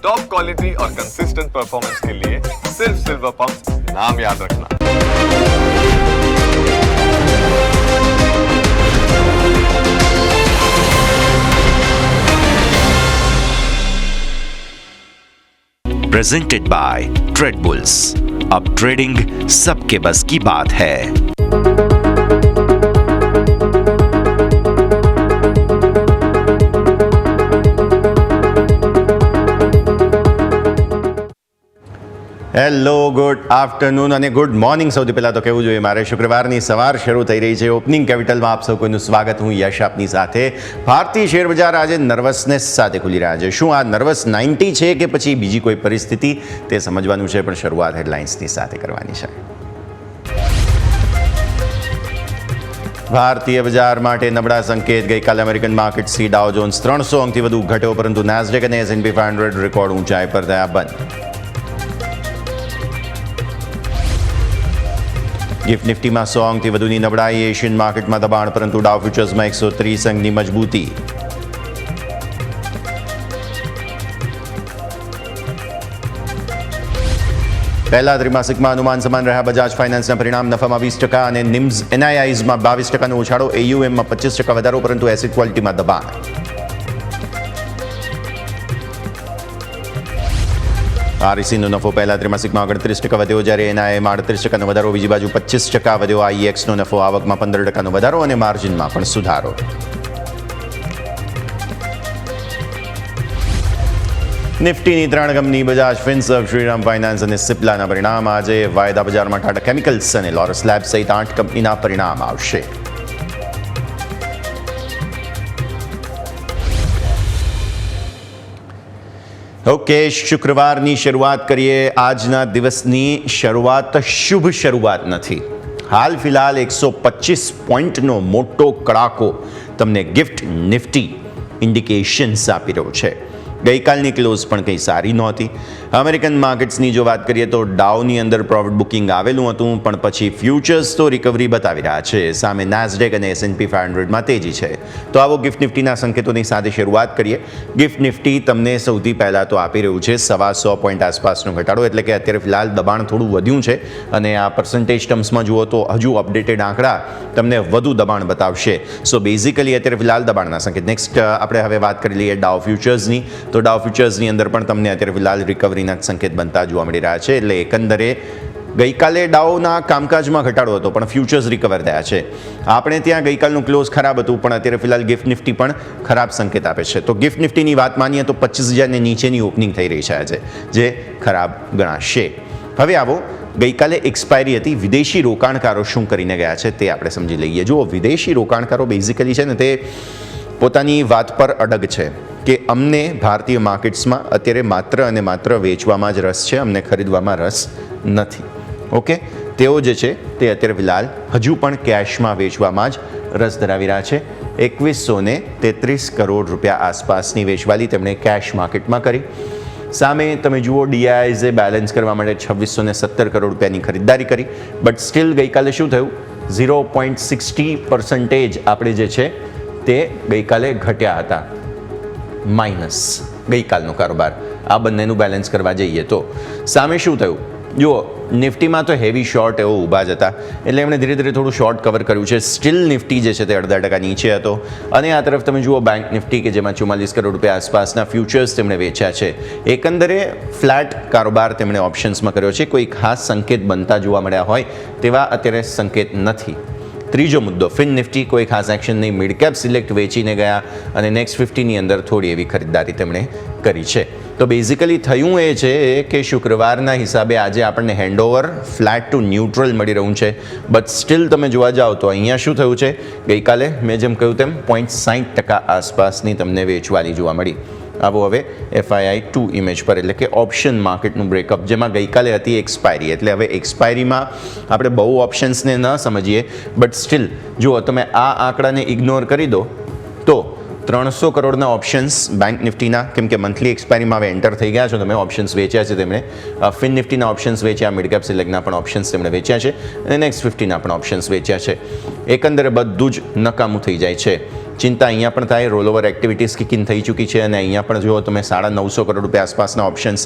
Top quality और consistent performance के लिए सिर्फ सिल्वर पंप नाम याद रखना। Presented by trade bulls. अब ट्रेडिंग सबके बस की बात है। હેલો, ગુડ આફ્ટરનૂન અને ગુડ મોર્નિંગ. સૌથી પહેલાં તો કહેવું જોઈએ મારે શુક્રવારની સવાર શરૂ થઈ રહી છે. ઓપનિંગ કેપિટલમાં આપ સૌ કોઈનું સ્વાગત. હું યશ આપની સાથે. ભારતીય શેર બજાર આજે નર્વસનેસ સાથે ખુલી રહ્યા છે. શું આ નર્વસ 90 છે કે પછી બીજી કોઈ પરિસ્થિતિ, તે સમજવાનું છે. પણ શરૂઆત હેડલાઇન્સની સાથે કરવાની છે. ભારતીય બજાર માટે નબળા સંકેત. ગઈકાલે અમેરિકન માર્કેટ ડાઉ જોન્સ 300 અંકથી વધુ ઘટ્યો, પરંતુ નાસ્ડેક અને S&P 500 રેકોર્ડ ઊંચાઈ પર થયા બંધ. ગિફ્ટ નિફ્ટીમાં 100 અંકથી વધુની નબળાઈ. એશિયન માર્કેટમાં દબાણ, પરંતુ ડાઉ ફ્યુચર્સમાં 130 અંકની મજબૂતી. પહેલા ત્રિમાસિકમાં અનુમાન સમાન રહ્યા. બજાજ ફાઇનાન્સના પરિણામ નફામાં 20% અને નિમ્સ NIIsમાં 22%નો ઉછાળો. AUMમાં 25% વધારો, પરંતુ એસેટ ક્વોલિટીમાં દબાણ. RECનો નફો પહેલા ત્રિમાસિકમાં 38% વધ્યો, જ્યારે NIIમાં 38%નો વધારો. બીજી બાજુ 25% વધ્યો IEXનો નફો. આવકમાં 15%નો વધારો અને માર્જિનમાં પણ સુધારો. નિફ્ટીની 3 કંપની બજાજ ફિનસર્વ, શ્રીરામ ફાઇનાન્સ અને સિપ્લાના પરિણામ આજે. વાયદા બજારમાં ટાટા કેમિકલ્સ અને લોરસ લેબ સહિત 8 કંપનીના પરિણામ આવશે. ઓકે, શુક્રવારની શરૂઆત કરીએ. આજના દિવસની શરૂઆત શુભ શરૂઆત નથી. હાલ ફિલહાલ 125 પોઈન્ટનો મોટો કડાકો તમને ગિફ્ટ નિફ્ટી ઇન્ડિકેશન્સ આપી રહ્યો છે. ગઈકાલની ક્લોઝ પણ કંઈ સારી નહોતી. અમેરિકન માર્કેટ્સની જો વાત કરીએ તો ડાઉની અંદર પ્રોફિટ બુકિંગ આવેલું હતું, પણ પછી ફ્યુચર્સ તો રિકવરી બતાવી રહ્યા છે. સામે નાસ્ડેક અને S&P 500માં તેજી છે. તો આવો ગિફ્ટ નિફ્ટીના સંકેતોની સાથે શરૂઆત કરીએ. ગિફ્ટ નિફ્ટી તમને સૌથી પહેલાં તો આપી રહ્યું છે 125 પોઈન્ટ આસપાસનો ઘટાડો, એટલે કે અત્યારે ફિલહાલ દબાણ થોડું વધ્યું છે. અને આ પર્સન્ટેજ ટર્મ્સમાં જુઓ તો હજુ અપડેટેડ આંકડા તમને વધુ દબાણ બતાવશે. સો બેઝિકલી અત્યારે ફિલહાલ દબાણના સંકેત. નેક્સ્ટ આપણે હવે વાત કરી લઈએ ડાઉ ફ્યુચર્સની. તો ડાઉ ફ્યુચર્સની અંદર પણ તમને અત્યારે ફિલહાલ રિકવરીના સંકેત બનતા જોવા મળી રહ્યા છે. એટલે એકંદરે ગઈકાલે ડાઉના કામકાજમાં ઘટાડો હતો, પણ ફ્યુચર્સ રિકવર થયા છે. આપણે ત્યાં ગઈકાલનું ક્લોઝ ખરાબ હતું, પણ અત્યારે ફિલહાલ ગિફ્ટ નિફ્ટી પણ ખરાબ સંકેત આપે છે. તો ગિફ્ટ નિફ્ટીની વાત માનીએ તો 25,000 નીચેની ઓપનિંગ થઈ રહી છે આજે, જે ખરાબ ગણાશે. હવે આવો, ગઈકાલે એક્સપાયરી હતી. વિદેશી રોકાણકારો શું કરીને ગયા છે તે આપણે સમજી લઈએ. જુઓ, વિદેશી રોકાણકારો બેઝિકલી છે ને તે પોતાની વાત પર અડગ છે કે અમને ભારતીય માર્કેટ્સમાં અત્યારે માત્ર અને માત્ર વેચવામાં જ રસ છે, અમને ખરીદવામાં રસ નથી. ઓકે, તેઓ જે છે તે અત્યારે ફિલહાલ હજુ પણ કેશમાં વેચવામાં જ રસ ધરાવી રહ્યા છે. 2133 કરોડ રૂપિયા આસપાસની વેચવાલી તેમણે કેશ માર્કેટમાં કરી. સામે તમે જુઓ, DIIએ બેલેન્સ કરવા માટે 2617 કરોડ રૂપિયાની ખરીદદારી કરી. બટ સ્ટીલ ગઈકાલે શું થયું? 0.60% આપણે જે છે તે ગઈકાલે ઘટ્યા હતા. માઇનસ ગઈકાલનો કારોબાર. આ બંનેનું બેલેન્સ કરવા જઈએ તો સામે શું થયું? જુઓ, નિફ્ટીમાં તો હેવી શોર્ટ એવો ઊભા જ હતા, એટલે એમણે ધીરે ધીરે થોડું શોર્ટ કવર કર્યું છે. સ્ટીલ નિફ્ટી જે છે તે 0.5% નીચે હતો. અને આ તરફ તમે જુઓ બેંક નિફ્ટી કે જેમાં 44 કરોડ રૂપિયા આસપાસના ફ્યુચર્સ તેમણે વેચ્યા છે. એકંદરે ફ્લેટ કારોબાર તેમણે ઓપ્શન્સમાં કર્યો છે. કોઈ ખાસ સંકેત બનતા જોવા મળ્યા હોય તેવા અત્યારે સંકેત નથી. ત્રીજો મુદ્દો, ફિન નિફ્ટી કોઈ ખાસ એક્શન નહીં. મિડ કેપ સિલેક્ટ વેચીને ગયા અને નેક્સ્ટ 50ની અંદર થોડી એવી ખરીદદારી તેમણે કરી છે. તો બેઝિકલી થયું એ છે કે શુક્રવારના હિસાબે આજે આપણને હેન્ડઓવર ફ્લેટ ટુ ન્યુટ્રલ મળી રહ્યું છે. બટ સ્ટીલ તમે જોવા જાઓ તો અહીંયા શું થયું છે? ગઈકાલે મેં જેમ કહ્યું તેમ 0.60% આસપાસની તમને વેચવાલી જોવા મળી. આવો હવે FII2 ઇમેજ પર, એટલે કે ઓપ્શન માર્કેટનું બ્રેકઅપ, જેમાં ગઈકાલે હતી એક્સપાયરી. એટલે હવે એક્સપાયરીમાં આપણે બહુ ઓપ્શન્સને ન સમજીએ, બટ સ્ટીલ જુઓ, તમે આ આંકડાને ઇગ્નોર કરી દો તો 300 કરોડના ઓપ્શન્સ બેંક નિફ્ટીના, કેમ કે મંથલી એક્સપાયરીમાં હવે એન્ટર થઈ ગયા છો તમે, ઓપ્શન્સ વેચ્યા છે તેમણે. ફિન નિફ્ટીના ઓપ્શન્સ વેચ્યા, મિડ કેપ સિલેક્ટના પણ ઓપ્શન્સ તેમણે વેચ્યા છે, અને નેક્સ્ટ 50ના પણ ઓપ્શન્સ વેચ્યા છે. એકંદરે બધું જ નકામું થઈ જાય છે. ચિંતા અહીંયા પણ થાય, roll over activities kick in થઈ ચૂકી છે અને અહીંયા પણ જો તમે 950 કરોડ રૂપિયા આસપાસના ઓપ્શન્સ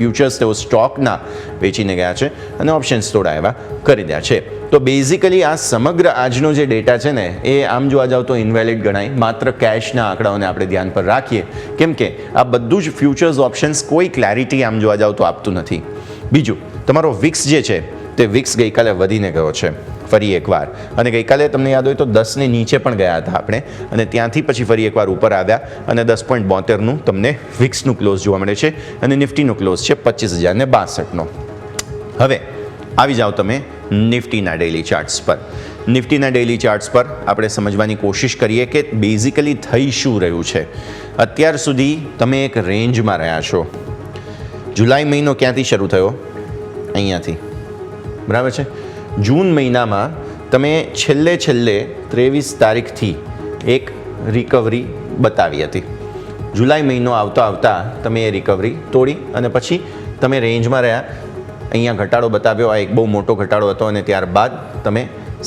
ફ્યુચર્સ તેઓ સ્ટોકના વેચીને ગયા છે અને ઓપ્શન્સ થોડા એવા કરી દયા છે. તો બેઝિકલી આ સમગ્ર આજનો જે ડેટા છે ને એ આમ જોવા જાવ તો ઇનવેલિડ ગણાય. માત્ર કેશના આંકડાઓને આપણે ધ્યાન પર રાખીએ, કેમ કે આ બધું જ ફ્યુચર્સ ઓપ્શન્સ કોઈ ક્લેરિટી આમ જોવા જાવ તો આપતું નથી. બીજું, તમારો વિક્સ જે છે તે વિક્સ ગઈકાલે વધીને ગયો છે ફરી એકવાર, અને ગઈકાલે તમને યાદ હોય તો 10ની નીચે પણ ગયા હતા આપણે, અને ત્યાંથી પછી ફરી એકવાર ઉપર આવ્યા અને 10.72નું તમને વિક્સનું ક્લોઝ જોવા મળે છે અને નિફ્ટીનો ક્લોઝ છે 25,062નો. હવે આવી જાઓ તમે નિફ્ટીના ડેઇલી ચાર્ટ્સ પર. નિફ્ટીના ડેઇલી ચાર્ટ્સ પર આપણે સમજવાની કોશિશ કરીએ કે બેઝિકલી થઈ શું રહ્યું છે. અત્યાર સુધી તમે એક રેન્જમાં રહ્યા છો. જુલાઈ મહિનો ક્યાંથી શરૂ થયો? અહીંયાથી, બરાબર છે. જૂન મહિનામાં તમે છેલ્લે 23 તારીખથી એક રિકવરી બતાવી હતી. જુલાઈ મહિનો આવતા તમે એ રિકવરી તોડી અને પછી તમે રેન્જમાં રહ્યા. અહીંયા ઘટાડો બતાવ્યો, આ એક બહુ મોટો ઘટાડો હતો અને ત્યારબાદ તમે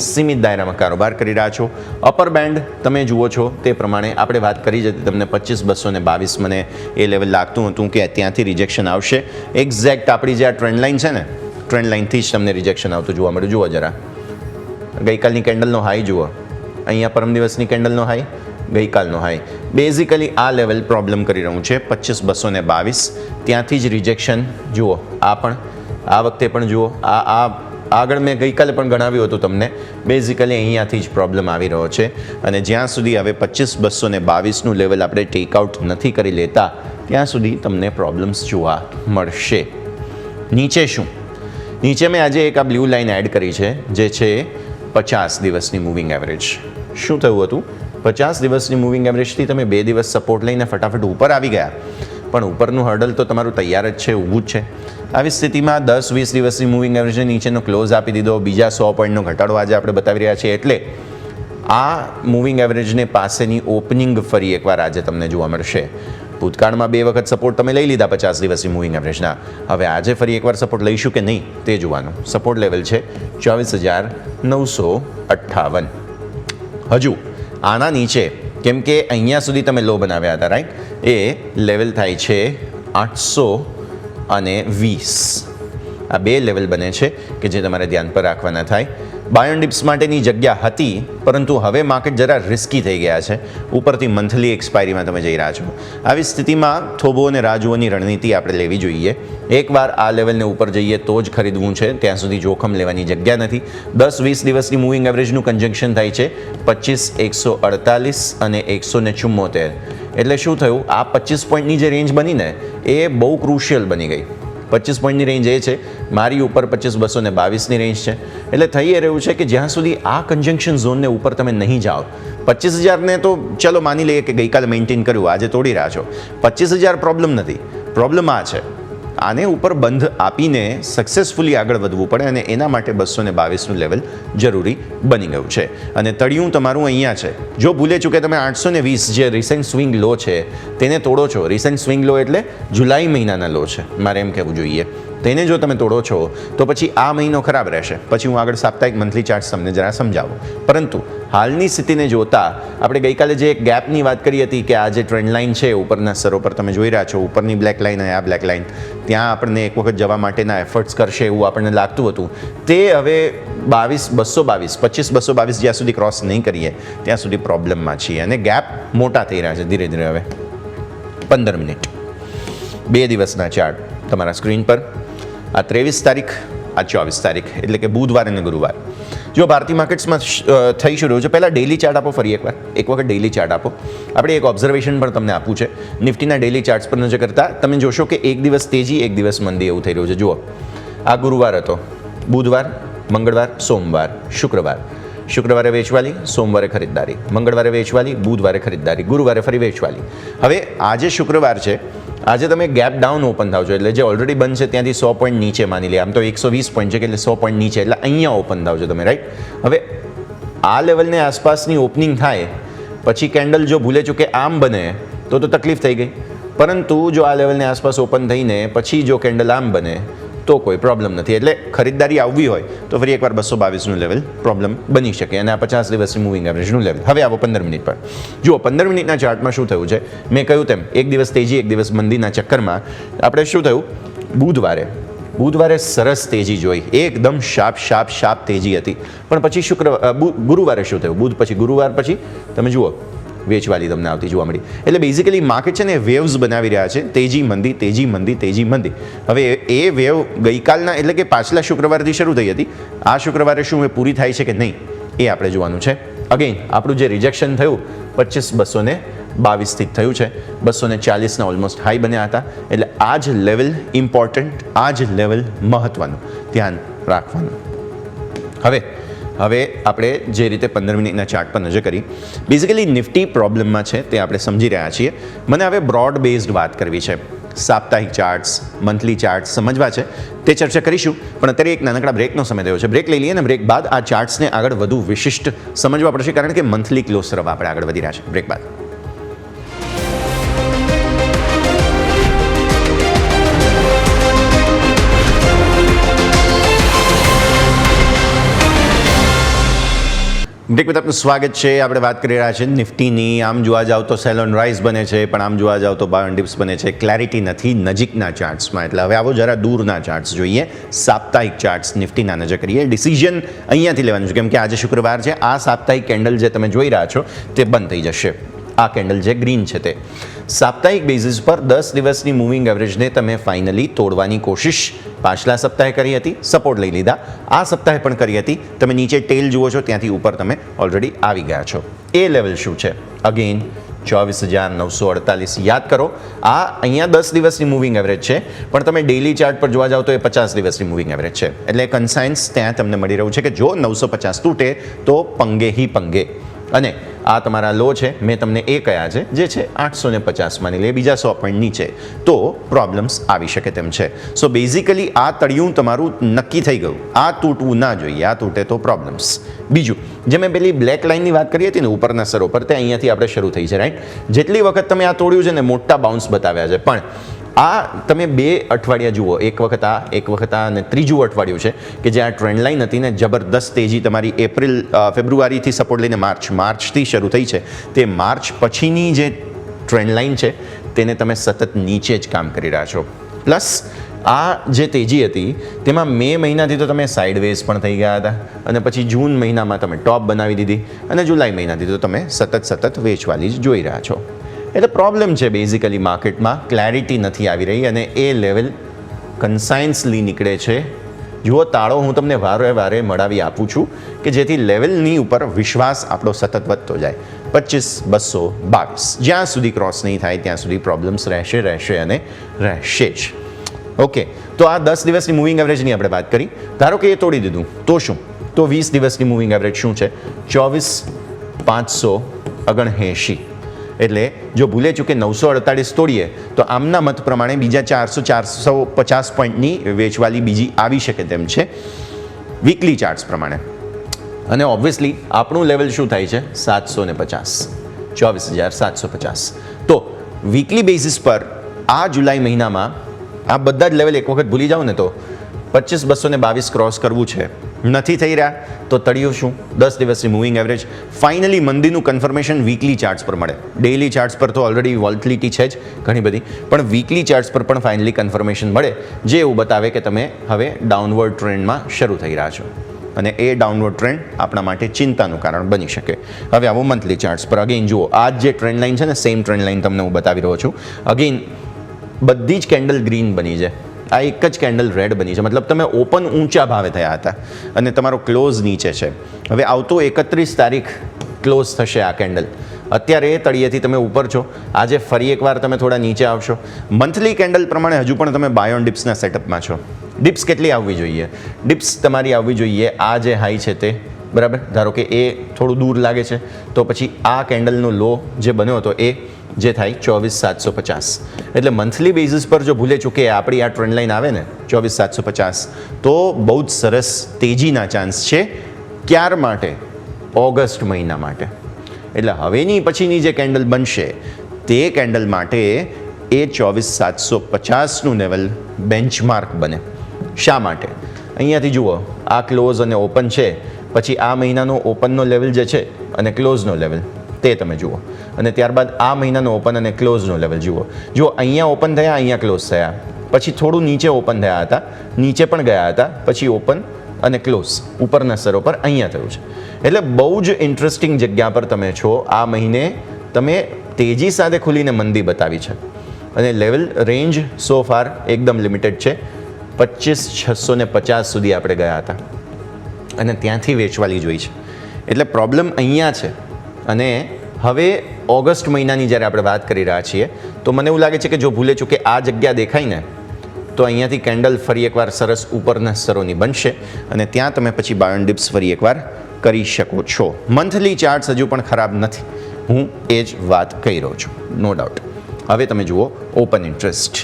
સીમિત દાયરામાં કારોબાર કરી રહ્યા છો. અપર બેન્ડ તમે જુઓ છો તે પ્રમાણે આપણે વાત કરી જ હતી તમને 25,222 મને એ લેવલ લાગતું હતું કે ત્યાંથી રિજેક્શન આવશે. એક્ઝેક્ટ આપણી જે આ ટ્રેન્ડ લાઇન છે ને, ટ્રેન્ડ લાઇનથી જ તમને રિજેક્શન આવતું જોવા મળ્યું. જુઓ જરા, ગઈકાલની કેન્ડલનો હાઈ જુઓ, અહીંયા પરમ દિવસની કેન્ડલનો હાઈ, ગઈકાલનો હાઈ. બેઝિકલી આ લેવલ પ્રોબ્લેમ કરી રહ્યું છે 25,222. ત્યાંથી જ રિજેક્શન જુઓ. આ પણ આ વખતે પણ જુઓ, આ આગળ મેં ગઈકાલે પણ ગણાવ્યું હતું તમને. બેઝિકલી અહીંયાથી જ પ્રોબ્લેમ આવી રહ્યો છે અને જ્યાં સુધી હવે 25,222નું લેવલ આપણે ટેકઆઉટ નથી કરી લેતા ત્યાં સુધી તમને પ્રોબ્લેમ્સ જોવા મળશે. નીચે શું? નીચે મેં આજે એક આ બ્લુ લાઇન એડ કરી છે જે છે 50 દિવસની મૂવિંગ એવરેજ. શું થયું હતું? 50 દિવસની મૂવિંગ એવરેજથી તમે 2 દિવસ સપોર્ટ લઈને ફટાફટ ઉપર આવી ગયા, પણ ઉપરનું હર્ડલ તો તમારું તૈયાર જ છે, ઊભું જ છે. આવી સ્થિતિમાં 10-20 દિવસની મૂવિંગ એવરેજને નીચેનો ક્લોઝ આપી દીધો, બીજા 100 પોઈન્ટનો ઘટાડો આજે આપણે બતાવી રહ્યા છીએ, એટલે આ મૂવિંગ એવરેજને પાસેની ઓપનિંગ ફરી એકવાર આજે તમને જોવા મળશે. ભૂતકાળમાં 2 વખત સપોર્ટ તમે લઈ લીધા 50 દિવસની મૂવિંગ એવરેજના. હવે આજે ફરી એકવાર સપોર્ટ લઈશું કે નહીં તે જોવાનું. સપોર્ટ લેવલ છે 24,958. હજુ આના નીચે, કેમ કે અહીંયા સુધી તમે લો બનાવ્યા હતા, રાઈટ, એ લેવલ થાય છે 820. આ 2 લેવલ બને છે કે જે તમારે ધ્યાન પર રાખવાના થાય. બાય ઓન ડિપ્સ માટેની જગ્યા હતી, પરંતુ હવે માર્કેટ જરા રિસ્કી થઈ ગયા છે. ઉપરથી મંથલી એક્સપાયરીમાં તમે જઈ રહ્યા છો. આવી સ્થિતિમાં થોભો અને રાજુઓની રણનીતિ આપણે લેવી જોઈએ. એકવાર આ લેવલને ઉપર જઈએ તો જ ખરીદવું છે, ત્યાં સુધી જોખમ લેવાની જગ્યા નથી. 10-20 દિવસની મૂવિંગ એવરેજનું કન્જંક્શન થાય છે 25,148 અને 174. એટલે શું થયું? આ 25 પોઈન્ટની જે રેન્જ બની ને એ બહુ ક્રુશિયલ બની ગઈ. 25 પોઈન્ટની રેન્જ એ છે, મારી ઉપર 25,222ની રેન્જ છે. એટલે થઈ એ રહ્યું છે કે જ્યાં સુધી આ કન્જંક્શન ઝોનને ઉપર તમે નહીં જાઓ, 25,000ને તો ચલો માની લઈએ કે ગઈકાલે મેન્ટેન કર્યું, આજે તોડી રહ્યા છો. 25,000 પ્રોબ્લેમ નથી, પ્રોબ્લેમ આ છે આને ઉપર બંધ આપીને સક્સેસફુલી આગળ વધવું પડે અને એના માટે 222નું લેવલ જરૂરી બની ગયું છે. અને તળિયું તમારું અહીંયા છે. જો ભૂલે ચૂકે તમે 820 જે રિસેન્ટ સ્વિંગ લો છે તેને તોડો છો. રિસેન્ટ સ્વિંગ લો એટલે જુલાઈ મહિનાના લો છે, મારે એમ કહેવું જોઈએ. તેને જો તમે તોડો છો તો પછી આ મહિનો ખરાબ રહેશે. પછી હું આગળ સાપ્તાહિક મંથલી ચાર્ટ્સ તમને જરા સમજાવું. પરંતુ હાલની સ્થિતિને જોતા આપણે ગઈકાલે જે એક ગેપની વાત કરી હતી કે આ જે ટ્રેન્ડ લાઇન છે ઉપરના સ્તરો પર તમે જોઈ રહ્યા છો, ઉપરની બ્લેક લાઇન અને આ બ્લેક લાઇન, ત્યાં આપણને એક વખત જવા માટેના એફર્ટ્સ કરશે એવું આપણને લાગતું હતું. તે હવે 25,222 જ્યાં સુધી ક્રોસ નહીં કરીએ ત્યાં સુધી પ્રોબ્લેમમાં છીએ અને ગેપ મોટા થઈ રહ્યા છે ધીરે ધીરે. હવે 15 મિનિટ 2 દિવસના ચાર્ટ તમારા સ્ક્રીન પર. આ 23 તારીખ, આ 24 તારીખ, એટલે કે બુધવાર અને ગુરુવાર. જો ભારતીય માર્કેટ્સમાં થઈ શું રહ્યું છે, પહેલાં ડેઇલી ચાર્ટ આપો ફરી એકવાર. એક વખત ડેઇલી ચાર્ટ આપો. આપણે એક ઓબ્ઝર્વેશન પણ તમને આપવું છે. નિફ્ટીના ડેઇલી ચાર્ટ્સ પર નજર કરતાં તમે જોશો કે એક દિવસ તેજી, એક દિવસ મંદી એવું થઈ રહ્યું છે. જુઓ, આ ગુરુવાર હતો, બુધવાર, મંગળવાર, સોમવાર, શુક્રવાર. શુક્રવારે વેચવાલી, સોમવારે ખરીદદારી, મંગળવારે વેચવાલી, બુધવારે ખરીદદારી, ગુરુવારે ફરી વેચવાલી. હવે આજે શુક્રવાર છે, આજે તમે ગેપ ડાઉન ઓપન થાવ છો, એટલે જે ઓલરેડી બંધ છે ત્યાંથી 100 પોઈન્ટ નીચે માની લે. આમ તો 120 પોઈન્ટ છે કે એટલે 100 પોઈન્ટ નીચે, એટલે અહીંયા ઓપન થાવ છો તમે, રાઈટ. હવે આ લેવલને આસપાસની ઓપનિંગ થાય પછી કેન્ડલ જો ભૂલે ચૂકે આમ બને તો તકલીફ થઈ ગઈ. પરંતુ જો આ લેવલને આસપાસ ઓપન થઈને પછી જો કેન્ડલ આમ બને તો કોઈ પ્રોબ્લેમ નથી. એટલે ખરીદદારી આવવી હોય તો ફરી એકવાર 222નું લેવલ પ્રોબ્લેમ બની શકે, અને આ 50 દિવસની મૂવિંગ એવરેજનું લેવલ. હવે આવો 15 મિનિટ પર. જુઓ 15 મિનિટના ચાર્ટમાં શું થયું છે, મેં કહ્યું તેમ એક દિવસ તેજી એક દિવસ મંદીના ચક્કરમાં આપણે શું થયું, બુધવારે સરસ તેજી જોઈ, એકદમ શાર્પ તેજી હતી. પણ પછી ગુરુવારે શું થયું, બુધ પછી ગુરુવાર પછી તમે જુઓ વેચવાલી તમને આવતી જોવા મળી. એટલે બેઝિકલી માર્કેટ છે ને વેવ્સ બનાવી રહ્યા છે, તેજી મંદી. હવે એ વેવ ગઈકાલના એટલે કે પાછલા શુક્રવારથી શરૂ થઈ હતી. આ શુક્રવારે શું એ પૂરી થાય છે કે નહીં એ આપણે જોવાનું છે. અગેન આપણું જે રિજેક્શન થયું 25,222 થયું છે, 240ના ઓલમોસ્ટ હાઈ બન્યા હતા. એટલે આ જ લેવલ ઇમ્પોર્ટન્ટ, આ જ લેવલ મહત્વનું, ધ્યાન રાખવાનું. હવે આપણે જે રીતે 15 મિનિટના ચાર્ટ પર નજર કરી, બેઝિકલી નિફ્ટી પ્રોબ્લેમમાં છે તે આપણે સમજી રહ્યા છીએ. મને હવે બ્રોડ બેઝડ વાત કરવી છે, સાપ્તાહિક ચાર્ટ્સ, મંથલી ચાર્ટ્સ સમજવા છે, તે ચર્ચા કરીશું. પણ અત્યારે એક નાનકડા બ્રેકનો સમય થયો છે, બ્રેક લઈ લઈએ, અને બ્રેક બાદ આ ચાર્ટ્સને આગળ વધુ વિશિષ્ટ સમજવા પડશે, કારણ કે મંથલી ક્લોઝ તરફ આપણે આગળ વધી રહ્યા છે. બ્રેક બાદ બ્રેક બાદ આપનું સ્વાગત છે. આપણે વાત કરી રહ્યા છીએ નિફ્ટીની. આમ જોવા જાવ તો સેલોન રાઇઝ બને છે, પણ આમ જોવા જાવ તો બાય ઓન ડિપ્સ બને છે. ક્લેરિટી નથી નજીકના ચાર્ટ્સમાં. એટલે હવે આવો જરા દૂરના ચાર્ટ્સ જોઈએ, સાપ્તાહિક ચાર્ટ્સ નિફ્ટીના નજર કરીએ. ડિસિઝન અહીંયાથી લેવાનું છે, કેમ કે આજે શુક્રવાર છે. આ સાપ્તાહિક કેન્ડલ જે તમે જોઈ રહ્યા છો તે બંધ થઈ જશે. આ કેન્ડલ જે ગ્રીન છે તે સાપ્તાહિક બેઝિસ પર 10 દિવસની મૂવિંગ એવરેજને તમે ફાઇનલી તોડવાની કોશિશ પાછલા સપ્તાહે કરી હતી, સપોર્ટ લઈ લીધા. આ સપ્તાહે પણ કરી હતી. તમે નીચે ટેલ જુઓ છો, ત્યાંથી ઉપર તમે ઓલરેડી આવી ગયા છો. એ લેવલ શું છે? અગેન 24,948. યાદ કરો, આ અહીંયા 10 દિવસની મૂવિંગ એવરેજ છે, પણ તમે ડેઇલી ચાર્ટ પર જોવા જાઓ તો એ 50 દિવસની મૂવિંગ એવરેજ છે. એટલે કન્સાઇન્સ ત્યાં તમને મળી રહ્યું છે કે જો 950 તૂટે તો પંગે. અને આ તમારા લો છે, મેં તમને એ કયા છે જે છે 850 માની લે, બીજા 100 પોઈન્ટ નીચે, તો પ્રોબ્લેમ્સ આવી શકે તેમ છે. સો બેઝિકલી આ તળિયું તમારું નક્કી થઈ ગયું, આ તૂટવું ના જોઈએ, આ તૂટે તો પ્રોબ્લેમ્સ. બીજું, જે મેં પેલી બ્લેક લાઇનની વાત કરી હતી ને ઉપરના સરો પર, તે અહીંયાથી આપણે શરૂ થઈ છે, રાઈટ. જેટલી વખત તમે આ તોડ્યું છે ને મોટા બાઉન્સ બતાવ્યા છે, પણ આ તમે 2 અઠવાડિયા જુઓ, એક વખત આ અને ત્રીજું અઠવાડિયું છે કે જે આ ટ્રેન્ડ લાઇન હતી ને જબરદસ્ત તેજી તમારી ફેબ્રુઆરીથી સપોર્ટ લઈને માર્ચથી શરૂ થઈ છે, તે માર્ચ પછીની જે ટ્રેન્ડ લાઇન છે તેને તમે સતત નીચે જ કામ કરી રહ્યા છો. પ્લસ આ જે તેજી હતી તેમાં મે મહિનાથી તો તમે સાઇડવેઝ પણ થઈ ગયા હતા, અને પછી જૂન મહિનામાં તમે ટોપ બનાવી દીધી, અને જુલાઈ મહિનાથી તો તમે સતત વેચવાલી જ જોઈ રહ્યા છો. એટલે પ્રોબ્લેમ છે બેઝિકલી માર્કેટમાં, ક્લેરિટી નથી આવી રહી, અને એ લેવલ કન્સાઇન્સલી નીકળે છે. જુઓ, તાળો હું તમને વારે મળાવી આપું છું કે જેથી લેવલની ઉપર વિશ્વાસ આપણો સતત વધતો જાય. 25,222 જ્યાં સુધી ક્રોસ નહીં થાય ત્યાં સુધી પ્રોબ્લેમ્સ રહેશે અને રહેશે જ. ઓકે, તો આ 10 દિવસની મૂવિંગ એવરેજની આપણે વાત કરી. ધારો કે એ તોડી દીધું તો શું? તો 20 દિવસની મૂવિંગ એવરેજ શું છે? 24,579. એટલે જો ભૂલે ચૂકે 948 તોડીએ તો આમના મત પ્રમાણે બીજા 450 પોઈન્ટની વેચવાલી બીજી આવી શકે તેમ છે વીકલી ચાર્ટ્સ પ્રમાણે. અને ઓબ્વિયસલી આપણું લેવલ શું થાય છે? 750, 24,750. તો વીકલી બેઝિસ પર આ જુલાઈ મહિનામાં આ બધા જ લેવલ એક વખત ભૂલી જાઓ ને તો 25,222 ક્રોસ કરવું છે, નથી થઈ રહ્યા તો તળિયું શું? 10 દિવસની મૂવિંગ એવરેજ. ફાઇનલી મંદીનું કન્ફર્મેશન વીકલી ચાર્ટ્સ પર મળે. ડેઇલી ચાર્ટ્સ પર તો ઓલરેડી વોલ્ટિલિટી છે જ ઘણી બધી, પણ વીકલી ચાર્ટ્સ પર પણ ફાઇનલી કન્ફર્મેશન મળે જે એવું બતાવે કે તમે હવે ડાઉનવર્ડ ટ્રેન્ડમાં શરૂ થઈ રહ્યા છો, અને એ ડાઉનવર્ડ ટ્રેન્ડ આપણા માટે ચિંતાનું કારણ બની શકે. હવે આવો મંથલી ચાર્ટ્સ પર. અગેન જુઓ, આ જે ટ્રેન્ડ લાઇન છે ને, સેમ ટ્રેન્ડ લાઇન તમને હું બતાવી રહ્યો છું. અગેન બધી જ કેન્ડલ ગ્રીન બની છે, આ એક જ કેન્ડલ રેડ બની છે, મતલબ તમે ઓપન ઊંચા ભાવે થયા હતા અને તમારો ક્લોઝ નીચે છે. હવે આવતો 31 તારીખ ક્લોઝ થશે આ કેન્ડલ. અત્યારે એ તળિયેથી તમે ઉપર છો, આજે ફરી એકવાર તમે થોડા નીચે આવશો. મંથલી કેન્ડલ પ્રમાણે હજુ પણ તમે બાય ઓન ડિપ્સના સેટઅપમાં છો. ડિપ્સ કેટલી આવવી જોઈએ? ડિપ્સ તમારી આવવી જોઈએ આ જે હાઈ છે તે, બરાબર. ધારો કે એ થોડું દૂર લાગે છે તો પછી આ કેન્ડલનો લો જે બન્યો હતો એ જે થાય 24,750. એટલે મંથલી બેઝિસ પર જો ભૂલે ચૂકે આપણી આ ટ્રેન્ડ લાઇન આવે ને 24,750, તો બહુ જ સરસ તેજીના ચાન્સ છે. ક્યાર માટે? ઓગસ્ટ મહિના માટે. એટલે હવેની પછીની જે કેન્ડલ બનશે તે કેન્ડલ માટે એ 24,750નું લેવલ બેન્ચમાર્ક બને. શા માટે? અહીંયાથી જુઓ, આ ક્લોઝ અને ઓપન છે, પછી આ મહિનાનો ઓપનનો લેવલ જે છે અને ક્લોઝનો લેવલ તે તમે જુઓ, અને ત્યારબાદ આ મહિનાનો ઓપન અને ક્લોઝનો લેવલ જુઓ. જો અહીંયા ઓપન થયા, અહીંયા ક્લોઝ થયા, પછી થોડું નીચે ઓપન થયા હતા, નીચે પણ ગયા હતા, પછી ઓપન અને ક્લોઝ ઉપરના સ્તરો પર અહીંયા થયું છે. એટલે બહુ જ ઇન્ટરેસ્ટિંગ જગ્યા પર તમે છો. આ મહિને તમે તેજી સાથે ખુલીને મંદી બતાવી છે, અને લેવલ રેન્જ સો ફાર એકદમ લિમિટેડ છે. 25,650 સુધી આપણે ગયા હતા અને ત્યાંથી વેચવાલી જોઈ છે. એટલે પ્રોબ્લેમ અહીંયા છે. અને હવે ઓગસ્ટ મહિનાની જ્યારે આપણે વાત કરી રહ્યા છીએ, તો મને એવું લાગે છે કે જો ભૂલે ચૂકે આ જગ્યા દેખાય ને, તો અહીંયાથી કેન્ડલ ફરી એકવાર સરસ ઉપરના સ્તરોની બનશે, અને ત્યાં તમે પછી બાય ઓન ડિપ્સ ફરી એકવાર કરી શકો છો. મંથલી ચાર્ટ્સ હજુ પણ ખરાબ નથી, હું એ જ વાત કહી રહ્યો છું, નો ડાઉટ. હવે તમે જુઓ ઓપન ઇન્ટરેસ્ટ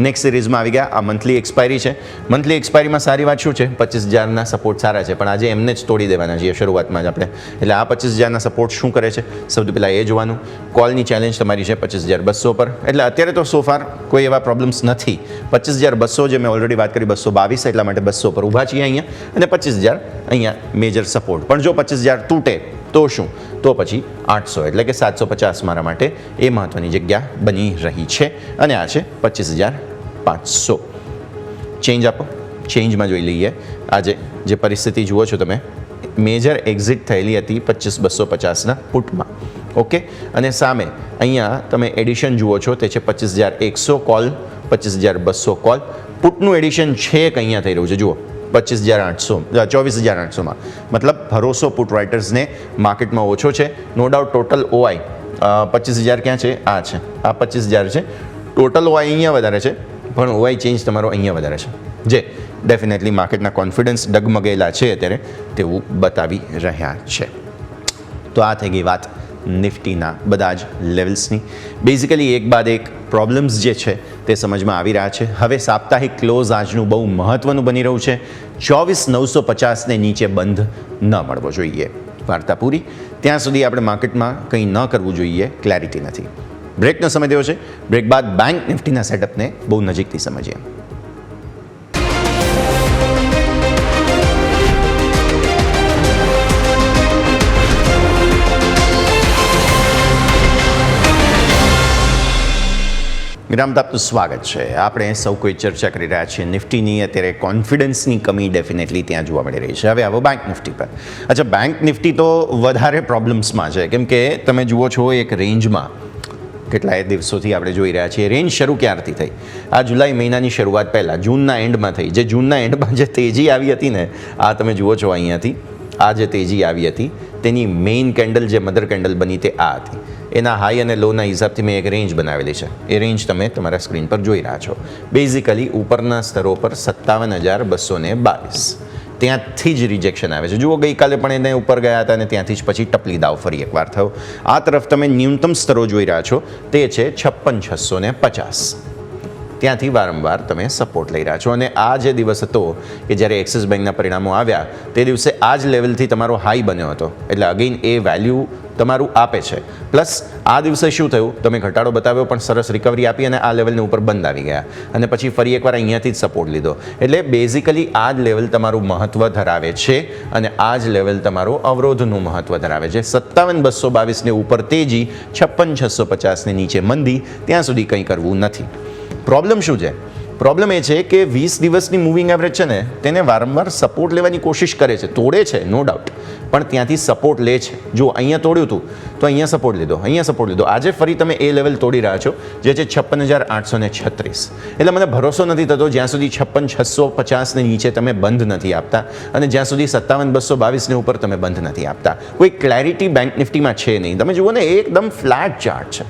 નેક્સ્ટ સિરીઝમાં આવી ગયા. આ મંથલી એક્સપાયરી છે. મંથલી એક્સપાયરીમાં સારી વાત શું છે? 25,000ના સપોર્ટ સારા છે, પણ આજે એમને જ તોડી દેવાના છીએ શરૂઆતમાં જ આપણે. એટલે આ 25,000ના સપોર્ટ શું કરે છે, સૌથી પહેલાં એ જોવાનું. કોલની ચેલેન્જ તમારી છે 25,200 પર, એટલે અત્યારે તો સો ફાર કોઈ એવા પ્રોબ્લેમ્સ નથી. 25,200 જે મેં ઓલરેડી વાત કરી, 222, એટલા માટે 200 પર ઊભા છીએ અહીંયા, અને 25,000 અહીંયા મેજર સપોર્ટ. પણ જો 25,000 તૂટે તો શું? તો પછી 800 એટલે કે 750 મારા માટે એ મહત્ત્વની જગ્યા બની રહી છે, અને આ છે 25,500. ચેન્જ આપો, ચેન્જમાં જોઈ લઈએ. આજે જે પરિસ્થિતિ જુઓ છો તમે, મેજર એક્ઝિટ થયેલી હતી 25,250ના પુટમાં, ઓકે. અને સામે અહીંયા તમે એડિશન જુઓ છો, તે છે 25,100 કોલ, 25,200 કોલ. પુટનું એડિશન છે કે અહીંયા થઈ રહ્યું છે, જુઓ 25,800, 24,800માં. મતલબ ભરોસો પુટ રાઇટર્સને માર્કેટમાં ઓછો છે. નો ડાઉટ ટોટલ ઓઆઈ 25,000 ક્યાં છે? આ છે, આ 25,000 છે. ટોટલ ઓઆઈ અહીંયા વધારે છે, પણ ઓઆઈ ચેન્જ તમારો અહીંયા વધારે છે, જે ડેફિનેટલી માર્કેટના કોન્ફિડન્સ ડગમગેલા છે અત્યારે તેવું બતાવી રહ્યા છે. તો આ થઈ ગઈ વાત નિફ્ટીના બધા જ લેવલ્સની. બેઝિકલી એક બાદ એક પ્રોબ્લેમ્સ જે છે તે સમજમાં આવી રહ્યા છે. હવે સાપ્તાહિક ક્લોઝ આજનું બહુ મહત્ત્વનું બની રહ્યું છે. 24,950ને નીચે બંધ ન મળવો જોઈએ. વાર્તા પૂરી. ત્યાં સુધી આપણે માર્કેટમાં કંઈ ન કરવું જોઈએ, ક્લેરિટી નથી. બ્રેકનો સમય થયો છે. બ્રેક બાદ બેંક નિફ્ટીના સેટઅપને બહુ નજીકથી સમજીએ. વિરામ આપનું સ્વાગત છે. આપણે સૌ કોઈ ચર્ચા કરી રહ્યા છીએ નિફ્ટીની. અત્યારે કોન્ફિડન્સની કમી ડેફિનેટલી ત્યાં જોવા મળી રહી છે. હવે આવો બેંક નિફ્ટી પર. અચ્છા, બેંક નિફ્ટી તો વધારે પ્રોબ્લેમ્સમાં છે, કેમ કે તમે જુઓ છો એક રેન્જમાં કેટલાય દિવસોથી આપણે જોઈ રહ્યા છીએ. રેન્જ શરૂ ક્યારથી થઈ? આ જુલાઈ મહિનાની શરૂઆત પહેલાં જૂનના એન્ડમાં થઈ. જે જૂનના એન્ડમાં જે તેજી આવી હતી ને, આ તમે જુઓ છો અહીંયાથી, આ જે તેજી આવી હતી તેની મેઇન કેન્ડલ, જે મધર કેન્ડલ બની, તે આ હતી. એના હાઈ અને લોના હિસાબથી મેં એક રેન્જ બનાવેલી છે. એ રેન્જ તમે તમારા સ્ક્રીન પર જોઈ રહ્યા છો. બેઝિકલી ઉપરના સ્તરો પર 57,222, ત્યાંથી જ રિજેક્શન આવે છે. જુઓ, ગઈકાલે પણ એને ઉપર ગયા હતા અને ત્યાંથી જ પછી ટપલી દાવ ફરી એકવાર થયો. આ તરફ તમે ન્યૂનતમ સ્તરો જોઈ રહ્યા છો, તે છે 56,650. ત્યાંથી વારંવાર તમે સપોર્ટ લઈ રહ્યા છો. અને આ જે દિવસ હતો કે જ્યારે એક્સિસ બેંકના પરિણામો આવ્યા, તે દિવસે આ જ લેવલથી તમારો હાઈ બન્યો હતો. એટલે અગેઇન એ વેલ્યુ તમારું આપે છે. પ્લસ આ દિવસે શું થયું, તમે ઘટાડો બતાવ્યો પણ સરસ રિકવરી આપી અને આ લેવલની ઉપર બંધ આવી ગયા, અને પછી ફરી એકવાર અહીંયાથી જ સપોર્ટ લીધો. એટલે બેઝિકલી આ જ લેવલ તમારું મહત્ત્વ ધરાવે છે, અને આ જ લેવલ તમારું અવરોધનું મહત્ત્વ ધરાવે છે. 57,222ને ઉપર તેજી, 56,650ને નીચે મંદી. ત્યાં સુધી કંઈ કરવું નથી. પ્રોબ્લેમ શું છે? પ્રોબ્લેમ એ છે કે 20 દિવસની મૂવિંગ એવરેજ છે ને, તેને વારંવાર સપોર્ટ લેવાની કોશિશ કરે છે. તોડે છે, નો ડાઉટ, પણ ત્યાંથી સપોર્ટ લે છે. જો અહીંયા તોડ્યું હતું તો અહીંયા સપોર્ટ લીધો, અહીંયા સપોર્ટ લીધો. આજે ફરી તમે એ લેવલ તોડી રહ્યા છો, જે છે 56,836. એટલે મને ભરોસો નથી થતો જ્યાં સુધી 56,650ને નીચે તમે બંધ નથી આપતા, અને જ્યાં સુધી 57,222ને ઉપર તમે બંધ નથી આપતા. કોઈ ક્લેરિટી બેંક નિફ્ટીમાં છે નહીં. તમે જુઓ ને, એકદમ ફ્લેટ ચાર્ટ છે,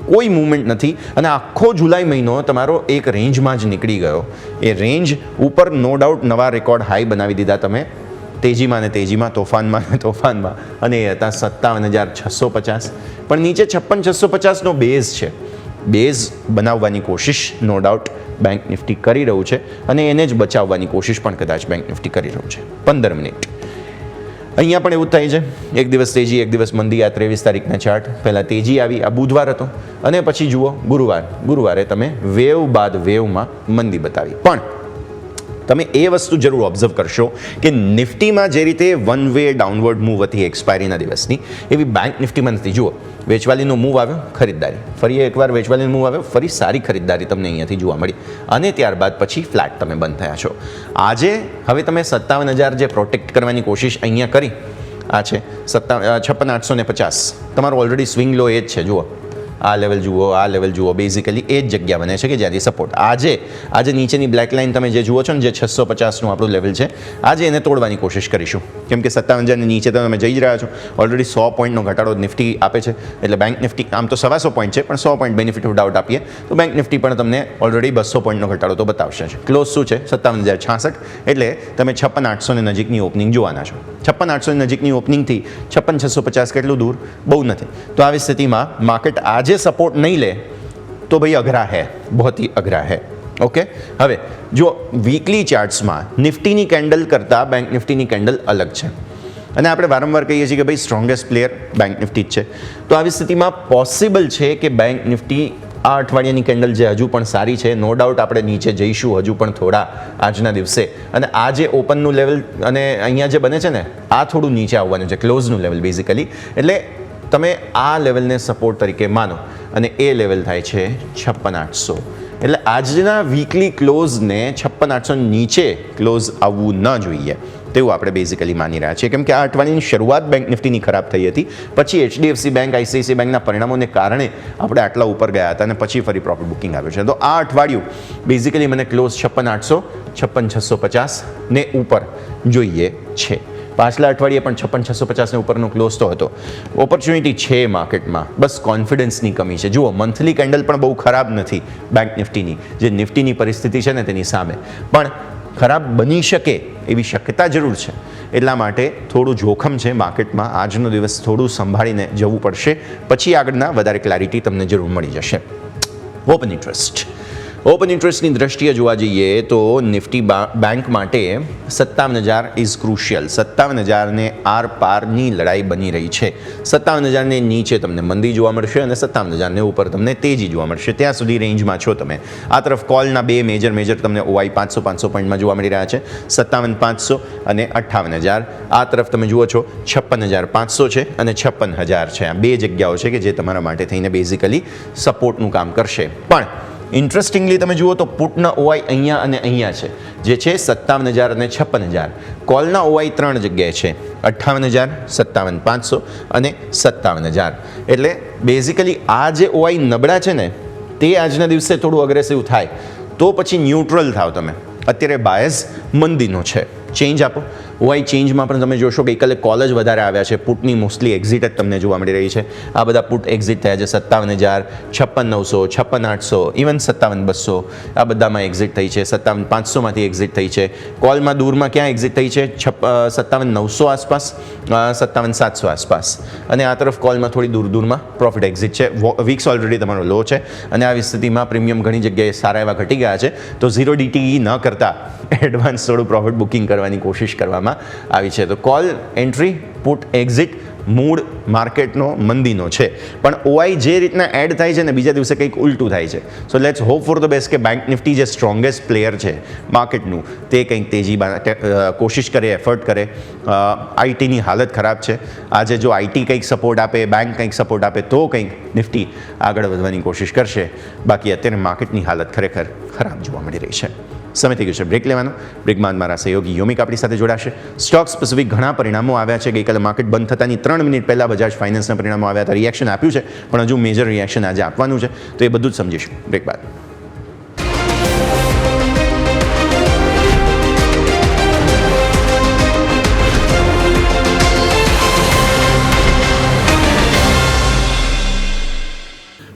કોઈ મૂવમેન્ટ નથી. અને આખો જુલાઈ મહિનો તમારો એક રેન્જમાં જ નીકળી ગયો. એ રેન્જ ઉપર નો ડાઉટ નવા રેકોર્ડ હાઈ બનાવી દીધા તમે, તેજીમાં ને તેજીમાં, તોફાનમાં ને તોફાનમાં, અને એ હતા 57,650. પણ નીચે 56,650નો બેઝ છે. બેઝ બનાવવાની કોશિશ નો ડાઉટ બેંક નિફ્ટી કરી રહ્યું છે, અને એને જ બચાવવાની કોશિશ પણ કદાચ બેંક નિફ્ટી કરી રહ્યું છે. 15 મિનિટ અહીંયા પણ એવું થાય છે. એક દિવસ તેજી, એક દિવસ મંદી. આ 23 તારીખના ચાર્ટ. પહેલાં તેજી આવી, આ બુધવાર હતો, અને પછી જુઓ ગુરુવારે તમે વેવ બાદ વેવમાં મંદી બતાવી. પણ તમે એ વસ્તુ જરૂર ઓબ્ઝર્વ કરશો કે નિફ્ટીમાં જે રીતે વન વે ડાઉનવર્ડ મૂવ હતી એક્સપાયરીના દિવસની, એવી બેંક નિફ્ટીમાં નથી. જુઓ, વેચવાલીનો મૂવ આવ્યો, ખરીદદારી, ફરી એકવાર વેચવાલીનો મૂવ આવ્યો, ફરી સારી ખરીદદારી તમને અહીંયાથી જોવા મળી, અને ત્યારબાદ પછી ફ્લેટ તમે બંધ થયા છો. આજે હવે તમે 57,000 જે પ્રોટેક્ટ કરવાની કોશિશ અહીંયા કરી, આ છે 56,850, તમારો ઓલરેડી સ્વિંગ લો એ જ છે. જુઓ, આ લેવલ જુઓ, બેઝિકલી એ જ જગ્યા બને છે કે જ્યાંથી સપોર્ટ. આજે નીચેની બ્લેક લાઇન તમે જે જુઓ છો ને, જે 650નું આપણું લેવલ છે, આજે એને તોડવાની કોશિશ કરીશું, કેમ કે 57,000ની નીચે તમે જઈ જ રહ્યા છો. ઓલરેડી 100 પોઈન્ટનો ઘટાડો નિફ્ટી આપે છે, એટલે બેંક નિફ્ટી આમ તો 125 પોઈન્ટ છે, પણ 100 પોઈન્ટ બેનિફિટ ઓફ ડાઉટ આપીએ તો બેંક નિફ્ટી પણ તમને ઓલરેડી 200 પોઈન્ટનો ઘટાડો તો બતાવશે. ક્લોઝ શું છે? 57,066, એટલે તમે 56,800 નજીકની ઓપનિંગ જોવાના છો. 56,800 નજીકની ઓપનિંગથી 56,650 કેટલું દૂર? બહુ નથી. તો આવી સ્થિતિમાં માર્કેટ આજે સપોર્ટ નહીં લે તો ભાઈ અઘરા હૈ, બહુત ही અઘરા હૈ. ઓકે, હવે જો વીકલી ચાર્ટ્સમાં નિફ્ટીની કેન્ડલ કરતાં બેંક નિફ્ટીની કેન્ડલ અલગ છે, અને આપણે વારંવાર કહીએ છીએ કે ભાઈ સ્ટ્રોંગેસ્ટ પ્લેયર બેંક નિફ્ટી જ છે. તો આવી સ્થિતિમાં પોસિબલ છે કે બેંક નિફ્ટી આ અઠવાડિયાની કેન્ડલ જે હજુ પણ સારી છે, નો ડાઉટ આપણે નીચે જઈશું હજુ પણ થોડા આજના દિવસે, અને આ જે ઓપનનું લેવલ અને અહીંયા જે બને છે ને, આ થોડું નીચે આવવાનું છે, ક્લોઝનું લેવલ બેઝિકલી. એટલે તમે આ લેવલને સપોર્ટ તરીકે માનો, અને એ લેવલ થાય છે 56,800. એટલે આજના વીકલી ક્લોઝને 56,800 નીચે ક્લોઝ આવવું ન જોઈએ તેવું આપણે બેઝિકલી માની રહ્યા છીએ, કેમ કે આ અઠવાડિયાની શરૂઆત બેંક નિફ્ટીની ખરાબ થઈ હતી, પછી HDFC બેંક, ICICI બેંકના પરિણામોને કારણે આપણે આટલા ઉપર ગયા હતા, અને પછી ફરી પ્રોફિટ બુકિંગ આવ્યું છે. તો આ અઠવાડિયું બેઝિકલી મને ક્લોઝ 56,800, 56,650 ને ઉપર જોઈએ છે. પાછલા અઠવાડિયે પણ 56,650 ને ઉપરનો ક્લોઝ તો હતો. ઓપોર્ચ્યુનિટી છે માર્કેટમાં, બસ કોન્ફિડન્સની કમી છે. જુઓ, મંથલી કેન્ડલ પણ બહુ ખરાબ નથી બેંક નિફ્ટીની, જે નિફ્ટીની પરિસ્થિતિ છે ને તેની સામે, પણ ખરાબ બની શકે એવી શક્યતા જરૂર છે. એટલા માટે થોડું જોખમ છે માર્કેટમાં. આજનો દિવસ થોડું સંભાળીને જવું પડશે, પછી આગળના વધારે ક્લેરિટી તમને જરૂર મળી જશે. ઓપન ઇન્ટરેસ્ટની દ્રષ્ટિએ જોવા જઈએ તો નિફ્ટી બેંક માટે 57,000 ઇઝ ક્રુશિયલ. 57,000ને આર પારની લડાઈ બની રહી છે. 57,000ને નીચે તમને મંદી જોવા મળશે, અને 57,000ને ઉપર તમને તેજી જોવા મળશે. ત્યાં સુધી રેન્જમાં છો તમે. આ તરફ કોલના બે મેજર તમને OI 500 પોઈન્ટમાં જોવા મળી રહ્યા છે, 57,500 અને 58,000. આ તરફ તમે જુઓ છો 56,500 છે અને 56,000 છે. આ બે જગ્યાઓ છે કે જે તમારા માટે થઈને બેઝિકલી સપોર્ટનું કામ કરશે. પણ ઇન્ટરેસ્ટિંગલી તમે જુઓ તો પુટના OI અહીંયા અને અહીંયા છે, જે છે 57,000 અને 56,000. કોલના OI 3 જગ્યાએ છે, 58,000, 57,500 અને 57,000. એટલે બેઝિકલી આ જે OI નબળા છે ને, તે આજના દિવસે થોડું અગ્રેસિવ થાય તો પછી ન્યુટ્રલ થાવ તમે. અત્યારે બાયસ મંદીનો છે. ચેન્જ આપો. OI ચેન્જમાં પણ તમે જોશો ગઈકાલે કોલ જ વધારે આવ્યા છે, પુટની મોસ્ટલી એક્ઝિટ જ તમને જોવા મળી રહી છે. આ બધા પુટ એક્ઝિટ થયા છે. 57,000, 56,900, 56,800, ઇવન 57,200 આ બધામાં એક્ઝિટ થઈ છે. 57,500માંથી એક્ઝિટ થઈ છે. કોલમાં દૂરમાં ક્યાં એક્ઝિટ થઈ છે? 57,900 આસપાસ, 57,700 આસપાસ, અને આ તરફ કોલમાં થોડી દૂરમાં પ્રોફિટ એક્ઝિટ છે. વીક્સ ઓલરેડી તમારો લો છે, અને આવી સ્થિતિમાં પ્રીમિયમ ઘણી જગ્યાએ સારા એવા ઘટી ગયા છે. તો 0 DTE ન કરતા એડવાન્સ થોડું પ્રોફિટ બુકિંગ કરવાની કોશિશ કરવામાં આવી છે. તો કોલ એન્ટ્રી, પુટ એક્ઝિટ મૂળ માર્કેટનો મંદીનો છે, પણ OI જે રીતના એડ થાય છે ને, બીજા દિવસે કંઈક ઉલટું થાય છે. So let's hope for the best કે બેંક નિફ્ટી જે સ્ટ્રોંગેસ્ટ પ્લેયર છે માર્કેટનું, તે કંઈક તેજી કોશિશ કરે, એફર્ટ કરે. આઈટીની હાલત ખરાબ છે. આજે જો આઈટી કંઈક સપોર્ટ આપે, બેંક કંઈક સપોર્ટ આપે તો કંઈક નિફ્ટી આગળ વધવાની કોશિશ કરશે. બાકી અત્યારે માર્કેટની હાલત ખરેખર ખરાબ જોવા મળી રહી છે. સમય થઈ ગયો છે બ્રેક લેવાનો. બ્રેકમાં મારા સહયોગી યોમિક આપણી સાથે જોડાશે. સ્ટોક સ્પેસિફિક ઘણા પરિણામો આવ્યા છે. ગઈકાલે માર્કેટ બંધ થતાની 3 મિનિટ પહેલાં બજાજ ફાઇનાન્સના પરિણામો આવ્યા હતા. રિએક્શન આપ્યું છે, પણ હજુ મેજર રિએક્શન આજે આપવાનું છે, તો એ બધું જ સમજીશું બ્રેક બાદ.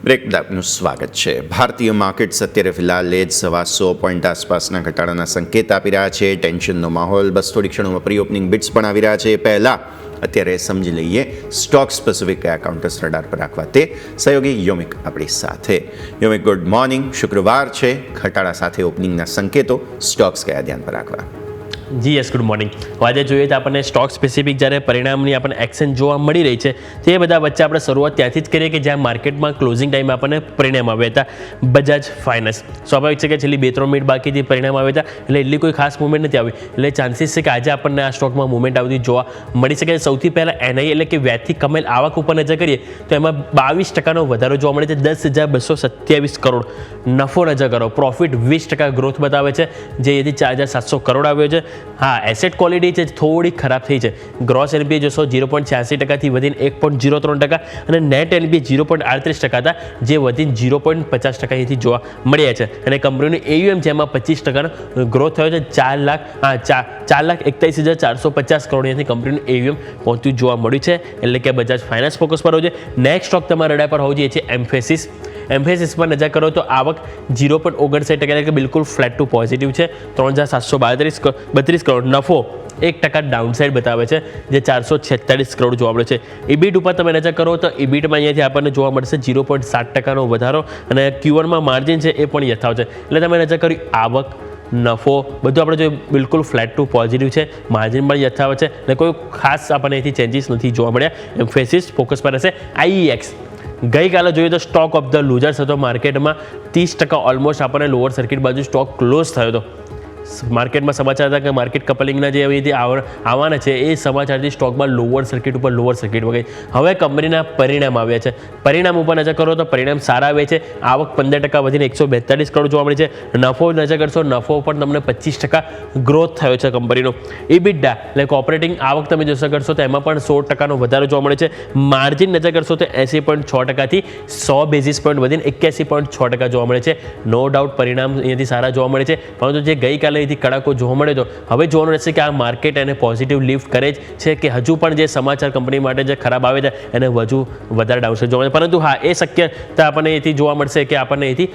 બ્રેક બાદ આપનું સ્વાગત છે. ભારતીય માર્કેટ્સ અત્યારે ફિલહાલ એ જ 125 પોઈન્ટ આસપાસના ઘટાડાના સંકેત આપી રહ્યા છે. ટેન્શનનો માહોલ, બસ થોડી ક્ષણોમાં પ્રી ઓપનિંગ બિટ્સ પણ આવી રહ્યા છે. પહેલાં અત્યારે સમજી લઈએ સ્ટોક સ્પેસિફિક કયા કાઉન્ટર્સ રડાર પર રાખવા, તે સહયોગી યોમિક આપણી સાથે. યોમિક, ગુડ મોર્નિંગ. શુક્રવાર છે, ઘટાડા સાથે ઓપનિંગના સંકેતો, સ્ટોક્સ કયા ધ્યાન પર રાખવા? જી યસ, ગુડ મોર્નિંગ. આજે જોઈએ તો આપણને સ્ટોક સ્પેસિફિક જ્યારે પરિણામની આપણને એક્શન જોવા મળી રહી છે તે બધા વચ્ચે આપણે શરૂઆત ત્યાંથી જ કરીએ કે જ્યાં માર્કેટમાં ક્લોઝિંગ ટાઈમે આપણને પરિણામ આવ્યા હતા બજાજ ફાઇનાન્સ. સ્વાભાવિક છે કે છેલ્લી 2-3 મિનિટ બાકીથી પરિણામ આવ્યા હતા એટલે એટલી કોઈ ખાસ મુવમેન્ટ નથી આવી, એટલે ચાન્સીસ છે કે આજે આપણને આ સ્ટોકમાં મુવમેન્ટ આવતી જોવા મળી શકે. સૌથી પહેલાં એનઆઈ એટલે કે વ્યાજથી કમાયેલ આવક ઉપર નજર કરીએ તો એમાં 22% વધારો જોવા મળે છે, 10,227 કરોડ. નફો નજર કરો, પ્રોફિટ 20% ગ્રોથ બતાવે છે, જે એથી 4,700 કરોડ આવ્યો છે. હા, એસેટ ક્વોલિટી છે થોડી ખરાબ થઈ છે. ગ્રોસ એનપીએ જોશો 0.86%થી વધીને 1.03% અને નેટ એનપીએ 0.38% હતા, જે વધીને 0.50%થી જોવા મળ્યા છે. અને કંપનીનું એયુએમ છે એમાં 25% ગ્રોથ થયો છે. 4,41,450 કરોડ અહીંયાથી કંપનીનું એયુએમ પહોંચ્યું જોવા મળ્યું છે, એટલે કે બજાજ ફાઇનાન્સ ફોકસ પર હોય છે. નેક્સ્ટ સ્ટોક તમારા રડા પર હોવું જોઈએ છે એમ્ફેસિસ. એમ્ફેસિસ પર નજર કરો તો આવક 0.59% એટલે કે બિલકુલ ફ્લેટ ટુ પોઝિટિવ છે, 3,732 કરોડ. નફો 1% ડાઉનસાઇડ બતાવે છે, જે 446 કરોડ જોવા મળે છે. ઇબીટ ઉપર તમે નજર કરો તો ઇબીટમાં અહીંયાથી આપણને જોવા મળશે 0.7%નો વધારો અને Q1માં માર્જિન છે એ પણ યથાવત છે. એટલે તમે નજર કરી આવક, નફો બધું આપણે જો બિલકુલ ફ્લેટ ટુ પોઝિટિવ છે, માર્જિન પણ યથાવત છે એટલે કોઈ ખાસ આપણને અહીંથી ચેન્જીસ નથી જોવા મળ્યા. એમ્ફેસિસ ફોકસ પર રહેશે. આઈઈએક્સ ગઈકાલે જોઈએ તો સ્ટોક ઓફ ધ લૂઝર્સ હતો માર્કેટમાં, 30% ઓલમોસ્ટ આપણને લોઅર સર્કિટ બાજુ સ્ટોક ક્લોઝ થયો હતો. માર્કેટમાં સમાચાર હતા કે માર્કેટ કપલિંગના જે રીતે આવવાના છે એ સમાચારથી સ્ટોકમાં લોઅર સર્કિટ વગેરે. હવે કંપનીના પરિણામ આવ્યા છે. પરિણામ ઉપર નજર કરો તો પરિણામ સારા આવે છે. આવક 15% વધીને 142 કરોડ જોવા મળે છે. નફો નજર કરશો, નફો પણ તમને 25% ગ્રોથ થયો છે કંપનીનો. ઇબિડા એટલે ઓપરેટિંગ આવક તમે જોશો કરશો તો એમાં પણ 16%નો વધારો જોવા મળે છે. માર્જિન નજર કરશો તો 80.6%થી 100 બેઝિસ પોઈન્ટ વધીને 81.6% જોવા મળે છે. નો ડાઉટ પરિણામ અહીંયાથી સારા જોવા મળે છે, પરંતુ જે ગઈકાલે અહીંથી કડાકો જોવા મળે તો હવે જોવાનું રહેશે કે આ માર્કેટ એને પોઝિટિવ લિફ્ટ કરે છે કે હજુ પણ જે સમાચાર કંપની માટે જે ખરાબ આવે છે એને વધુ વધારે ડાઉનસાઇડ જોવા મળે. પરંતુ હા, એ શક્યતા આપણને અહીંથી જોવા મળશે કે આપણને અહીંથી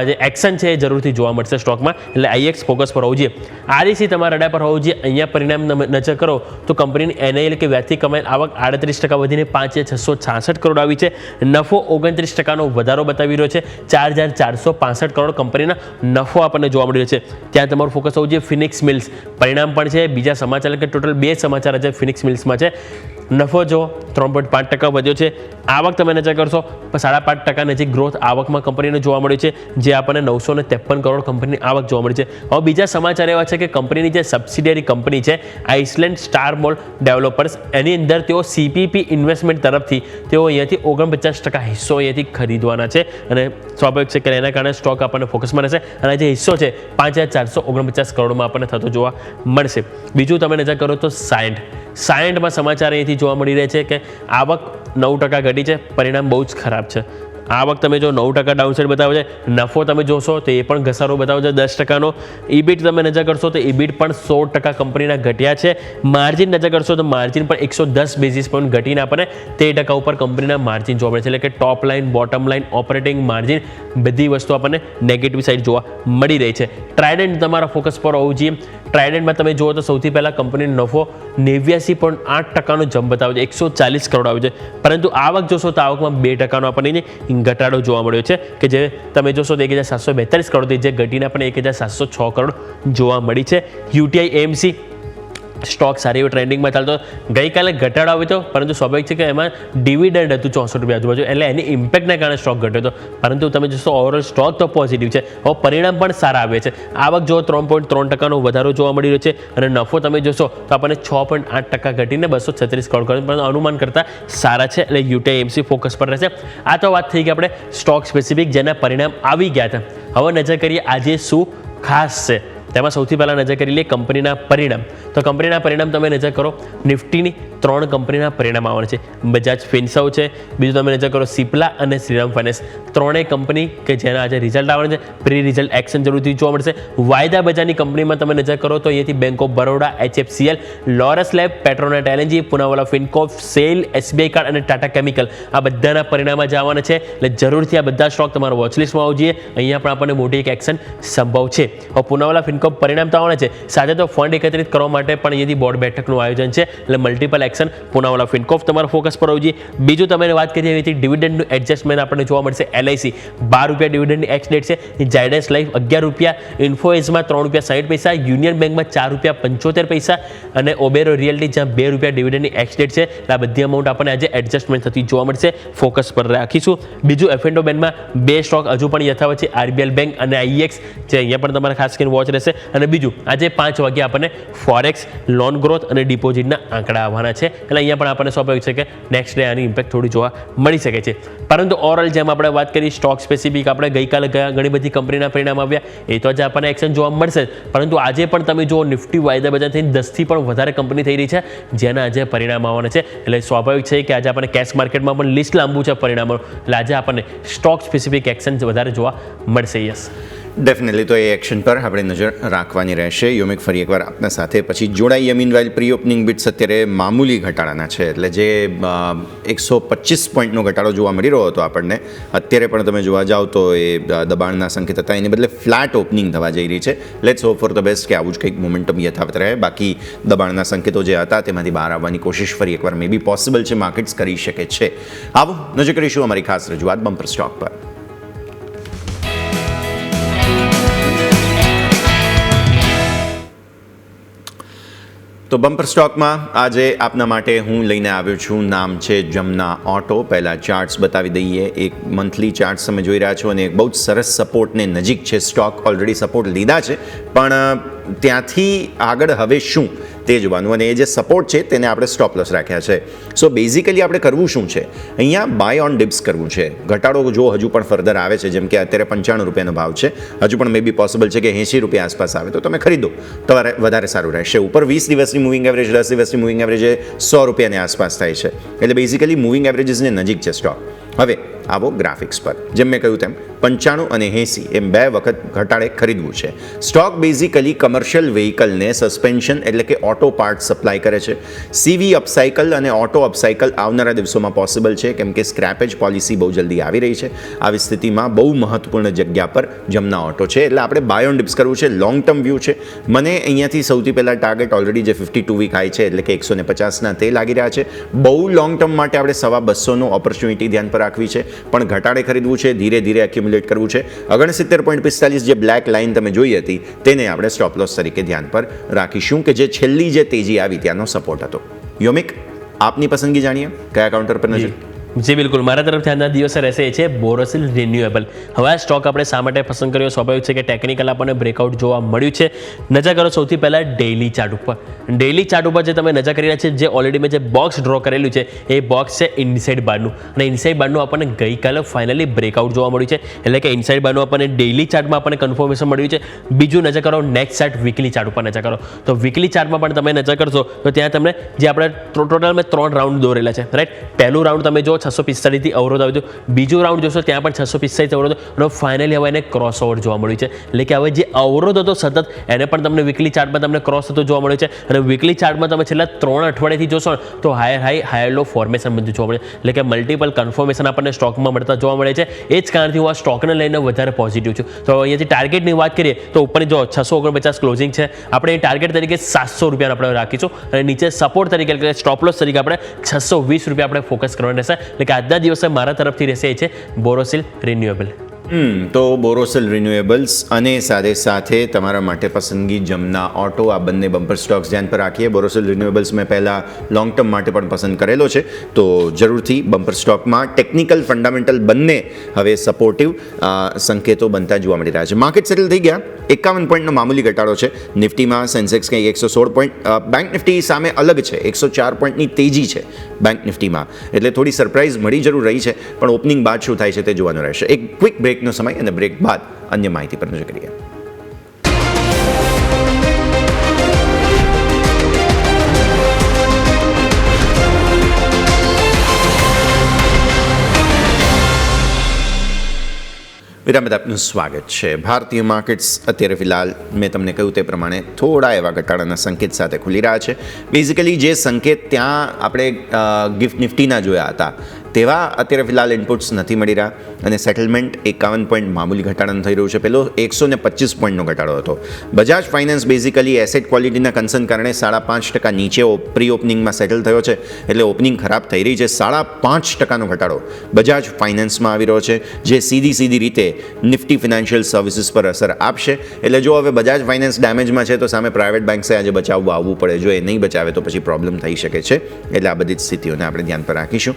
જે એક્શન છે એ જરૂરથી જોવા મળશે સ્ટોકમાં, એટલે આઈએક્સ ફોકસ પર હોવું જોઈએ. આરઈસી તમારા રડા પર હોવું જોઈએ. અહીંયા પરિણામ નજર કરો તો કંપનીની એનઆઈ એટલે કે વ્યાજથી કમાયેલ આવક 38% વધીને 5,666 કરોડ આવી છે. નફો 29%નો વધારો બતાવી રહ્યો છે, 4,465 કરોડ કંપનીના નફો આપણને જોવા મળી રહ્યો છે. ત્યાં તમારું ફોકસ હોવું જોઈએ. ફિનિક્સ મિલ્સ પરિણામ પણ છે, બીજા સમાચાર કે ટોટલ 2 સમાચાર છે ફિનિક્સ મિલ્સમાં છે. નફો જો 3.5% વધ્યો છે. આવક તમે નજર કરશો 5.5% નજીક ગ્રોથ આવકમાં કંપનીને જોવા મળ્યું છે, જે આપણને 953 કરોડ કંપનીની આવક જોવા મળી છે. હવે બીજા સમાચાર એવા છે કે કંપનીની જે સબસિડિયરી કંપની છે આઇસલેન્ડ સ્ટાર મોલ ડેવલપર્સ, એની અંદર તેઓ સીપીપી ઇન્વેસ્ટમેન્ટ તરફથી તેઓ અહીંયાથી 49% હિસ્સો અહીંયાથી ખરીદવાના છે અને સ્વાભાવિક છે કે એના કારણે સ્ટોક આપણને ફોકસમાં રહેશે અને જે હિસ્સો છે 5,449 કરોડમાં આપણને થતો જોવા મળશે. બીજું તમે નજર કરો તો સાયન્ટમાં સમાચાર અહીંથી જોવા મળી રહે છે કે આવક 9% ઘટી છે. પરિણામ બહુ જ ખરાબ છે. આવક તમે જો 9% ડાઉનસાઇડ બતાવે છે. નફો તમે જોશો તો એ પણ ઘસારો બતાવે છે 10%નો. ઇબીટ તમે નજર કરશો તો ઇબીટ પણ 16% કંપનીના ઘટ્યા છે. માર્જિન નજર કરશો તો માર્જિન પણ 110 બેઝિસ પોઈન્ટ ઘટીને આપણને 13% ઉપર કંપનીના માર્જિન જોવા મળે છે, એટલે કે top line, bottom line, operating margin બધી વસ્તુ આપણને નેગેટિવ સાઇડ જોવા મળી રહી છે. ટ્રાઇડન્ટ તમારા ફોકસ પર હોવું જોઈએ. ટ્રાઇડન્ટમાં તમે જુઓ તો સૌથી પહેલાં કંપનીનો નફો 89.8%નો જમ્પ બતાવે છે, 140 કરોડ આવે છે. પરંતુ આવક જોશો તો આવકમાં 2%નો આપણને ઘટાડો જોવા મળ્યો છે, કે જે તમે જોશો તો 1,742 કરોડથી જે ઘટીને આપણે 1,706 કરોડ જોવા મળી છે. યુટીઆઈ એએમસી સ્ટોક સારી એવી ટ્રેન્ડિંગમાં ચાલતો. ગઈકાલે ઘટાડો આવ્યો હતો, પરંતુ સ્વાભાવિક છે કે એમાં ડિવિડન્ડ હતું 64 રૂપિયા આજુબાજુ, એટલે એની ઇમ્પેક્ટના કારણે સ્ટોક ઘટ્યો હતો. પરંતુ તમે જોશો ઓવરઓલ સ્ટોક તો પોઝિટિવ છે. હવે પરિણામ પણ સારા આવે છે. આવક જો 3.3%નો વધારો જોવા મળી રહ્યો છે અને નફો તમે જોશો તો આપણને 6.8% ઘટીને 236 કરોડ કર્યો, પરંતુ અનુમાન કરતાં સારા છે, એટલે યુટીઆઈએમસી ફોકસ પર રહેશે. આ તો વાત થઈ કે આપણે સ્ટોક સ્પેસિફિક જેના પરિણામ આવી ગયા હતા. હવે નજર કરીએ આજે શું ખાસ છે. તેમાં સૌથી પહેલાં નજર કરી લઈએ કંપનીના પરિણામ. તો કંપનીના પરિણામ તમે નજર કરો, નિફ્ટીની 3 કંપનીના પરિણામ આવવાના છે. બજાજ ફિનસર્વ છે, બીજું તમે નજર કરો સિપ્લા અને શ્રીરામ ફાઇનાન્સ, ત્રણેય કંપની કે જેના આજે રિઝલ્ટ આવવાના છે. પ્રી રિઝલ્ટ એક્શન જરૂરથી જોવા મળશે. વાયદા બજારની કંપનીમાં તમે નજર કરો તો અહીંયાથી bank of Baroda, HFCL, Laurus lab, Petronet LNG, Poonawalla Fincorp, SAIL, SBI card અને ટાટા કેમિકલ, આ બધાના પરિણામ જ આવવાના છે. એટલે જરૂરથી આ બધા સ્ટોક તમારા વોચલિસ્ટમાં આવવું જોઈએ. અહીંયા પણ આપણને મોટી એક એક્શન સંભવ છે. હવે પુનાવાલા ફિનકોર્પ પરિણામ તો આવવાના છે, સાથે તો ફંડ એકત્રિત કરવા માટે પણ અહીંયાથી બોર્ડ બેઠકનું આયોજન છે, એટલે મલ્ટિપલ એક્શન પૂનાવાલા ફિનકોફ તમારો ફોકસ પર હોવું જોઈએ. બીજું તમે વાત કરીએ એવી ડિવિડન્ડનું એડજસ્ટમેન્ટ આપણને જોવા મળશે. LIC 12 રૂપિયા ડિવિડન્ડની એક્સ ડેટ છે. ઝાયડસ લાઈફ 11 રૂપિયા, ઇન્ફોએસમાં 3 રૂપિયા 60 પૈસા, યુનિયન બેંકમાં 4 રૂપિયા 75 પૈસા અને ઓબેરો રિયલ્ટી જ્યાં 2 રૂપિયા ડિવિડન્ડની એક્સ ડેટ છે. આ બધી અમાઉન્ટ આપણને આજે એડજસ્ટમેન્ટ થતી જોવા મળશે. ફોકસ પર રાખીશું. બીજું F&O બેન્ડમાં 2 સ્ટોક હજુ પણ યથાવત છે, RBL બેંક અને IEX જે અહીંયા પણ તમારે ખાસ કરીને વોચ રહેશે. અને બીજું આજે 5 વાગે આપણને ફોરેક્સ, લોન ગ્રોથ અને ડિપોઝિટના આંકડા આવવાના છે. એટલે અહીંયા પણ આપણને સ્વાભાવિક છે કે નેક્સ્ટ ડે આની ઇમ્પેક્ટ થોડી જોવા મળી શકે છે. પરંતુ ઓવરઓલ જેમ આપણે વાત કરી સ્ટોક સ્પેસિફિક આપણે ગઈકાલે ઘણી બધી કંપનીના પરિણામ આવ્યા, એ તો આજે આપણને એક્શન જોવા મળશે. પરંતુ આજે પણ તમે જુઓ નિફ્ટી વાયદા બજાર થઈને 10થી પણ વધારે કંપની થઈ રહી છે જેના આજે પરિણામ આવવાના છે. એટલે સ્વાભાવિક છે કે આજે આપણને કેશ માર્કેટમાં પણ લિસ્ટ લાંબુ છે પરિણામો. એટલે આજે આપણને સ્ટોક સ્પેસિફિક એક્શન વધારે જોવા મળશે. યસ, ડેફિનેટલી તો એ એક્શન પર આપણે નજર રાખવાની રહેશે. યોમિક ફરી એકવાર આપના સાથે પછી જોડાઈએ. મીનવાઇલ પ્રી ઓપનિંગ બિટ્સ અત્યારે મામૂલી ઘટાડાના છે, એટલે જે 125 પોઈન્ટનો ઘટાડો જોવા મળી રહ્યો હતો આપણને, અત્યારે પણ તમે જોવા જાઓ તો એ દબાણના સંકેત હતા, એને બદલે ફ્લેટ ઓપનિંગ થવા જઈ રહી છે. Let's hope for the best કે આવું જ કંઈક મોમેન્ટમ યથાવત રહે. બાકી દબાણના સંકેતો જે હતા તેમાંથી બહાર આવવાની કોશિશ ફરી એકવાર મે બી પોસિબલ છે, માર્કેટ્સ કરી શકે છે. આવો નજર કરીશું અમારી ખાસ રજૂઆત બમ્પર સ્ટોક પર. તો બમ્પર સ્ટોકમાં આજે આપના માટે હું લઈને આવ્યો છું, નામ છે જમના ઓટો. પહેલાં ચાર્ટ્સ બતાવી દઈએ. એક મંથલી ચાર્ટ્સ તમે જોઈ રહ્યા છો અને એક બહુ જ સરસ સપોર્ટને નજીક છે. સ્ટોક ઓલરેડી સપોર્ટ લીધા છે, પણ ત્યાંથી આગળ હવે શું તે જોવાનું, અને એ જે સપોર્ટ છે તેને આપણે સ્ટોપ લોસ રાખ્યા છે. સો બેઝિકલી આપણે કરવું શું છે, અહીંયા બાય ઓન ડિપ્સ કરવું છે. ઘટાડો જો હજુ પણ ફર્ધર આવે છે, જેમ કે અત્યારે 95 રૂપિયાનો ભાવ છે, હજુ પણ મે બી પોસિબલ છે કે 80 રૂપિયા આસપાસ આવે તો તમે ખરીદો તો વધારે સારું રહેશે. ઉપર 20 દિવસની મૂવિંગ એવરેજ, 10 દિવસની મૂવિંગ એવરેજ 100 રૂપિયાની આસપાસ થાય છે. એટલે બેઝિકલી મૂવિંગ એવરેજીસને નજીક છે સ્ટોક. હવે આવો ગ્રાફિક્સ પર. જેમ મેં કહ્યું તેમ 95 અને 80 એમ 2 વખત ઘટાડે ખરીદવું છે. સ્ટોક બેઝિકલી કમર્શિયલ વ્હીકલને સસ્પેન્શન એટલે કે ઓટો પાર્ટ સપ્લાય કરે છે. CV અપસાઇકલ અને ઓટો અપસાઇકલ આવનારા દિવસોમાં પોસિબલ છે, કેમ કે સ્ક્રેપેજ પોલિસી બહુ જલ્દી આવી રહી છે. આવી સ્થિતિમાં બહુ મહત્વપૂર્ણ જગ્યા પર જમના ઓટો છે. એટલે આપણે બાય ઓન ડિપ્સ કરવું છે. લોંગ ટર્મ વ્યૂ છે. મને અહીંયાથી સૌથી પહેલાં ટાર્ગેટ ઓલરેડી જે 52 વીક હાઈ છે એટલે કે 150ના તે લાગી રહ્યા છે. બહુ લોંગ ટર્મ માટે આપણે 250નો ઓપોર્ચ્યુનિટી ધ્યાન પર રાખવી છે, પણ ઘટાડે ખરીદવું છે, ધીરે ધીરે એક્યુમ્યુલેટ કરવું છે. 69.45 જે બ્લેક લાઇન તમે જોઈ હતી તેને આપણે સ્ટોપ લોસ તરીકે ધ્યાન પર રાખીશું, કે જે છેલ્લી જે તેજી આવી ત્યાંનો સપોર્ટ હતો. યોમિક, આપની પસંદગી જાણીએ, કયા કાઉન્ટર પર નજર? જી બિલકુલ, મારા તરફથી આજના દિવસે રહેશે એ છે બોરોસિલ રિન્યુએબલ. હવે આ સ્ટોક આપણે શા માટે પસંદ કર્યો? સ્વાભાવિક છે કે ટેકનિકલ આપણને બ્રેકઆઉટ જોવા મળ્યું છે. નજર કરો સૌથી પહેલાં ડેઇલી ચાર્ટ ઉપર. ડેઇલી ચાર્ટ ઉપર જે તમે નજર કરી રહ્યા છે, જે ઓલરેડી મેં જે બોક્સ ડ્રો કરેલું છે એ બોક્સ છે ઇનસાઇડ બારનું, અને ઇનસાઇડ બારનું આપણને ગઈકાલે ફાઇનલી બ્રેકઆઉટ જોવા મળ્યું છે. એટલે કે ઇનસાઇડ બારનું આપણને ડેઇલી ચાર્ટમાં આપણને કન્ફર્મેશન મળ્યું છે. બીજું નજર કરો નેક્સ્ટ ચાર્ટ વીકલી ચાર્ટ ઉપર નજર કરો. તો વીકલી ચાર્ટમાં પણ તમે નજર કરશો તો ત્યાં તમને જે આપણે ટોટલ મેં 3 રાઉન્ડ દોરેલા છે, રાઈટ. પહેલું રાઉન્ડ તમે જો 645 અવરોધ આવ્યો, બીજું રાઉન્ડ જોશો ત્યાં પણ 645 અવરોધ, અને ફાઇનલી હવે એને ક્રોસ ઓવર જોવા મળ્યું છે. એટલે કે હવે જે અવરોધ હતો સતત એને પણ તમને વીકલી ચાર્ટમાં તમને ક્રોસ થતો જોવા મળ્યો છે. અને વીકલી ચાર્ટમાં તમે છેલ્લા 3 અઠવાડિયાથી જોશો તો હાયર હાઈ હાયર લો ફોર્મેશન બધું જોવા મળે. એટલે કે મલ્ટિપલ કન્ફર્મેશન આપણને સ્ટોકમાં મળતા જોવા મળે છે. એ જ કારણથી હું આ સ્ટોકને લઈને વધારે પોઝિટિવ છું. તો અહીંયાથી ટાર્ગેટની વાત કરીએ તો ઉપર જો 649 ક્લોઝિંગ છે, આપણે એ ટાર્ગેટ તરીકે 700 રૂપિયા આપણે રાખીશું, અને નીચે સપોર્ટ તરીકે એટલે કે સ્ટોપ લોસ તરીકે આપણે 620 રૂપિયા આપણે ફોકસ કરવાનું રહેશે. એટલે કે આજના દિવસે મારા તરફથી રહેશે એ છે બોરોસિલ રિન્યુએબલ. તો બોરોસિલ રિન્યુએબલ્સ અને સાથે તમારા માટે પસંદગી જમના ઓટો, આ બંને બમ્પર સ્ટોક્સ ધ્યાન પર રાખીએ. બોરોસિલ રિન્યુએબલ્સ મેં પહેલાં લોંગ ટર્મ માટે પણ પસંદ કરેલો છે, તો જરૂરથી બમ્પર સ્ટોકમાં ટેકનિકલ ફંડામેન્ટલ બંને હવે સપોર્ટિવ સંકેતો બનતા જોવા મળી રહ્યા છે. માર્કેટ સેટલ થઈ ગયા. 51 પોઈન્ટનો મામૂલી ઘટાડો છે. નિફ્ટીમાં સેન્સેક્સ કંઈક 116 પોઈન્ટ, બેંક નિફ્ટી સામે અલગ છે, 104 પોઈન્ટની તેજી છે બેંક નિફ્ટીમાં. એટલે થોડી સરપ્રાઇઝ મળી જરૂર રહી છે, પણ ઓપનિંગ બાદ શું થાય છે તે જોવાનું રહેશે. એક ક્વિક બ્રેકનો સમય, અને બ્રેક બાદ અન્ય માહિતી પર નજર કરીએ. વિરામ બાદ આપનું સ્વાગત છે. ભારતીય માર્કેટ્સ અત્યારે ફિલહાલ મેં તમને કહ્યું તે પ્રમાણે થોડા એવા ઘટાડાના સંકેત સાથે ખુલી રહ્યા છે. બેઝિકલી જે સંકેત ત્યાં આપણે ગિફ્ટ નિફ્ટીના જોયા હતા તેવા અત્યારે ફિલહાલ ઇનપુટ્સ નથી મળી રહ્યા અને સેટલમેન્ટ 51 પોઈન્ટ મામૂલી ઘટાડાનું થઈ રહ્યું છે. પેલો 125 પોઈન્ટનો ઘટાડો હતો. બજાજ ફાઇનાન્સ બેઝિકલી એસેટ ક્વોલિટીના કન્સર્ન કારણે 5.5% નીચે પ્રી ઓપનિંગમાં સેટલ થયો છે, એટલે ઓપનિંગ ખરાબ થઈ રહી છે. 5.5%નો ઘટાડો બજાજ ફાઇનાન્સમાં આવી રહ્યો છે, જે સીધી રીતે નિફ્ટી ફિનાન્શિયલ સર્વિસીસ પર અસર આપશે. એટલે જો હવે બજાજ ફાઇનાન્સ ડેમેજમાં છે તો સામે પ્રાઇવેટ બેંક્સે આજે બચાવવા આવવું પડે. જો એ નહીં બચાવે તો પછી પ્રોબ્લેમ થઈ શકે છે. એટલે આ બધી જ સ્થિતિઓને આપણે ધ્યાન પર રાખીશું.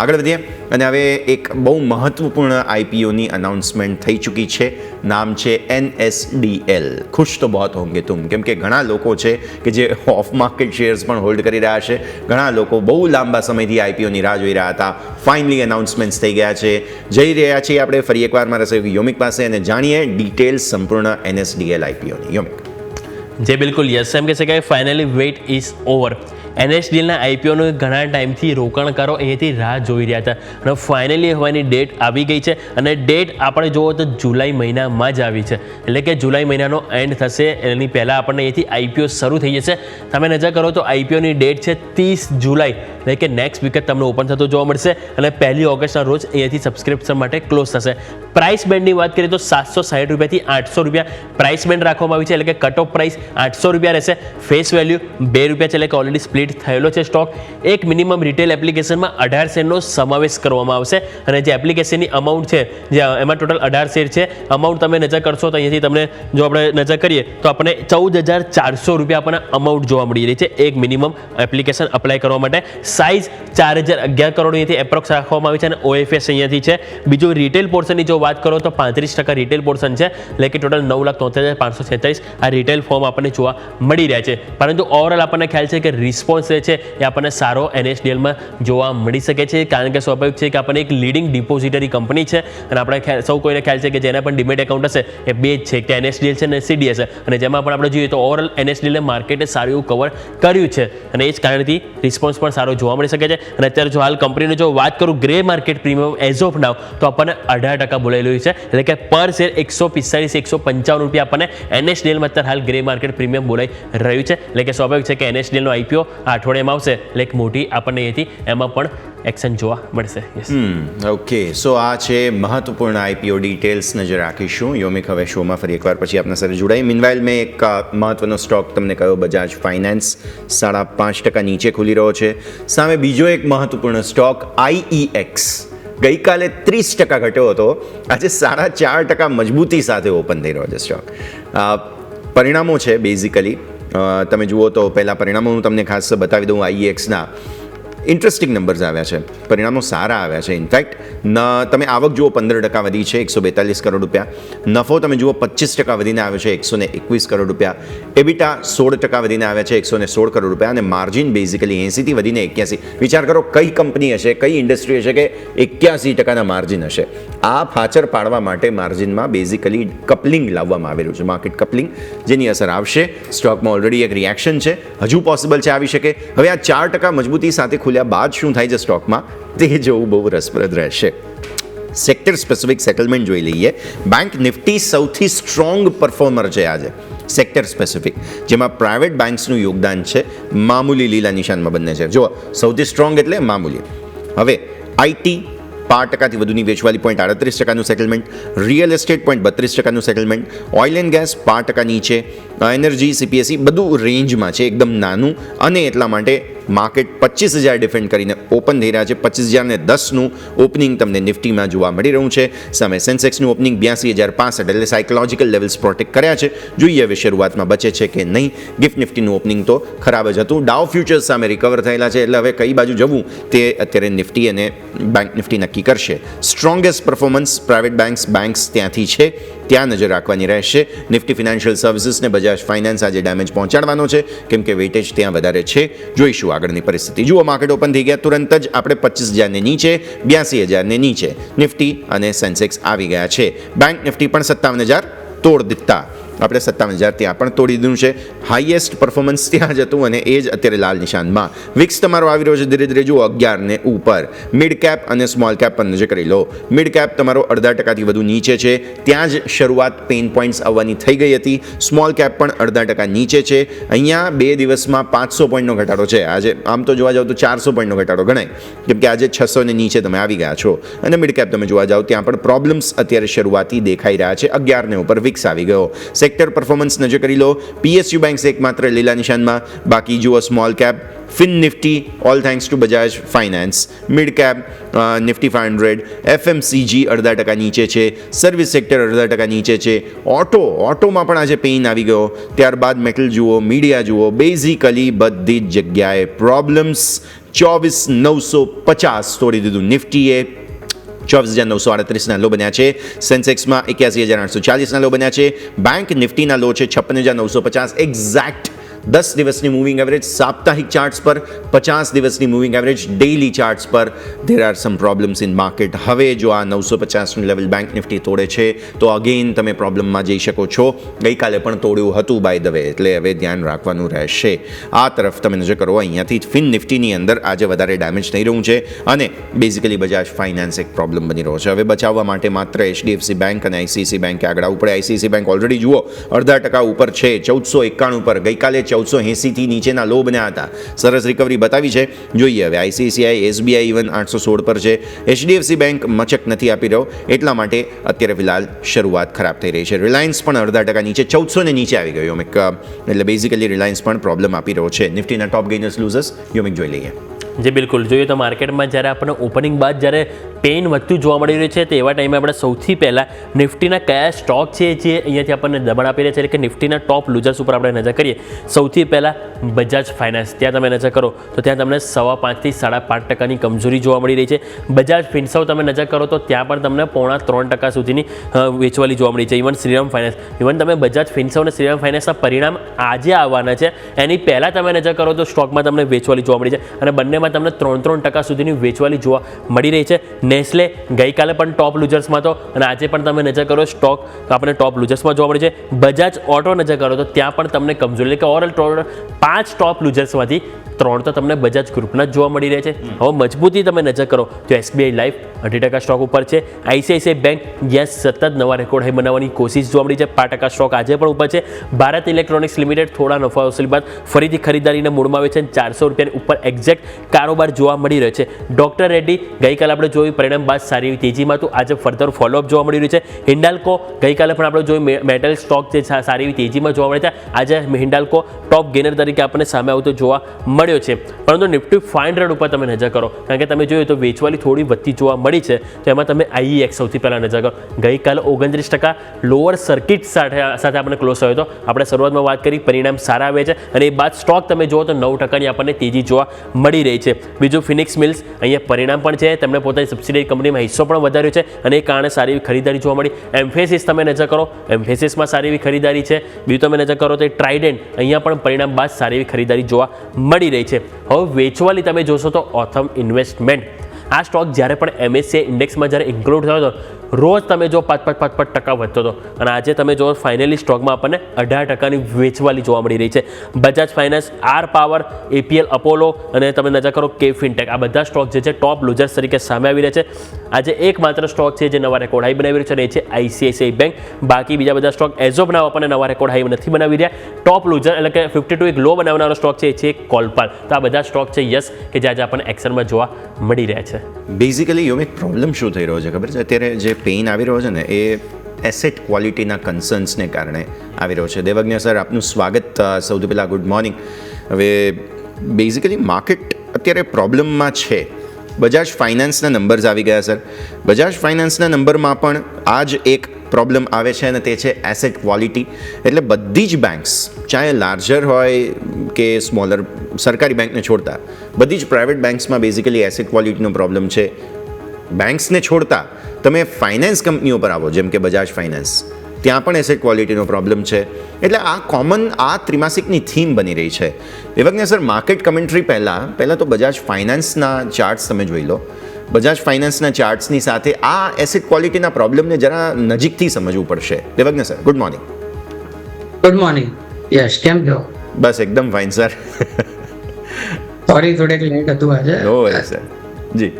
આગળ વધીએ અને હવે એક બહુ મહત્વપૂર્ણ આઈપીઓની અનાઉન્સમેન્ટ થઈ ચૂકી છે. નામ છે NSDL. ખુશ તો બહોત હોંગે તુમ, કેમ કે ઘણા લોકો છે કે જે ઓફ માર્કેટ શેર્સ પણ હોલ્ડ કરી રહ્યા છે. ઘણા લોકો બહુ લાંબા સમયથી આઈપીઓની રાહ જોઈ રહ્યા હતા. ફાઇનલી અનાઉન્સમેન્ટ્સ થઈ ગયા છે. જઈ રહ્યા છીએ આપણે ફરી એકવાર મારા સહયોગી યોમિક પાસે અને જાણીએ ડિટેલ્સ સંપૂર્ણ NSDL આઈપીઓની. યોમિક. જે બિલકુલ યસ એમ કહી શકાય, ફાઇનલી વેઇટ ઇઝ ઓવર. NSDLના આઈપીઓનું ઘણા ટાઈમથી રોકાણકારો અહીંયાથી રાહ જોઈ રહ્યા હતા અને ફાઇનલી હવાની ડેટ આવી ગઈ છે અને ડેટ આપણે જુઓ તો જુલાઈ મહિનામાં જ આવી છે. એટલે કે જુલાઈ મહિનાનો એન્ડ થશે એની પહેલાં આપણને અહીંથી આઈપીઓ શરૂ થઈ જશે. તમે નજર કરો તો આઈપીઓની ડેટ છે 30 જુલાઈ, એટલે કે નેક્સ્ટ વીક જ તમને ઓપન થતો જોવા મળશે અને 1 ઓગસ્ટના રોજ અહીંયાથી સબસ્ક્રિપ્શન માટે ક્લોઝ થશે. પ્રાઇસ બેન્ડની વાત કરીએ તો 760 રૂપિયાથી 800 રૂપિયા પ્રાઇસ બેન્ડ રાખવામાં આવી છે, એટલે કે કટ ઓફ પ્રાઇસ 800 રૂપિયા રહેશે. ફેસ વેલ્યુ 2 રૂપિયા છે, એટલે કે ઓલરેડી સ્પ્લિટ થયેલો છે સ્ટોક. એક મિનિમમ રિટેલ એપ્લિકેશનમાં 18 શેરનો સમાવેશ કરવામાં આવશે અને જે એપ્લિકેશનની અમાઉન્ટ છે, જે એમાં ટોટલ 18 શેર છે. અમાઉન્ટ તમે નજર કરશો તો અહીંયાથી તમને જો આપણે નજર કરીએ તો આપણને 14,400 રૂપિયા આપણને અમાઉન્ટ જોવા મળી રહી છે એક મિનિમમ એપ્લિકેશન અપ્લાય કરવા માટે. સાઇઝ 4,011 કરોડ અહીંયાથી એપ્રોક્સ રાખવામાં આવી છે અને OFS અહીંયાથી છે. બીજું રિટેલ પોર્શનની જો વાત કરો તો 35% રિટેલ પોર્શન છે, એટલે કે ટોટલ 9,73,546 આ રિટેલ ફોર્મ આપણને જોવા મળી રહ્યા છે. પરંતુ ઓવરઓલ આપણને ખ્યાલ છે કે રિસ્પોન્સ છે એ આપણને સારો NSDLમાં જોવા મળી શકે છે, કારણ કે સ્વાભાવિક છે કે આપણને એક લીડિંગ ડિપોઝિટરી કંપની છે અને આપણે સૌ કોઈને ખ્યાલ છે કે જેના પણ ડિમેટ એકાઉન્ટ હશે એ બે જ છે, કે NSDL છે અને CDS છે. અને જેમાં પણ આપણે જોઈએ તો ઓવરઓલ NSDL માર્કેટે સારું એવું કવર કર્યું છે અને એ જ કારણથી રિસ્પોન્સ પણ સારો જોવા મળી શકે છે. અને અત્યારે જો હાલ કંપનીની જો વાત કરું grey market premium as of નાવ તો આપણને 18% બોલાઈ રહ્યું છે, એટલે કે પર શેર 145-155 રૂપિયા આપણને NSDLમાં અત્યારે હાલ ગ્રે માર્કેટ પ્રીમિયમ બોલાઈ રહ્યું છે. એટલે કે સ્વાભાવિક છે કે NSDLનો આઈપીઓ અઠવાડિયામાં આવશે એટલે એક મોટી આપણને અહીંથી એમાં પણ એક્શન જોવા મળશે. ઓકે, સો આ છે મહત્વપૂર્ણ આઈપીઓ ડિટેલ્સ. નજર રાખીશું. યોમિક હવે શોમાં ફરી એકવાર પછી આપના સાથે જોડાઈ. મીનવાઇલ મેં એક મહત્વનો સ્ટોક તમને કહ્યો, બજાજ ફાઇનાન્સ 5.5% નીચે ખુલી રહ્યો છે. સામે બીજો એક મહત્વપૂર્ણ સ્ટોક IEX ગઈકાલે 30% ઘટ્યો હતો, આજે 4.5% મજબૂતી સાથે ઓપન થઈ રહ્યો છે સ્ટોક. પરિણામો છે બેઝિકલી તમે જુઓ તો પહેલાં પરિણામો હું તમને ખાસ બતાવી દઉં. IEXના ઇન્ટરેસ્ટિંગ નંબર્સ આવ્યા છે, પરિણામો સારા આવ્યા છે. ઇનફેક્ટ તમે આવક જુઓ 15% વધી છે 142 કરોડ રૂપિયા. નફો તમે જુઓ 25% વધીને આવ્યો છે 121 કરોડ રૂપિયા. એબિટા 16% વધીને આવ્યા છે 116 કરોડ રૂપિયા અને માર્જિન બેઝિકલી 80થી વધીને 81. વિચાર કરો કઈ કંપની હશે, કઈ ઇન્ડસ્ટ્રી હશે કે 81% માર્જિન હશે. આ ફાચર પાડવા માટે માર્જિનમાં બેઝિકલી કપલિંગ લાવવામાં આવેલું છે, માર્કેટ કપલિંગ, જેની અસર આવશે. સ્ટોકમાં ઓલરેડી એક રિએક્શન છે, હજુ પોસિબલ છે આવી શકે. હવે આ 4% મજબૂતી સાથે ખુલ્યા બાદ શું થાય છે સ્ટોકમાં તે જોવું બહુ રસપ્રદ રહેશે. સેક્ટર સ્પેસિફિક સેટલમેન્ટ જોઈ લઈએ. બેંક નિફ્ટી સૌથી સ્ટ્રોંગ પરફોર્મર છે આજે સેક્ટર સ્પેસિફિક, જેમાં પ્રાઇવેટ બેંક્સનું યોગદાન છે મામૂલી લીલા નિશાનમાં બંને છે. જો સૌથી સ્ટ્રોંગ એટલે મામૂલી. હવે IT 5%થી વધુની વેચવાલી 38%નું સેટલમેન્ટ, રિયલ એસ્ટેટ 32%નું સેટલમેન્ટ, ઓઇલ એન્ડ ગેસ 5% નીચે, એનર્જી CPSE બધું રેન્જમાં છે, એકદમ નાનું. અને એટલા માટે માર્કેટ 25,000 ડિફેન્ડ કરીને ઓપન થઈ રહ્યા છે. 25,010નું ઓપનિંગ તમને નિફ્ટીમાં જોવા મળી રહ્યું છે. સામે સેન્સેક્સનું ઓપનિંગ 82,065, એટલે સાયકોલોજીકલ લેવલ્સ પ્રોટેક્ટ કર્યા છે. જોઈએ હવે શરૂઆતમાં બચે છે કે નહીં. ગિફ્ટ નિફ્ટીનું ઓપનિંગ તો ખરાબ જ હતું. ડાઉ ફ્યુચર્સ સામે રિકવર થયેલા છે, એટલે હવે કઈ બાજુ જવું તે અત્યારે નિફ્ટી અને બેંક નિફ્ટી નક્કી કરશે. સ્ટ્રોંગેસ્ટ પરફોર્મન્સ પ્રાઇવેટ બેંક્સ ત્યાંથી છે, ત્યાં નજર રાખવાની રહેશે. નિફ્ટી ફિનાન્શિયલ સર્વિસીસને બજાજ ફાઇનાન્સ આજે ડેમેજ પહોંચાડવાનો છે, કેમ કે વેટેજ ત્યાં વધારે છે. જોઈશું આગળની પરિસ્થિતિ. જુઓ માર્કેટ ઓપન થઈ ગયા તુરંત જ આપણે 25,000 નીચે, 82,000 નીચે નિફ્ટી અને સેન્સેક્સ આવી ગયા છે. બેંક નિફ્ટી પણ 57,000 તોડ દીધા. આપણે 57,000 ત્યાં પણ તોડી દીધું છે. હાઈએસ્ટ પરફોર્મન્સ ત્યાં જ હતું અને એ જ અત્યારે લાલ નિશાનમાં. વિક્સ તમારો આવી રહ્યો છે ધીરે ધીરે જુઓ 11 ને ઉપર. મિડ કેપ અને સ્મોલ કેપ પર નજર કરી લો. મિડ કેપ તમારો 0.5% વધુ નીચે છે, ત્યાં જ શરૂઆત પેઇન પોઈન્ટ્સ આવવાની થઈ ગઈ હતી. સ્મોલ કેપ પણ 0.5% નીચે છે. અહીંયા 2 દિવસમાં 500 પોઈન્ટનો ઘટાડો છે. આજે આમ તો જોવા જાવ તો 400 પોઈન્ટનો ઘટાડો ગણાય, કેમ કે આજે 600 ને નીચે તમે આવી ગયા છો. અને મિડ કેપ તમે જોવા જાવ ત્યાં પણ પ્રોબ્લેમ્સ અત્યારે શરૂઆતી દેખાઈ રહ્યા છે. 11 ને ઉપર વિક્સ આવી ગયો. સેક્ટર પરફોર્મન્સ નજર કરી લો. PSU બેંક્સ એકમાત્ર લીલા નિશાનમાં, બાકી જુઓ small cap, fin Nifty all thanks to Bajaj Finance. Mid cap Nifty 500, FMCG 0.5% નીચે છે. સર્વિસ સેક્ટર 0.5% નીચે છે. ઓટોમાં પણ આજે પેઇન આવી ગયો. ત્યારબાદ મેટલ જુઓ, મીડિયા જુઓ, બેઝિકલી બધી જ જગ્યાએ પ્રોબ્લેમ્સ. 24,950 તોડી દીધું નિફ્ટીએ. 24,938ના લો બન્યા છે. સેન્સેક્સમાં 81,840ના લો બન્યા છે. બેંક નિફ્ટીના લો છે 56,950. એક્ઝેક્ટ 10 દિવસની મૂવિંગ એવરેજ, સાપ્તાહિક ચાર્ટ્સ પર 50 દિવસની મૂવિંગ એવરેજ, ડેઇલી ચાર્ટ્સ પર there are some problems in market. હવે જો આ 950નું લેવલ બેંક નિફ્ટી તોડે છે તો અગેન તમે પ્રોબ્લેમમાં જઈ શકો છો. ગઈકાલે પણ તોડ્યું હતું બાય ધ વે, એટલે હવે ધ્યાન રાખવાનું રહેશે. આ તરફ તમે નજર કરો, અહીંયાથી ફિન નિફ્ટીની અંદર આજે વધારે ડેમેજ થઈ રહ્યું છે અને બેઝિકલી બજાજ ફાઇનાન્સ એક પ્રોબ્લેમ બની રહ્યો છે. હવે બચાવવા માટે માત્ર HDFC બેંક અને ICICI બેંક આગળ આવવું પડે. ICICI બેંક ઓલરેડી જુઓ 0.5% ઉપર છે, 1491 ઉપર. ગઈકાલે 1480થી નીચેના લો બન્યા હતા. સરસ રિકવરી બતાવી છે. જોઈએ હવે ICICI, SBI ઇવન 816 પર છે. HDFC બેંક મચક નથી આપી રહ્યો, એટલા માટે અત્યારે ફિલહાલ શરૂઆત ખરાબ થઈ રહી છે. રિલાયન્સ પણ 0.5% નીચે, 1400 ને નીચે આવી ગયો યોમિક. એટલે બેઝિકલી રિલાયન્સ પણ પ્રોબ્લેમ આપી રહ્યો છે. નિફ્ટીના ટોપ ગેઇનર્સ લૂઝર્સ યોમિક જોઈ લઈએ. જે બિલકુલ જોઈએ તો માર્કેટમાં જ્યારે આપણને ઓપનિંગ બાદ જ્યારે પેઇન વધતું જોવા મળી રહ્યું છે, તેવા ટાઈમે આપણે સૌથી પહેલાં નિફ્ટીના કયા સ્ટોક છે જે અહીંયાથી આપણને દબાણ આપી રહ્યા છે, એટલે કે નિફ્ટીના ટોપ લૂઝર્સ ઉપર આપણે નજર કરીએ. સૌથી પહેલાં બજાજ ફાઇનાન્સ, ત્યાં તમે નજર કરો તો ત્યાં તમને 5.5% થી 5.5%ની કમજોરી જોવા મળી રહી છે. બજાજ ફિન્સર્વ તમે નજર કરો તો ત્યાં પણ તમને 0.3% સુધીની વેચવાલી જોવા મળી છે. ઇવન શ્રીરામ ફાઇનાન્સ, ઇવન તમે બજાજ ફિન્સર્વ અને શ્રીરામ ફાઇનાન્સના પરિણામ આજે આવવાના છે, એની પહેલાં તમે નજર કરો તો સ્ટોકમાં તમને વેચવાલી જોવા મળી છે અને બંનેમાં તમને 3% સુધીની વેચવાલી જોવા મળી રહી છે. નેસ્લે ગઈકાલે પણ ટોપ લૂઝર્સમાં હતો અને આજે પણ તમે નજર કરો સ્ટોક આપણે ટોપ લૂઝર્સમાં જોવા મળી છે. બજાજ ઓટો નજર કરો તો ત્યાં પણ તમને કમજોરી, એટલે કે ઓવરઓલ 5 ટોપ લૂઝર્સમાંથી 3 તો તમને બજાજ ગ્રુપના જ જોવા મળી રહ્યા છે. હવે મજબૂતી તમે નજર કરો તો SBI લાઈફ 80% સ્ટોક ઉપર છે. ICICI બેંક જ્યાં સતત નવા રેકોર્ડ હાઈ બનાવવાની કોશિશ જોવા મળી છે, 5% સ્ટોક આજે પણ ઉપર છે. ભારત ઇલેક્ટ્રોનિક્સ લિમિટેડ થોડા નફા વસૂલી બાદ ફરીથી ખરીદારીના મૂડમાં આવે છે અને 400 રૂપિયાની ઉપર એક્ઝેક્ટ કારોબાર જોવા મળી રહ્યો છે. ડોક્ટર રેડ્ડી ગઈકાલે આપણે જોયું પરિણામ બાદ સારી એવી તેજીમાં હતું, આજે ફર્ધર ફોલોઅપ જોવા મળી રહ્યું છે. હિન્ડાલ્કો ગઈકાલે પણ આપણે જોયું મેટલ સ્ટોક જે સારી એવી તેજીમાં જોવા મળે છે, આજે હિન્ડાલ્કો ટોપ ગેનર તરીકે આપણને સામે આવતો જોવા મળ્યો છે. પરંતુ નિફ્ટી 500 ઉપર તમે નજર કરો, કારણ કે તમે જોયું તો વેચવાલી થોડી વધતી જોવા મળી છે, તો એમાં તમે IEX સૌથી પહેલાં નજર કરો. ગઈકાલે 29% લોઅર સર્કિટ સાથે આપણે ક્લોઝ થયો હતો. આપણે શરૂઆતમાં વાત કરી, પરિણામ સારા આવે છે અને એ બાદ સ્ટોક તમે જુઓ તો 9%ની આપણને તેજી જોવા મળી રહી છે. બીજું ફિનિક્સ મિલ્સ, અહીંયા પરિણામ પણ છે, તેમણે પોતાની સબસિડી કંપનીમાં હિસ્સો પણ વધાર્યો છે અને એ કારણે સારી એવી ખરીદારી જોવા મળી. એમ્ફેસિસ તમે નજર કરો, એમ્ફેસિસમાં સારી એવી ખરીદારી છે. બીજું તમે નજર કરો તો ટ્રાઇડન્ટ, અહીંયા પણ પરિણામ બાદ સારી એવી ખરીદારી જોવા મળી રહી છે. હવે વેચવાલી તમે જોશો તો ઓથમ ઇન્વેસ્ટમેન્ટ, આ સ્ટોક જ્યારે પણ MSCI ઇન્ડેક્સમાં જ્યારે ઇન્ક્લુડ થયો હતો, રોજ તમે જો 5% વધતો હતો અને આજે તમે જો ફાઇનલી સ્ટોકમાં આપણને 18%ની વેચવાલી જોવા મળી રહી છે. Bajaj Finance, R power, APL Apollo અને તમે નજર કરો કે ફિનટેક, આ બધા સ્ટોક જે છે ટોપ લૂઝર્સ તરીકે સામે આવી રહ્યા છે. આજે એકમાત્ર સ્ટોક છે જે નવા રેકોર્ડ હાઈ બનાવી રહ્યો છે અને એ છે ICICI બેંક. બાકી બીજા બધા સ્ટોક એઝ ઓફ નાવ આપણને નવા રેકોર્ડ હાઈ નથી બનાવી રહ્યા. ટોપ લૂઝર એટલે કે 52 એક લો બનાવનારો સ્ટોક છે એ છે કોલપાલ. તો આ બધા સ્ટોક છે યસ કે જે આજે આપણને એક્શનમાં જોવા મળી રહ્યા છે. બેઝિકલી યોમિક પ્રોબ્લેમ શું થઈ રહ્યો છે ખબર છે? અત્યારે જે પેઇન આવી રહ્યો છે ને એ એસેટ ક્વોલિટીના કન્સર્ન્સને કારણે આવી રહ્યો છે. દેવજ્ઞ સર, આપનું સ્વાગત. સૌથી પહેલાં ગુડ મોર્નિંગ. હવે બેઝિકલી માર્કેટ અત્યારે પ્રોબ્લેમમાં છે. બજાજ ફાઇનાન્સના નંબર્સ આવી ગયા સર. બજાજ ફાઇનાન્સના નંબરમાં પણ આ જ એક પ્રોબ્લેમ આવે છે અને તે છે એસેટ ક્વોલિટી. એટલે બધી જ બેંક્સ, ચાહે લાર્જર હોય કે સ્મોલર, સરકારી બેંકને છોડતા બધી જ પ્રાઇવેટ બેંક્સમાં બેઝિકલી એસેટ ક્વોલિટીનો પ્રોબ્લેમ છે. બેંક્સને છોડતા તમે ફાઇનાન્સ કંપનીઓ પર આવો, જેમ કે બજાજ ફાઇનાન્સ, ત્યાં પણ એસેટ ક્વોલિટીનો પ્રોબ્લેમ છે. એટલે આ કોમન આ ત્રિમાસિકની થીમ બની રહી છે. દેવજ્ઞ સર, માર્કેટ કમેન્ટ્રી પહેલાં તો બજાજ ફાઇનાન્સના ચાર્ટ્સ તમે જોઈ લો. બજાજ ફાઇનાન્સના ચાર્ટ્સની સાથે આ એસેટ ક્વોલિટીના પ્રોબ્લેમને જરા નજીકથી સમજવું પડશે. Devagya sir, good morning. Good morning. Yes, કેમ છો? બસ એકદમ ફાઇન સર. સોરી, થોડેક લેટ હતું આજે. No worry sir. જી.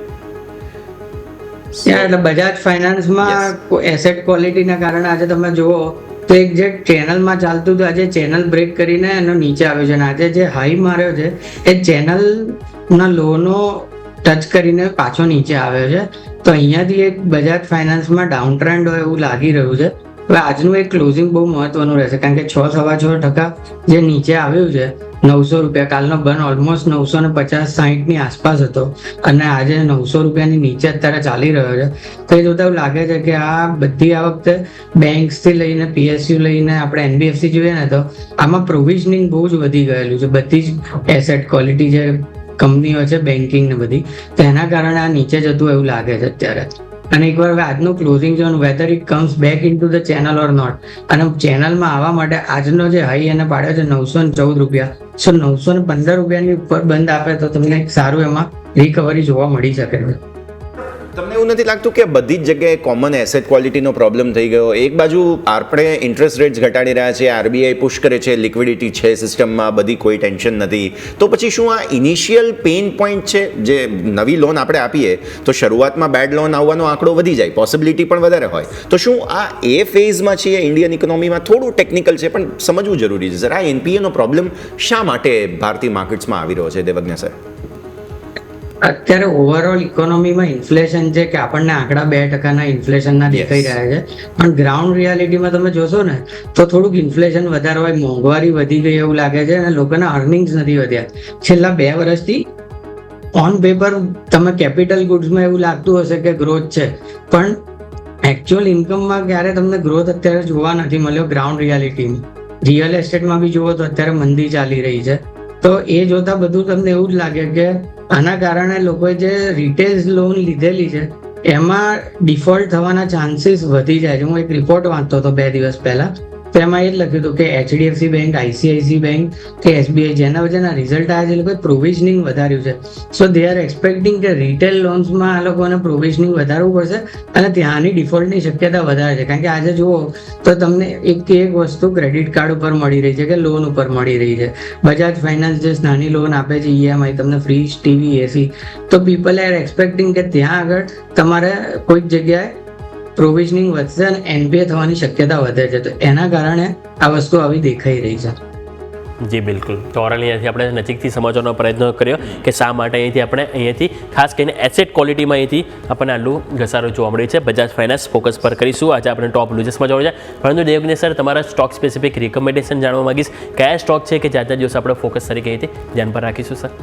એટલે બજાજ ફાઇનાન્સમાં એસેટ ક્વોલિટીના કારણે આજે તમે જુઓ તો એક જે ચેનલમાં ચાલતું હતું આજે ચેનલ બ્રેક કરીને એનો નીચે આવ્યો છે અને આજે જે હાઈ માર્યો છે એ ચેનલના લોનો ટચ કરીને પાછો નીચે આવ્યો છે. તો અહીંયાથી એક બજાજ ફાઇનાન્સમાં ડાઉન ટ્રેન્ડ હોય એવું લાગી રહ્યું છે. હવે આજનું એક ક્લોઝિંગ બહુ મહત્વનું રહેશે કારણ કે 6.6% જે નીચે આવ્યું છે 900 રૂપિયા, કાલનો બંધ ઓલમોસ્ટ 950-60 ની આસપાસ હતો અને આજે 900 રૂપિયાની નીચે અત્યારે ચાલી રહ્યો છે. તો એ જોતા એવું લાગે છે કે આ બધી આ વખતે બેંક્સથી લઈને PSU લઈને આપણે NBFC જોઈએ ને તો આમાં પ્રોવિઝનિંગ બહુ જ વધી ગયેલું છે. બધી જ એસેટ ક્વોલિટી જે કંપનીઓ છે બેન્કિંગ ને બધી, તો એના કારણે આ નીચે જતું એવું લાગે છે અત્યારે. અને એકવાર હવે આજનું ક્લોઝિંગ જોવાનું whether it comes back into the channel or not. અને ચેનલમાં આવવા માટે આજનો જે હાઈ એને પાડ્યો છે 914 રૂપિયા, સો 915 રૂપિયાની ઉપર બંધ આપે તો તમને એક સારું એમાં રિકવરી જોવા મળી શકે છે. તમને એવું નથી લાગતું કે બધી જ જગ્યાએ કોમન એસેટ ક્વોલિટીનો પ્રોબ્લેમ થઈ ગયો? એક બાજુ આપણે ઇન્ટરેસ્ટ રેટ્સ ઘટાડી રહ્યા છે, RBI પુશ કરે છે, લિક્વિડિટી છે સિસ્ટમમાં, બધી કોઈ ટેન્શન નથી, તો પછી શું આ ઇનિશિયલ પેઇન પોઈન્ટ છે? જે નવી લોન આપણે આપીએ તો શરૂઆતમાં બેડ લોન આવવાનો આંકડો વધી જાય, પોસિબિલિટી પણ વધારે હોય, તો શું આ એ ફેઝમાં છીએ ઇન્ડિયન ઇકોનોમીમાં? થોડું ટેકનિકલ છે પણ સમજવું જરૂરી છે સર. આ NPA નો પ્રોબ્લેમ શા માટે ભારતીય માર્કેટ્સમાં આવી રહ્યો છે દેવજ્ઞ સર? અત્યારે ઓવરઓલ ઇકોનોમીમાં ઇન્ફ્લેશન છે કે આપણને આંકડા 2% ઇન્ફ્લેશનના દેખાઈ રહ્યા છે, પણ ગ્રાઉન્ડ રિયાલિટીમાં તમે જોશો ને તો થોડુંક ઇન્ફ્લેશન વધારે હોય, મોંઘવારી વધી ગઈ એવું લાગે છે અને લોકોના અર્નિંગ્સ નથી વધ્યા છેલ્લા 2 વર્ષથી. ઓન પેપર તમે કેપિટલ ગુડ્સમાં એવું લાગતું હશે કે ગ્રોથ છે, પણ એકચ્યુઅલ ઇન્કમમાં ક્યારે તમને ગ્રોથ અત્યારે જોવા નથી મળ્યો. ગ્રાઉન્ડ રિયાલિટીમાં રિયલ એસ્ટેટમાં બી જુઓ તો અત્યારે મંદી ચાલી રહી છે. તો એ જોતા બધું તમને એવું જ લાગે કે આના કારણે લોકોએ જે રિટેલ લોન લીધેલી છે એમાં ડિફોલ્ટ થવાના ચાન્સીસ વધી જાય છે. હું એક રિપોર્ટ વાંચતો હતો 2 દિવસ પહેલા, તો એમાં એ જ લખ્યું હતું કે HDFC બેંક, ICICI બેંક કે SBI જેના વચ્ચેના રિઝલ્ટ આવ્યા છે એ લોકોએ પ્રોવિઝનિંગ વધાર્યું છે. સો દે આર એક્સપેક્ટિંગ કે રિટેલ લોન્સમાં આ લોકોને પ્રોવિઝનિંગ વધારવું પડશે અને ત્યાંની ડિફોલ્ટની શક્યતા વધારે છે. કારણ કે આજે જુઓ તો તમને એક વસ્તુ ક્રેડિટ કાર્ડ ઉપર મળી રહી છે કે લોન ઉપર મળી રહી છે. બજાજ ફાઇનાન્સ જે નાની લોન આપે છે EMI તમને ફ્રીજ, TV, AC, તો પીપલ આર એક્સપેક્ટિંગ કે ત્યાં આગળ તમારે કોઈક જગ્યાએ પ્રોવિઝનિંગ વધશે અને NPA થવાની શક્યતા વધે છે. તો એના કારણે આ વસ્તુ આવી દેખાઈ રહી છે. જી બિલકુલ. તો ઓરલ અહીંયાથી આપણે નજીકથી સમજવાનો પ્રયત્ન કર્યો કે શા માટે અહીંયાથી ખાસ કરીને એસેટ ક્વોલિટીમાં અહીંથી આપણને આટલું ઘસારો જોવા મળ્યો છે. બજાજ ફાઇનાન્સ ફોકસ પર કરીશું. આજે આપણે ટોપ લૂઝર્સમાં જોવા છે, પરંતુ દેવજ્ઞ સર તમારા સ્ટોક સ્પેસિફિક રિકમેન્ડેશન જાણવા માંગીશ. કયા સ્ટોક છે કે જ્યાં દિવસ આપણે ફોકસ તરીકે અહીંથી ધ્યાન પર રાખીશું સર?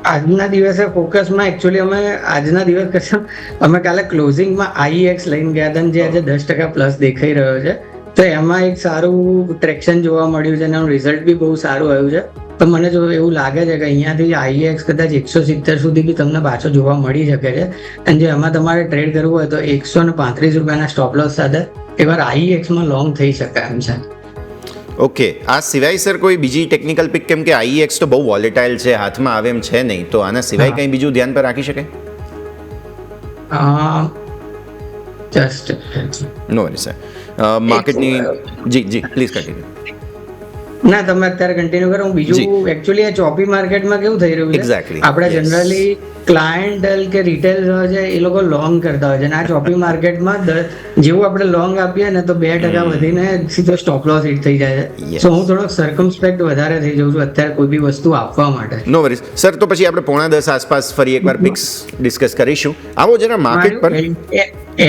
આજના દિવસે ફોકસમાં એકચ્યુઅલી આજના દિવસ કરતાં અમે કાલે ક્લોઝિંગમાં IEX લઈને ગયા હતા જે આજે 10% પ્લસ દેખાઈ રહ્યો છે. તો એમાં એક સારું ટ્રેક્શન જોવા મળ્યું છે અને એનું રિઝલ્ટ બી બહુ સારું આવ્યું છે. તો મને જો એવું લાગે છે કે અહીંયાથી IEX કદાચ 170 સુધી બી તમને પાછો જોવા મળી શકે છે. અને જો એમાં તમારે ટ્રેડ કરવું હોય તો 135 રૂપિયાના સ્ટોપ લોસ સાથે એકવાર IEX-માં લોંગ થઈ શકે એમ છે. ઓકે, આ સિવાય સર કોઈ બીજી ટેકનિકલ પિક? કેમ કે IEX તો બહુ વોલેટાઇલ છે, હાથમાં આવે એમ છે નહીં, તો આના સિવાય કંઈ બીજું ધ્યાન પર રાખી શકે? જસ્ટ નો વરી સર. માર્કેટની જી પ્લીઝ કન્ટિન્યુ. ના, તમે અત્યારે કન્ટિન્યુ કરો. હું બીજું એકચ્યુઅલી આ ચોપી માર્કેટમાં કેવું થઈ રહ્યું છે, Exactly. આપણે જનરલી ક્લાયન્ટલ કે રિટેલ હોય છે એ લોકો લોંગ કરતા હોય છે અને આ ચોપી માર્કેટમાં જેવું આપણે લોંગ આપીએ ને તો 2% વધીને સીધો સ્ટોપ લોસ હિટ થઈ જાય છે. Yes. સો હું થોડો સર્કમસ્પેક્ટ વધારે થઈ જાઉં છું અત્યારે કોઈ બી વસ્તુ આપવા માટે. નો વરીઝ સર. તો પછી આપણે 9:45 આસપાસ ફરી એકવાર પિક્સ ડિસ્કસ કરીશું. આવો જરા માર્કેટ પર.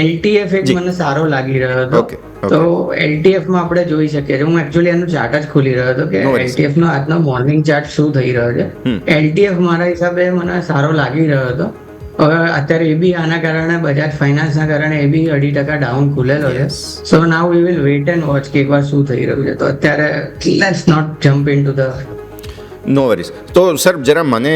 LTF એક મને સારો લાગી રહ્યો હતો. Okay. તો LTF માં આપણે જોઈ શકીએ છીએ. હું એકચ્યુઅલી એનું ચાર્ટ જ ખોલી રહ્યો હતો કે LTF નો આજનો મોર્નિંગ ચાર્ટ શું થઈ રહ્યો છે. LTF મારા હિસાબે મને સારો લાગી રહ્યો હતો. હવે અત્યારે એ બી આના કારણે બજાજ ફાઇનાન્સના કારણે એ બી 2% ડાઉન ખુલેલો છે. So now we will wait and watch કે એકવાર શું થઈ રહ્યું છે. તો અત્યારે let's not jump into the. No worries. તો સર જરા મને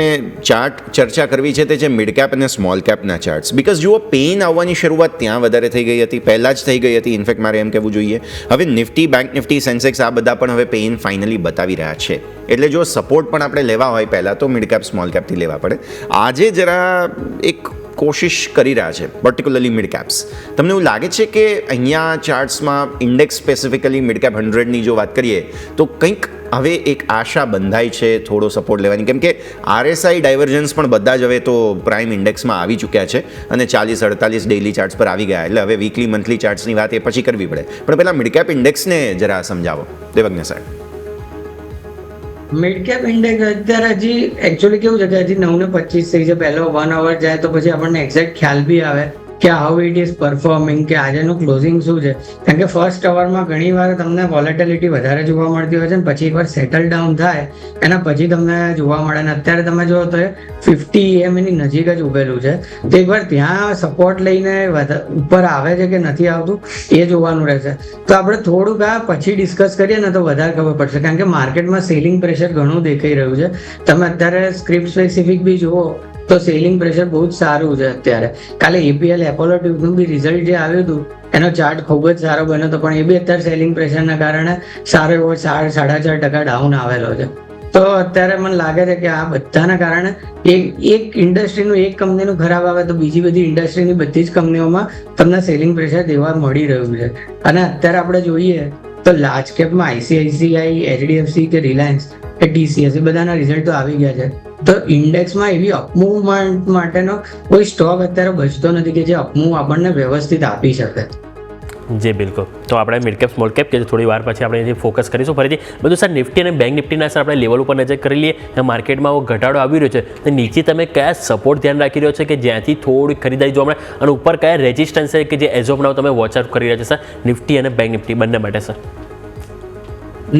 ચાર્ટ ચર્ચા કરવી છે તે છે મિડ કેપ અને સ્મોલ કેપના ચાર્ટ્સ. બિકોઝ જુઓ પેઇન આવવાની શરૂઆત ત્યાં વધારે થઈ ગઈ હતી, પહેલાં જ થઈ ગઈ હતી ઇનફેક્ટ મારે એમ કહેવું જોઈએ. હવે નિફ્ટી, બેંક નિફ્ટી, સેન્સેક્સ આ બધા પણ હવે પેઇન ફાઇનલી બતાવી રહ્યા છે. એટલે જો સપોર્ટ પણ આપણે લેવા હોય પહેલાં તો મિડ કેપ સ્મોલ કેપથી લેવા પડે. આજે જરા એક કોશિશ કરી રહ્યા છે, પર્ટિક્યુલરલી મિડ કેપ્સ. તમને એવું લાગે છે કે અહીંયા ચાર્ટ્સમાં ઇન્ડેક્સ સ્પેસિફિકલી મિડ કેપ 100ની જો વાત કરીએ તો કંઈક હવે એક આશા બંધાય છે થોડો સપોર્ટ લેવાની, કેમ કે RSI ડાયવર્જન્સ પણ બધા જ હવે તો પ્રાઇમ ઇન્ડેક્સમાં આવી ચૂક્યા છે અને 40-48 ડેઇલી ચાર્ટ્સ પર આવી ગયા, એટલે હવે વીકલી મંથલી ચાર્ટ્સની વાત એ પછી કરવી પડે. પણ પહેલાં મિડ કેપ ઇન્ડેક્સને જરા સમજાવો દેવજ્ઞ સાહેબ. મિડ કેપ ઇન્ડેક્સ અત્યારે હજી એકચ્યુઅલી કેવું છે કે હજી 9:25 થઈ છે, પહેલો 1 અવર જાય તો પછી આપણને એક્ઝેક્ટ ખ્યાલ બી આવે કે હાઉ ઇટ ઇઝ પરફોર્મિંગ, કે આજેનું ક્લોઝિંગ શું છે. કારણ કે ફર્સ્ટ અવરમાં ઘણી વાર તમને વોલેટિલિટી વધારે જોવા મળતી હોય છે ને પછી એકવાર સેટલ ડાઉન થાય એના પછી તમને જોવા મળે. ને અત્યારે તમે જુઓ તો 50 EMA ની નજીક જ ઉભેલું છે, તો એકવાર ત્યાં સપોર્ટ લઈને ઉપર આવે છે કે નથી આવતું એ જોવાનું રહેશે. તો આપણે થોડુંક આ પછી ડિસ્કસ કરીએ ને તો વધારે ખબર પડશે, કારણ કે માર્કેટમાં સેલિંગ પ્રેશર ઘણું દેખાઈ રહ્યું છે. તમે અત્યારે સ્ક્રિપ્ટ સ્પેસિફિક બી જુઓ તો સેલિંગ પ્રેશર બહુ જ સારું છે અત્યારે. કાલે APL એપોલો ટ્યુબનું બી રિઝલ્ટ જે આવ્યું હતું એનો ચાર્ટ ખૂબ જ સારો બન્યો હતો, પણ એ બી અત્યારે સેલિંગ પ્રેશરના કારણે સારો એવો 4.5% ડાઉન આવેલો છે. તો અત્યારે મને લાગે છે કે આ બધાના કારણે એક ઇન્ડસ્ટ્રીનું એક કંપનીનું ખરાબ આવે તો બીજી બધી ઇન્ડસ્ટ્રીની બધી જ કંપનીઓમાં તમને સેલિંગ પ્રેશર દેવા મળી રહ્યું છે. અને અત્યારે આપણે જોઈએ તો લાર્જ કેપમાં ICICI, HDFC કે રિલાયન્સ કે TCS એ બધાના રિઝલ્ટ તો આવી ગયા છે. તો ઇન્ડેક્સમાં એવી અપમૂવમેન્ટ માટેનો કોઈ સ્ટોક અત્યારે બચતો નથી કે જે અપમૂવ આપણને વ્યવસ્થિત આપી શકે. જી બિલકુલ. તો આપણે મિડ કેપ સ્મોલ કેપ કે થોડી વાર પછી આપણે એની ફોકસ કરીશું ફરીથી. બધું સર નિફ્ટી અને બેંક નિફ્ટીના સર આપણે લેવલ ઉપર નજર કરી લઈએ. માર્કેટમાં ઘટાડો આવી રહ્યો છે તો નીચે તમે કયા સપોર્ટ ધ્યાન રાખી રહ્યો છે કે જ્યાંથી થોડી ખરીદારી જોવા મળે, અને ઉપર કયા રેઝિસ્ટન્સ છે કે જે એઝ ઓફ નાઉ તમે વોચ આઉટ કરી રહ્યા છે સર નિફ્ટી અને બેંક નિફ્ટી બંને માટે સર?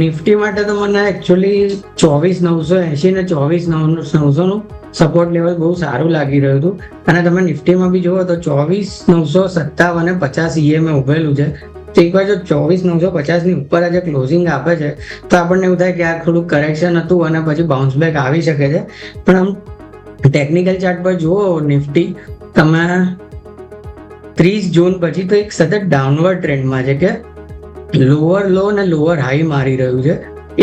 નિફ્ટી માટે તો મને એકચ્યુઅલી 24,980 ને 24,900 નું સપોર્ટ લેવલ બહુ સારું લાગી રહ્યું હતું. અને તમે નિફ્ટીમાં બી જુઓ તો 24,957 અને 50 EMA ઉભેલું છે. તો એકવાર જો 24,950 ની ઉપર જે ક્લોઝિંગ આપે છે તો આપણને એવું થાય કે આ થોડુંક કરેક્શન હતું અને પછી બાઉન્સ બેક આવી શકે છે. પણ આમ ટેકનિકલ ચાર્ટ પર જુઓ નિફ્ટી તમે 30 જૂન પછી તો એક સતત ડાઉનવર્ડ ટ્રેન્ડમાં છે કે લોઅર લો અને લોઅર હાઈ મારી રહ્યું છે.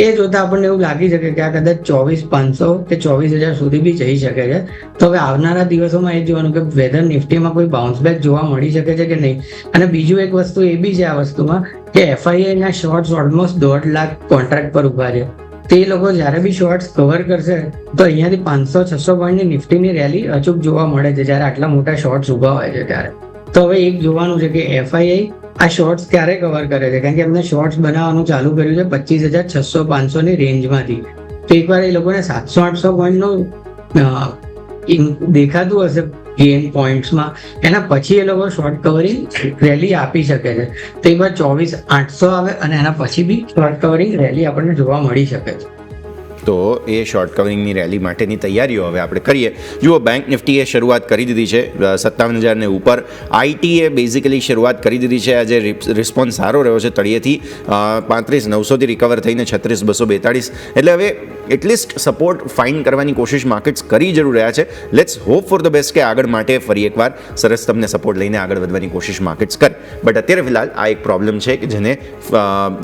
એ જોતા આપણને એવું લાગી શકે કે આ કદાચ 24,500 કે 24,000 સુધી બી જઈ શકે છે. તો હવે આવનારા દિવસોમાં એ જોવાનું કે વેધર નિફ્ટીમાં કોઈ બાઉન્સ બેક જોવા મળી શકે છે કે નહીં. અને બીજું એક વસ્તુ એ બી છે આ વસ્તુમાં કે FII ના શોર્ટ્સ ઓલમોસ્ટ 1.5 લાખ કોન્ટ્રાક્ટ પર ઉભા છે. તો એ લોકો જ્યારે બી શોર્ટ્સ કવર કરશે તો અહીંયાથી 500-600 પોઈન્ટની નિફ્ટીની રેલી અચૂક જોવા મળે છે જ્યારે આટલા મોટા શોર્ટ્સ ઉભા હોય છે ત્યારે. તો હવે એક જોવાનું છે કે FII આ શોર્ટ્સ ક્યારે કવર કરે છે, કારણ કે એમને શોર્ટ્સ બનાવવાનું ચાલુ કર્યું છે 25,600-500 ની રેન્જમાંથી. તો એકવાર એ લોકોને 700-800 પોઈન્ટનું દેખાતું હશે ગેઇન પોઈન્ટ્સમાં, એના પછી એ લોકો શોર્ટ કવરિંગ રેલી આપી શકે છે. તો એકવાર 24,800 આવે અને એના પછી બી શોર્ટ કવરિંગ રેલી આપણને જોવા મળી શકે છે. તો એ શોર્ટ કવરિંગની રેલી માટેની તૈયારીઓ હવે આપણે કરીએ. જુઓ બેંક નિફ્ટીએ શરૂઆત કરી દીધી છે 57,000 ને ઉપર. આઈટીએ બેઝિકલી શરૂઆત કરી દીધી છે. આજે રિસ્પોન્સ સારો રહ્યો છે તળિયેથી 35,900થી રિકવર થઈને 36,242. એટલે હવે એટલીસ્ટ સપોર્ટ ફાઇન્ડ કરવાની કોશિશ માર્કેટ્સ કરી જરૂર રહ્યા છે. Let's hope for the best કે આગળ માટે ફરી એકવાર સરસ તમને સપોર્ટ લઈને આગળ વધવાની કોશિશ માર્કેટ્સ કરે. બટ અત્યારે ફિલહાલ આ એક પ્રોબ્લેમ છે કે જેને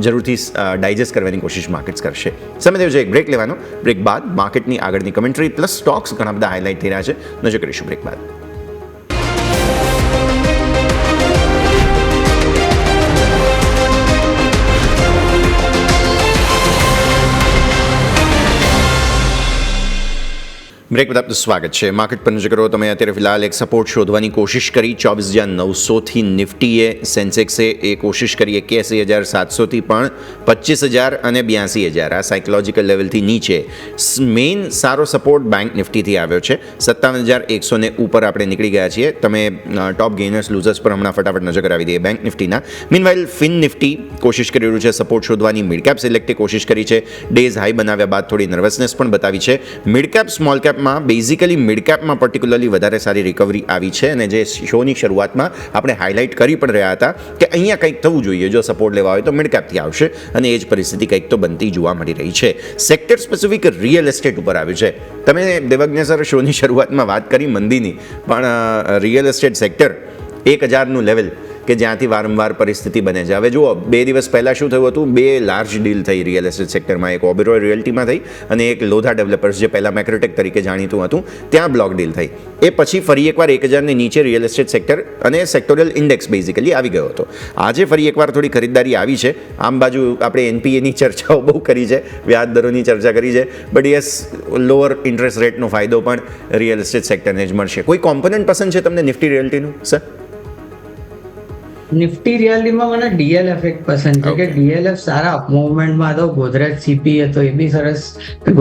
જરૂરથી ડાયજેસ્ટ કરવાની કોશિશ માર્કેટ્સ કરશે. સમય થયો છે એક બ્રેક લેવાનો. બ્રેક બાદ માર્કેટની આગળની કમેન્ટ્રી પ્લસ સ્ટોક્સ ઘણા બધા હાઇલાઇટ થઈ રહ્યા છે, નજર કરીશું બ્રેક બાદ. બ્રેક બાદ આપનું સ્વાગત છે. માર્કેટ પર નજર કરો તમે. અત્યારે ફિલહાલ એક સપોર્ટ શોધવાની કોશિશ કરી 24,900થી નિફ્ટીએ, સેન્સેક્સે એ કોશિશ કરી 81,700થી પણ 25,000 અને 82,000 આ સાયકોલોજીકલ લેવલથી નીચે. મેઇન સારો સપોર્ટ બેંક નિફ્ટીથી આવ્યો છે 57,100 ને ઉપર આપણે નીકળી ગયા છીએ. તમે ટોપ ગેઇનર્સ લૂઝર્સ પર હમણાં ફટાફટ નજર કરાવી દઈએ બેંક નિફ્ટીના. મીનવાઇલ ફિન નિફ્ટી કોશિશ કરી રહ્યું છે સપોર્ટ શોધવાની. મિડ કેપ સિલેક્ટે કોશિશ કરી છે. ડેઝ હાઈ બનાવ્યા બાદ થોડી નર્વસનેસ પણ બતાવી છે. Mid cap small cap basically mid કેપમાં પર્ટિક્યુલરલી વધારે સારી રિકવરી આવી છે. અને જે શોની શરૂઆતમાં આપણે હાઇલાઇટ કરી પણ રહ્યા હતા કે અહીંયા કંઈક થવું જોઈએ, જો સપોર્ટ લેવા હોય તો મિડ કેપથી આવશે, અને એ જ પરિસ્થિતિ કંઈક તો બનતી જોવા મળી રહી છે. સેક્ટર સ્પેસિફિક રિયલ એસ્ટેટ ઉપર આવ્યું છે. તમે દેવજ્ઞ સર શોની શરૂઆતમાં વાત કરી મંદીની, પણ રિયલ એસ્ટેટ સેક્ટર 1,000નું લેવલ કે જ્યાંથી વારંવાર પરિસ્થિતિ બને છે. હવે જુઓ, 2 દિવસ પહેલાં શું થયું હતું, 2 લાર્જ ડીલ થઈ રિયલ એસ્ટેટ સેક્ટરમાં. એક ઓબેરોય રિયલ્ટીમાં થઈ અને એક લોધા ડેવલપર્સ, જે પહેલાં મેક્રોટેક તરીકે જાણીતું હતું, ત્યાં બ્લોક ડીલ થઈ. એ પછી ફરી એકવાર 1000ની નીચે રિયલ એસ્ટેટ સેક્ટર અને સેક્ટોરિયલ ઇન્ડેક્સ બેઝિકલી આવી ગયો હતો. આજે ફરી એકવાર થોડી ખરીદદારી આવી છે. આમ બાજુ આપણે એનપીએની ચર્ચાઓ બહુ કરી છે, વ્યાજ દરોની ચર્ચા કરી છે, બટ યસ, લોઅર ઇન્ટરેસ્ટ રેટનો ફાયદો પણ રિયલ એસ્ટેટ સેક્ટરને જ મળશે. કોઈ કોમ્પોનન્ટ પસંદ છે તમને નિફ્ટી રિયલ્ટીનું, સર? નિફ્ટી રિયાલિટીમાં મને ડીએલએફ એક પસંદ છે, કે ડીએલએફ સારા અપ મુવમેન્ટમાં હતો. ગોદરેજ સીપી હતો એ બી સરસ,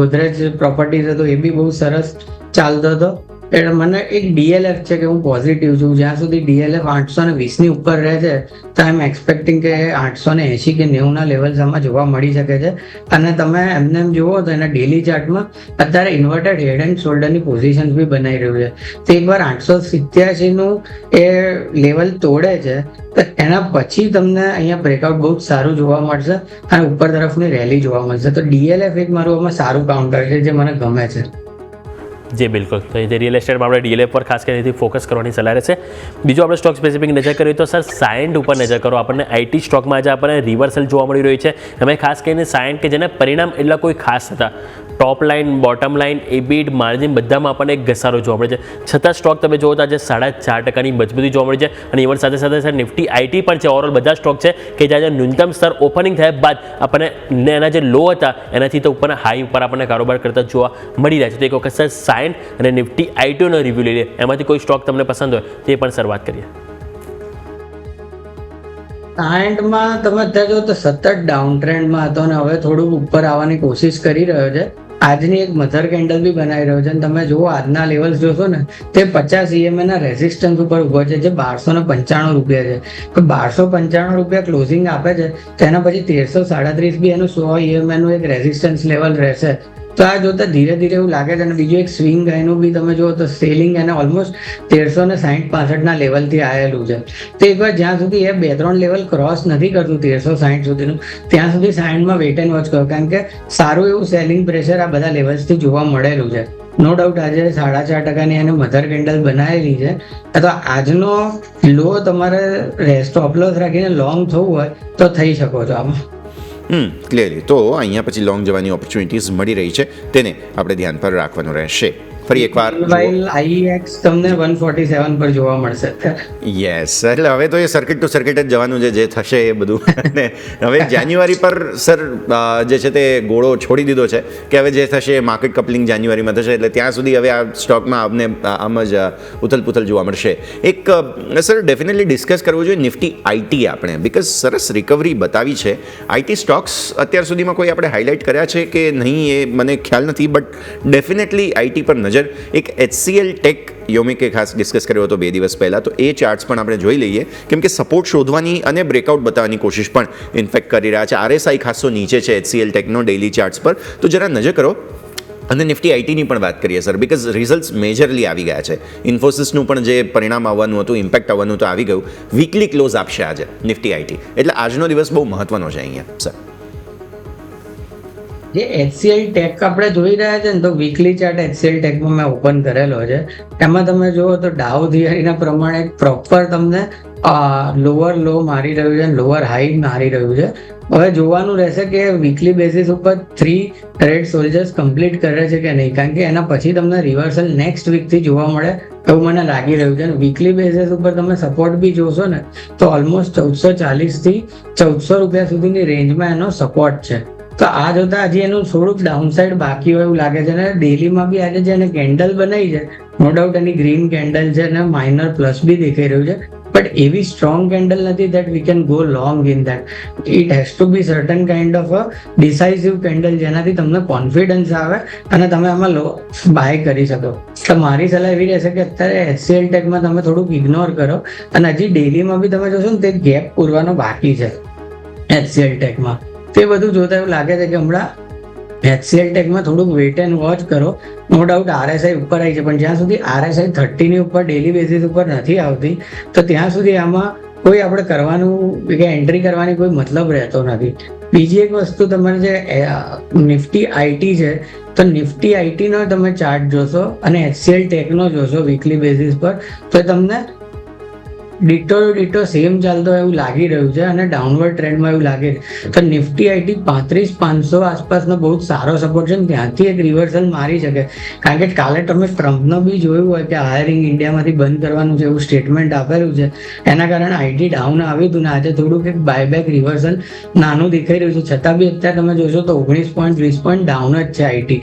ગોદરેજ પ્રોપર્ટીઝ હતો એ બી બહુ સરસ ચાલતો હતો. એટલે મને એક ડીએલએફ છે કે હું પોઝિટિવ છું. જ્યાં સુધી ડીએલએફ 820ની ઉપર રહે છે તો આઈ એમ એક્સપેક્ટિંગ કે 880 કે 90ના લેવલ્સ આમાં જોવા મળી શકે છે. અને તમે એમને એમ જુઓ તો એના ડેલી ચાર્ટમાં અત્યારે ઇન્વર્ટેડ હેડ એન્ડ શોલ્ડરની પોઝિશન્સ બી બનાવી રહ્યું છે. તો એકવાર 887નું એ લેવલ તોડે છે તો એના પછી તમને અહીંયા બ્રેકઆઉટ બહુ જ સારું જોવા મળશે અને ઉપર તરફની રેલી જોવા મળશે. તો ડીએલએફ એક મારું આમાં સારું કાઉન્ટર છે જે મને ગમે છે. જી બિલકુલ. તો એ રિયલ એસ્ટેટમાં આપણે ડીએલએફ પર ખાસ કરીને ફોકસ કરવાની સલાહ રહેશે. બીજું આપણે સ્ટોક સ્પેસિફિક નજર કરીએ તો સર સાયન્ટ ઉપર નજર કરો. આપણને આઈટી સ્ટોકમાં આજે આપણને રિવર્સલ જોવા મળી રહ્યું છે. એમાં ખાસ કરીને સાયન્ટ કે જેના પરિણામ એટલા કોઈ ખાસ હતા. ટોપ લાઇન, બોટમ લાઇન, એબીટ, માર્જિન બધામાં આપણને એક ઘસારો જોવા મળે છે. છતાં સ્ટોક તમે જુઓ તો આજે 4.5% મજબૂતી જોવા મળી છે. અને ઇવન સાથે સાથે સર નિફ્ટી આઈટી પણ છે. ઓવરઓલ બધા સ્ટોક છે કે જે આજે ન્યૂનતમ સ્તર ઓપનિંગ થયા બાદ આપણને એના જે લો હતા એનાથી તો ઉપરના હાઈ ઉપર આપણને કારોબાર કરતા જોવા મળી રહ્યા છે. તો એક વખત સર સાયન્ટ અને નિફ્ટી આઈટીનો રિવ્યૂ લઈ લે. એમાંથી કોઈ સ્ટોક તમને પસંદ હોય તે પણ સર વાત કરીએ. સાયન્ટમાં તમે અત્યારે જો તો સતત ડાઉન ટ્રેન્ડમાં હતો અને હવે થોડુંક ઉપર આવવાની કોશિશ કરી રહ્યો છે. આજની એક મધર કેન્ડલ બી બનાવી રહ્યો છે અને તમે જુઓ આજના લેવલ્સ જોશો ને તે 50 EMA ના રેઝિસ્ટન્સ ઉપર ઉભો છે જે 1295 રૂપિયા છે. તો 1295 રૂપિયા ક્લોઝિંગ આપે છે તેના પછી 1337 બી એનું 100 EMA નું એક રેઝિસ્ટન્સ લેવલ રહેશે. તો આ જોતા ધીરે ધીરે એવું લાગે છે. અને બીજું એક સ્વિંગ એનું બી તમે જુઓ તો સેલિંગ એને ઓલમોસ્ટ 1360-65 ના લેવલથી આવેલું છે. તો એકવાર જ્યાં સુધી એ 2-3 લેવલ ક્રોસ નથી કરતું 1360 સુધીનું, ત્યાં સુધી સાયન્ટમાં વેટ એન્ડ વોચ કરો, કારણ કે સારું એવું સેલિંગ પ્રેશર આ બધા લેવલ્સથી જોવા મળેલું છે. નો ડાઉટ આજે 4.5%ની એને મધર કેન્ડલ બનાવેલી છે. તો આજનો લો તમારે સ્ટોપ લોસ રાખીને લોંગ થવું હોય તો થઈ શકો છો આમાં. ક્લિયરલી. તો અહીંયા પછી લોંગ જવાની ઓપોર્ચ્યુનિટીઝ મળી રહી છે, તેને આપણે ધ્યાન પર રાખવાનું રહેશે. ફરી એકવાર આઈએક્સ તમને 147 પર જોવા મળશે. યસ, એટલે હવે તો એ સર્કિટ ટુ સર્કિટ જ જવાનું છે, જે થશે એ બધું. અને હવે જાન્યુઆરી પર સર જે છે તે ગોળો છોડી દીધો છે કે હવે જે થશે એ માર્કેટ કપલિંગ જાન્યુઆરીમાં થશે. એટલે ત્યાં સુધી હવે આ સ્ટોકમાં આપને આમ જ ઉથલપુથલ જોવા મળશે. એક સર ડેફિનેટલી ડિસ્કસ કરવું જોઈએ નિફ્ટી આઈટી આપણે, બીકોઝ સરસ રિકવરી બતાવી છે. આઈટી સ્ટોક્સ અત્યાર સુધીમાં કોઈ આપણે હાઇલાઇટ કર્યા છે કે નહીં એ મને ખ્યાલ નથી, બટ ડેફિનેટલી આઈટી પર નજર. એક HCL ટેક યોમિકે ખાસ ડિસ્કસ કર્યો હતો 2 દિવસ પહેલાં, તો એ ચાર્ટ્સ પણ આપણે જોઈ લઈએ, કેમ કે સપોર્ટ શોધવાની અને બ્રેકઆઉટ બતાવવાની કોશિશ પણ ઇનફેક્ટ કરી રહ્યા છે. RSI ખાસો નીચે છે HCL ટેકનો ડેઇલી ચાર્ટ્સ પર, તો જરા નજર કરો. અને નિફ્ટી આઈટીની પણ વાત કરીએ સર, બીકોઝ રિઝલ્ટ્સ મેજરલી આવી ગયા છે. ઇન્ફોસિસનું પણ જે પરિણામ આવવાનું હતું, ઇમ્પેક્ટ આવવાનું તો આવી ગયું. વીકલી ક્લોઝ આપશે આજે નિફ્ટી આઈટી, એટલે આજનો દિવસ બહુ મહત્વનો છે અહીંયા સર. જે HCL ટેક આપણે જોઈ રહ્યા છે ને, તો વીકલી ચાર્ટ HCL ટેકમાં મેં ઓપન કરેલો છે. એમાં તમે જુઓ તો ડાઉ થિયરીના પ્રમાણે પ્રોપર તમને લોઅર લો મારી રહ્યું છે, લોઅર હાઈ મારી રહ્યું છે. હવે જોવાનું રહેશે કે વીકલી બેસિસ ઉપર 3 રેડ સોલ્જર્સ કમ્પ્લીટ કરે છે કે નહીં, કારણ કે એના પછી તમને રિવર્સલ નેક્સ્ટ વીકથી જોવા મળે એવું મને લાગી રહ્યું છે. વીકલી બેસિસ ઉપર તમે સપોર્ટ બી જોશો ને તો ઓલમોસ્ટ 1440 થી 1400 રૂપિયા સુધીની રેન્જમાં એનો સપોર્ટ છે. તો આ જોતા હજી એનું થોડુંક ડાઉનસાઇડ બાકી હોય એવું લાગે છે. અને ડેલીમાં બી આજે જે એને કેન્ડલ બનાવી છે, નો ડાઉટ એની ગ્રીન કેન્ડલ છે અને માઇનર પ્લસ બી દેખાઈ રહ્યું છે, બટ એવી સ્ટ્રોંગ કેન્ડલ નથી that we can go long in that. It has to be certain kind of a decisive candle જેનાથી તમને કોન્ફિડન્સ આવે અને તમે આમાં બાય કરી શકો. તો મારી સલાહ એવી રહેશે કે અત્યારે HCL ટેકમાં તમે થોડુંક ઇગ્નોર કરો, અને હજી ડેલીમાં બી તમે જોશો ને તે ગેપ પૂરવાનો બાકી છે HCL ટેકમાં. તે બધું જોતા એવું લાગે છે કે હમણાં HCL ટેકમાં થોડુંક વેટ એન્ડ વોચ કરો. નો ડાઉટ RSI ઉપર આવી છે, પણ જ્યાં સુધી RSI 30 ની ઉપર ડેલી બેસિસ ઉપર નથી આવતી તો ત્યાં સુધી આમાં કોઈ આપણે કરવાનું કે એન્ટ્રી કરવાની કોઈ મતલબ રહેતો નથી. બીજી એક વસ્તુ તમારે જે નિફ્ટી આઈટી છે, તો નિફ્ટી આઈટીનો તમે ચાર્ટ જોશો અને HCL ટેકનો જોશો વીકલી બેસિસ પર, તો તમને ડીટો સેમ ચાલતો હોય એવું લાગી રહ્યું છે અને ડાઉનવર્ડ ટ્રેન્ડમાં એવું લાગે છે. તો નિફ્ટી આઈટી 35,500 આસપાસનો બહુ જ સારો સપોર્ટ છે, ત્યાંથી એક રિવર્સલ મારી શકે. કારણ કે કાલે તમે ટ્રમ્પનો બી જોયું હોય કે હાયરિંગ ઇન્ડિયામાંથી બંધ કરવાનું છે એવું સ્ટેટમેન્ટ આપેલું છે, એના કારણે આઈટી ડાઉન આવ્યું હતું ને આજે થોડુંક એક બાયબેક રિવર્સલ નાનું દેખાઈ રહ્યું છે. છતાં બી અત્યારે તમે જોશો તો 19.20 પોઈન્ટ ડાઉન જ છે આઈટી.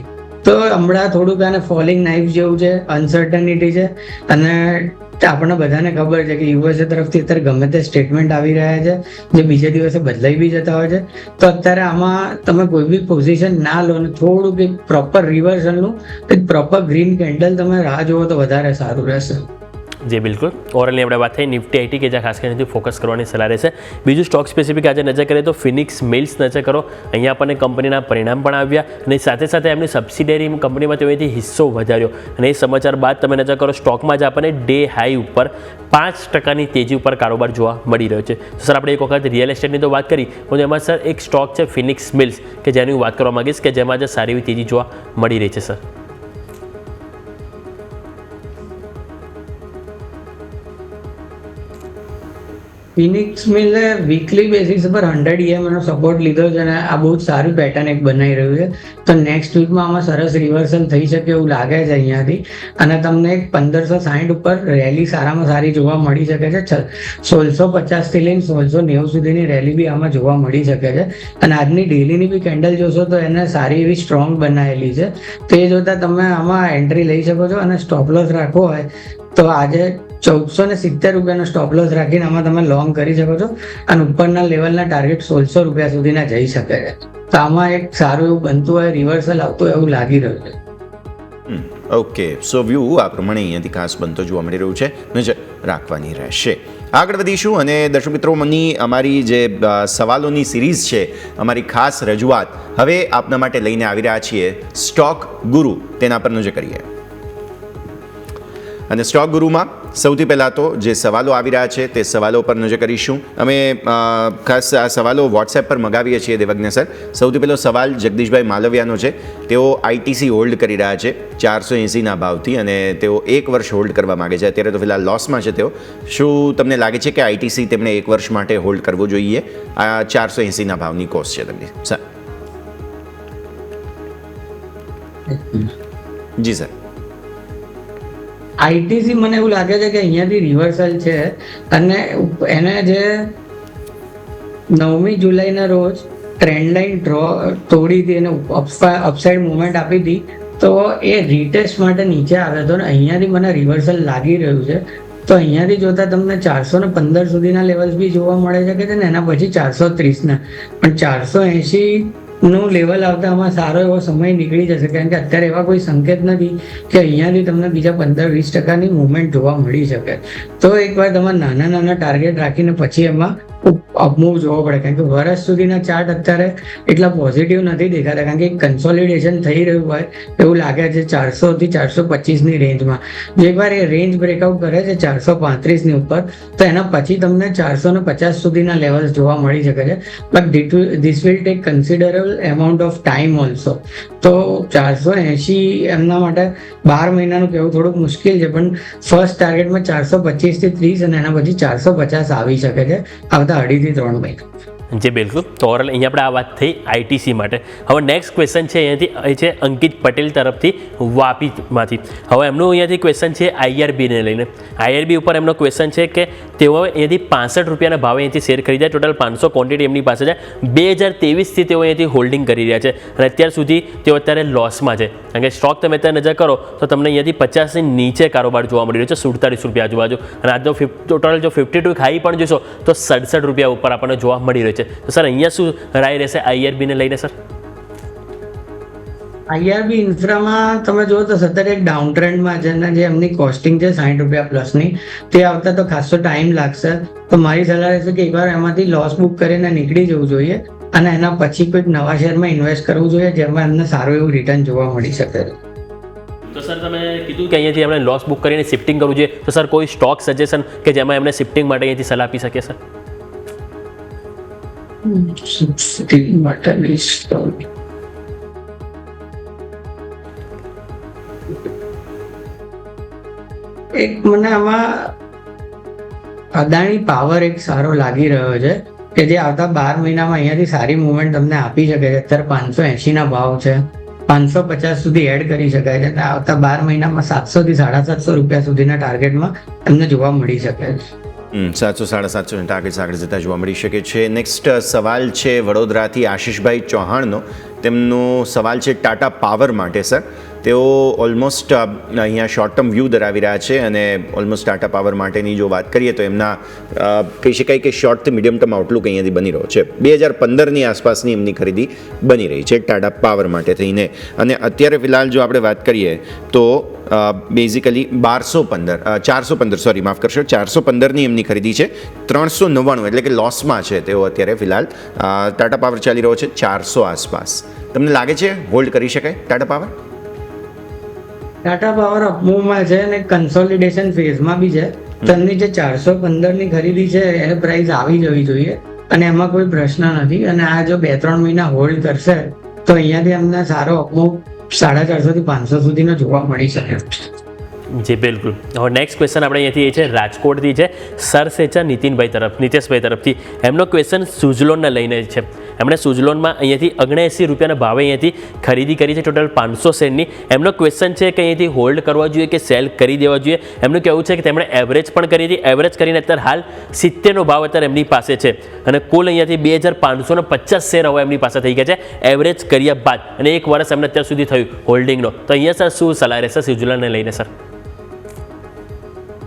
તો હમણાં થોડુંક આને ફોલિંગ નાઇફ જેવું છે, અનસર્ટનિટી છે અને આપણને બધાને ખબર છે કે યુએસએ તરફથી અત્યારે ગમે તે સ્ટેટમેન્ટ આવી રહ્યા છે જે બીજે દિવસે બદલાઈ બી જતા હોય છે. તો અત્યારે આમાં તમે કોઈ બી પોઝિશન ના લો ને થોડુંક એક પ્રોપર રિવર્સલનું એક પ્રોપર ગ્રીન કેન્ડલ તમે રાહ જુઓ તો વધારે સારું રહેશે. જી બિલકુલ, ઓવરઓલની આપણે વાત થઈ નિફ્ટી આઈટી કે જ્યાં ખાસ કરીને ફોકસ કરવાની સલાહ રહેશે. બીજું સ્ટોક સ્પેસિફિક આજે નજર કરીએ તો ફિનિક્સ મિલ્સ નજર કરો. અહીંયા આપણને કંપનીના પરિણામ પણ આવ્યા અને સાથે સાથે એમની સબસિડરી કંપનીમાં તેઓથી હિસ્સો વધાર્યો અને એ સમાચાર બાદ તમે નજર કરો સ્ટોકમાં જ આપણને ડે હાઈ ઉપર 5% તેજી ઉપર કારોબાર જોવા મળી રહ્યો છે. તો સર આપણે એક વખત રિયલ એસ્ટેટની તો વાત કરી, પણ એમાં સર એક સ્ટોક છે ફિનિક્સ મિલ્સ કે જેની હું વાત કરવા માંગીશ કે જેમાં આજે સારી એવી તેજી જોવા મળી રહી છે. સર ફિનિક્સ મિલે વીકલી બેસિસ પર 100 EMA નો સપોર્ટ લીધો છે અને આ બહુ જ સારી પેટર્ન એક બનાવી રહ્યું છે. તો નેક્સ્ટ વીકમાં આમાં સરસ રિવર્સલ થઈ શકે એવું લાગે છે અહીંયાથી અને તમને એક 1560 ઉપર રેલી સારામાં સારી જોવા મળી શકે છે. 1650 થી લઈને 1690 સુધીની રેલી બી આમાં જોવા મળી શકે છે અને આજની ડેલીની બી કેન્ડલ જોશો તો એને સારી એવી સ્ટ્રોંગ બનાવેલી છે. તે જોતા તમે આમાં એન્ટ્રી લઈ શકો છો અને સ્ટોપ લોસ રાખવો હોય તો આજે 1470 રૂપિયાનો સ્ટોપ લોસ રાખીને આમાં તમે લોંગ કરી શકો છો અને ઉપરના લેવલના ટાર્ગેટ 1600 રૂપિયા સુધીના જઈ શકે છે. તો આમાં એક સારું એવું બનતું હોય રિવર્સલ આવતું એવું લાગી રહ્યું છે. ઓકે, સો વ્યૂ આ પ્રમાણે અહીંયાથી ખાસ બનતો જોવા મળી રહ્યું છે, નજર રાખવાની રહેશે. આગળ વધીશું અને દર્શક મિત્રો મની અમારી જે સવાલોની સિરીઝ છે, અમારી ખાસ રજૂઆત હવે આપના માટે લઈને આવી રહ્યા છીએ સ્ટોક ગુરુ, તેના પર નજર કરીએ. અને સ્ટોક ગુરુમાં સૌથી પહેલાં તો જે સવાલો આવી રહ્યા છે તે સવાલો પર નજર કરીશું. અમે ખાસ આ સવાલો વોટ્સએપ પર મગાવીએ છીએ દેવજ્ઞ સર. સૌથી પહેલો સવાલ જગદીશભાઈ માલવિયાનો છે. તેઓ આઈટીસી હોલ્ડ કરી રહ્યા છે 480ના ભાવથી અને તેઓ 1 વર્ષ હોલ્ડ કરવા માગે છે. અત્યારે તો ફિલહાલ લોસમાં છે તેઓ. શું તમને લાગે છે કે આઈટીસી તેમણે 1 વર્ષ માટે હોલ્ડ કરવો જોઈએ? આ 480ના ભાવની કોસ્ટ છે તેમની. સર જી સર. આઈટીસી મને એવું લાગે છે કે અહીંયાથી રિવર્સલ છે અને એને જે 9મી જુલાઈના રોજ ટ્રેન્ડ લાઇન તોડી હતી અને અપસાઇડ મુવમેન્ટ આપી હતી તો એ રીટેસ્ટ માટે નીચે આવ્યો હતો ને અહીંયાથી મને રિવર્સલ લાગી રહ્યું છે. તો અહીંયાથી જોતા તમને 415 સુધીના લેવલ્સ બી જોવા મળે છે કે એના પછી 430ના, પણ 480 નું લેવલ આવતા આમાં સારો એવો સમય નીકળી જશે કારણ કે અત્યારે એવા કોઈ સંકેત નથી કે અહીંયાથી તમને બીજા 15-20% મુવમેન્ટ જોવા મળી શકે. તો એકવાર તમારે નાના નાના ટાર્ગેટ રાખીને પછી એમાં અપમૂવ જોવો પડે કારણ કે વર્ષ સુધીના ચાર્ટ અત્યારે એટલા પોઝિટિવ નથી દેખાતા કારણ કે કન્સોલિડેશન થઈ રહ્યું હોય એવું લાગે છે 400 થી 425ની રેન્જમાં. જો એકવાર એ રેન્જ બ્રેકઆઉટ કરે છે 435ની ઉપર તો એના પછી તમને 450 સુધીના લેવલ્સ જોવા મળી શકે છે. But this will take considerable amount of time also. તો 480 એમના માટે 12 મહિનાનું કહેવું થોડુંક મુશ્કેલ છે પણ ફર્સ્ટ ટાર્ગેટમાં 425 થી 30 અને એના પછી 450 આવી શકે છે આવતા 2.5 થી 3 મહિના. જી બિલકુલ. તો ઓવરઓલ અહીંયા આપણે આ વાત થઈ આઈટીસી માટે. હવે નેક્સ્ટ ક્વેશ્ચન છે અહીંયાથી એ છે અંકિત પટેલ તરફથી વાપીમાંથી. હવે એમનું અહીંયાથી ક્વેશ્ચન છે આઈઆરબીને લઈને. આઈઆરબી ઉપર એમનો ક્વેશ્ચન છે કે તેઓ અહીંયાથી 65 રૂપિયાના ભાવે અહીંથી શેર ખરીદ્યા. ટોટલ 500 ક્વોન્ટિટી એમની પાસે છે. 2023થી તેઓ અહીંયાથી હોલ્ડિંગ કરી રહ્યા છે અને અત્યાર સુધી તેઓ અત્યારે લોસમાં છે કારણ કે સ્ટોક તમે અત્યારે નજર કરો તો તમને અહીંયાથી 50ની નીચે કારોબાર જોવા મળી રહ્યો છે, 47 રૂપિયા આજુબાજુ. અને આજનો ટોટલ જો 52 હાઈ પણ જોશો તો 67 રૂપિયા ઉપર આપણને જોવા મળી રહ્યો છે. તો સર અહીંયા શું રાય રહેશે આઈઆરબીને લઈને? સર આઈઆરબી ઇન્ફ્રામાં તમે જુઓ તો સતત એક ડાઉન ટ્રેન્ડમાં છે અને જે એમની કોસ્ટિંગ છે 60 રૂપિયા પ્લસની તે આવતા તો ખાસો ટાઈમ લાગશે. તો મારી સલાહ રહેશે કે એકવાર એમાંથી લોસ બુક કરીને નીકળી જવું જોઈએ અને એના પછી કોઈક નવા શેરમાં ઇન્વેસ્ટ કરવું જોઈએ જેમાં એમને સારું એવું રિટર્ન જોવા મળી શકે. તો સર તમે કીધું કે અહીંયાથી એમણે લોસ બુક કરીને શિફ્ટિંગ કરવું જોઈએ, તો સર કોઈ સ્ટોક સજેશન કે જેમાં એમને શિફ્ટિંગ માટે અહીંયાથી સલાહ આપી શકે? સર એક મને આમાં અદાણી પાવર એક સારો લાગી રહ્યો છે કે જે આવતા 12 મહિનામાં અહીંયાથી સારી મુવમેન્ટ તમને આપી શકે છે. અત્યારે 580 ના ભાવ છે, 550 સુધી એડ કરી શકાય છે. આવતા 12 મહિનામાં 700 થી 750 રૂપિયા સુધીના ટાર્ગેટમાં તમને જોવા મળી શકે છે. 700-750 ટાર્ગેટ્સ આગળ જતા જોવા મળી શકે છે. નેક્સ્ટ સવાલ છે વડોદરાથી આશીષભાઈ ચૌહાણનો. તેમનો સવાલ છે ટાટા પાવર માટે. સર, તેઓ ઓલમોસ્ટ અહીંયા શોર્ટ ટર્મ વ્યૂ ધરાવી રહ્યા છે અને ઓલમોસ્ટ ટાટા પાવર માટેની જો વાત કરીએ તો એમના કહી શકાય કે શોર્ટથી મીડિયમ ટર્મ આઉટલુક અહીંયાથી બની રહ્યો છે. 2015ની આસપાસની એમની ખરીદી બની રહી છે ટાટા પાવર માટે થઈને. અને અત્યારે ફિલહાલ જો આપણે વાત કરીએ તો બેઝિકલી 415ની એમની ખરીદી છે. 399 એટલે કે લોસમાં છે તેઓ અત્યારે ફિલહાલ. ટાટા પાવર ચાલી રહ્યો છે 400 આસપાસ. તમને લાગે છે હોલ્ડ કરી શકાય ટાટા પાવર? ટાટા પાવર અપમૂવમાં છે અને કન્સોલિડેશન ફેઝમાં બી છે. તેમની જે 415ની ખરીદી છે એને પ્રાઇસ આવી જવી જોઈએ અને એમાં કોઈ પ્રશ્ન નથી. અને આ જો 2-3 મહિના હોલ્ડ કરશે તો અહીંયાથી અમને સારો અપમૂવ 450 થી 500 સુધીનો જોવા મળી શકે. જી બિલકુલ. હવે નેક્સ્ટ ક્વેશ્ચન આપણે અહીંયાથી એ છે રાજકોટથી છે સર સેચા નીતેશભાઈ તરફથી. એમનો ક્વેશ્ચન સુઝલોનને લઈને છે. એમણે સુઝલોનમાં અહીંયાથી 79 રૂપિયાના ભાવે અહીંયાથી ખરીદી કરી છે ટોટલ 500 શેરની. એમનો ક્વેશ્ચન છે કે અહીંયાથી હોલ્ડ કરવા જોઈએ કે સેલ કરી દેવા જોઈએ. એમનું કહેવું છે કે તેમણે એવરેજ પણ કરી હતી. એવરેજ કરીને અત્યારે હાલ 70નો ભાવ અત્યારે એમની પાસે છે અને કુલ અહીંયાથી 2550 શેર હવે એમની પાસે થઈ ગયા છે એવરેજ કર્યા બાદ. અને 1 વર્ષ એમને અત્યાર સુધી થયું હોલ્ડિંગનો. તો અહીંયા સર શું સલાહ રહેશે સુઝલોનને લઈને? સર,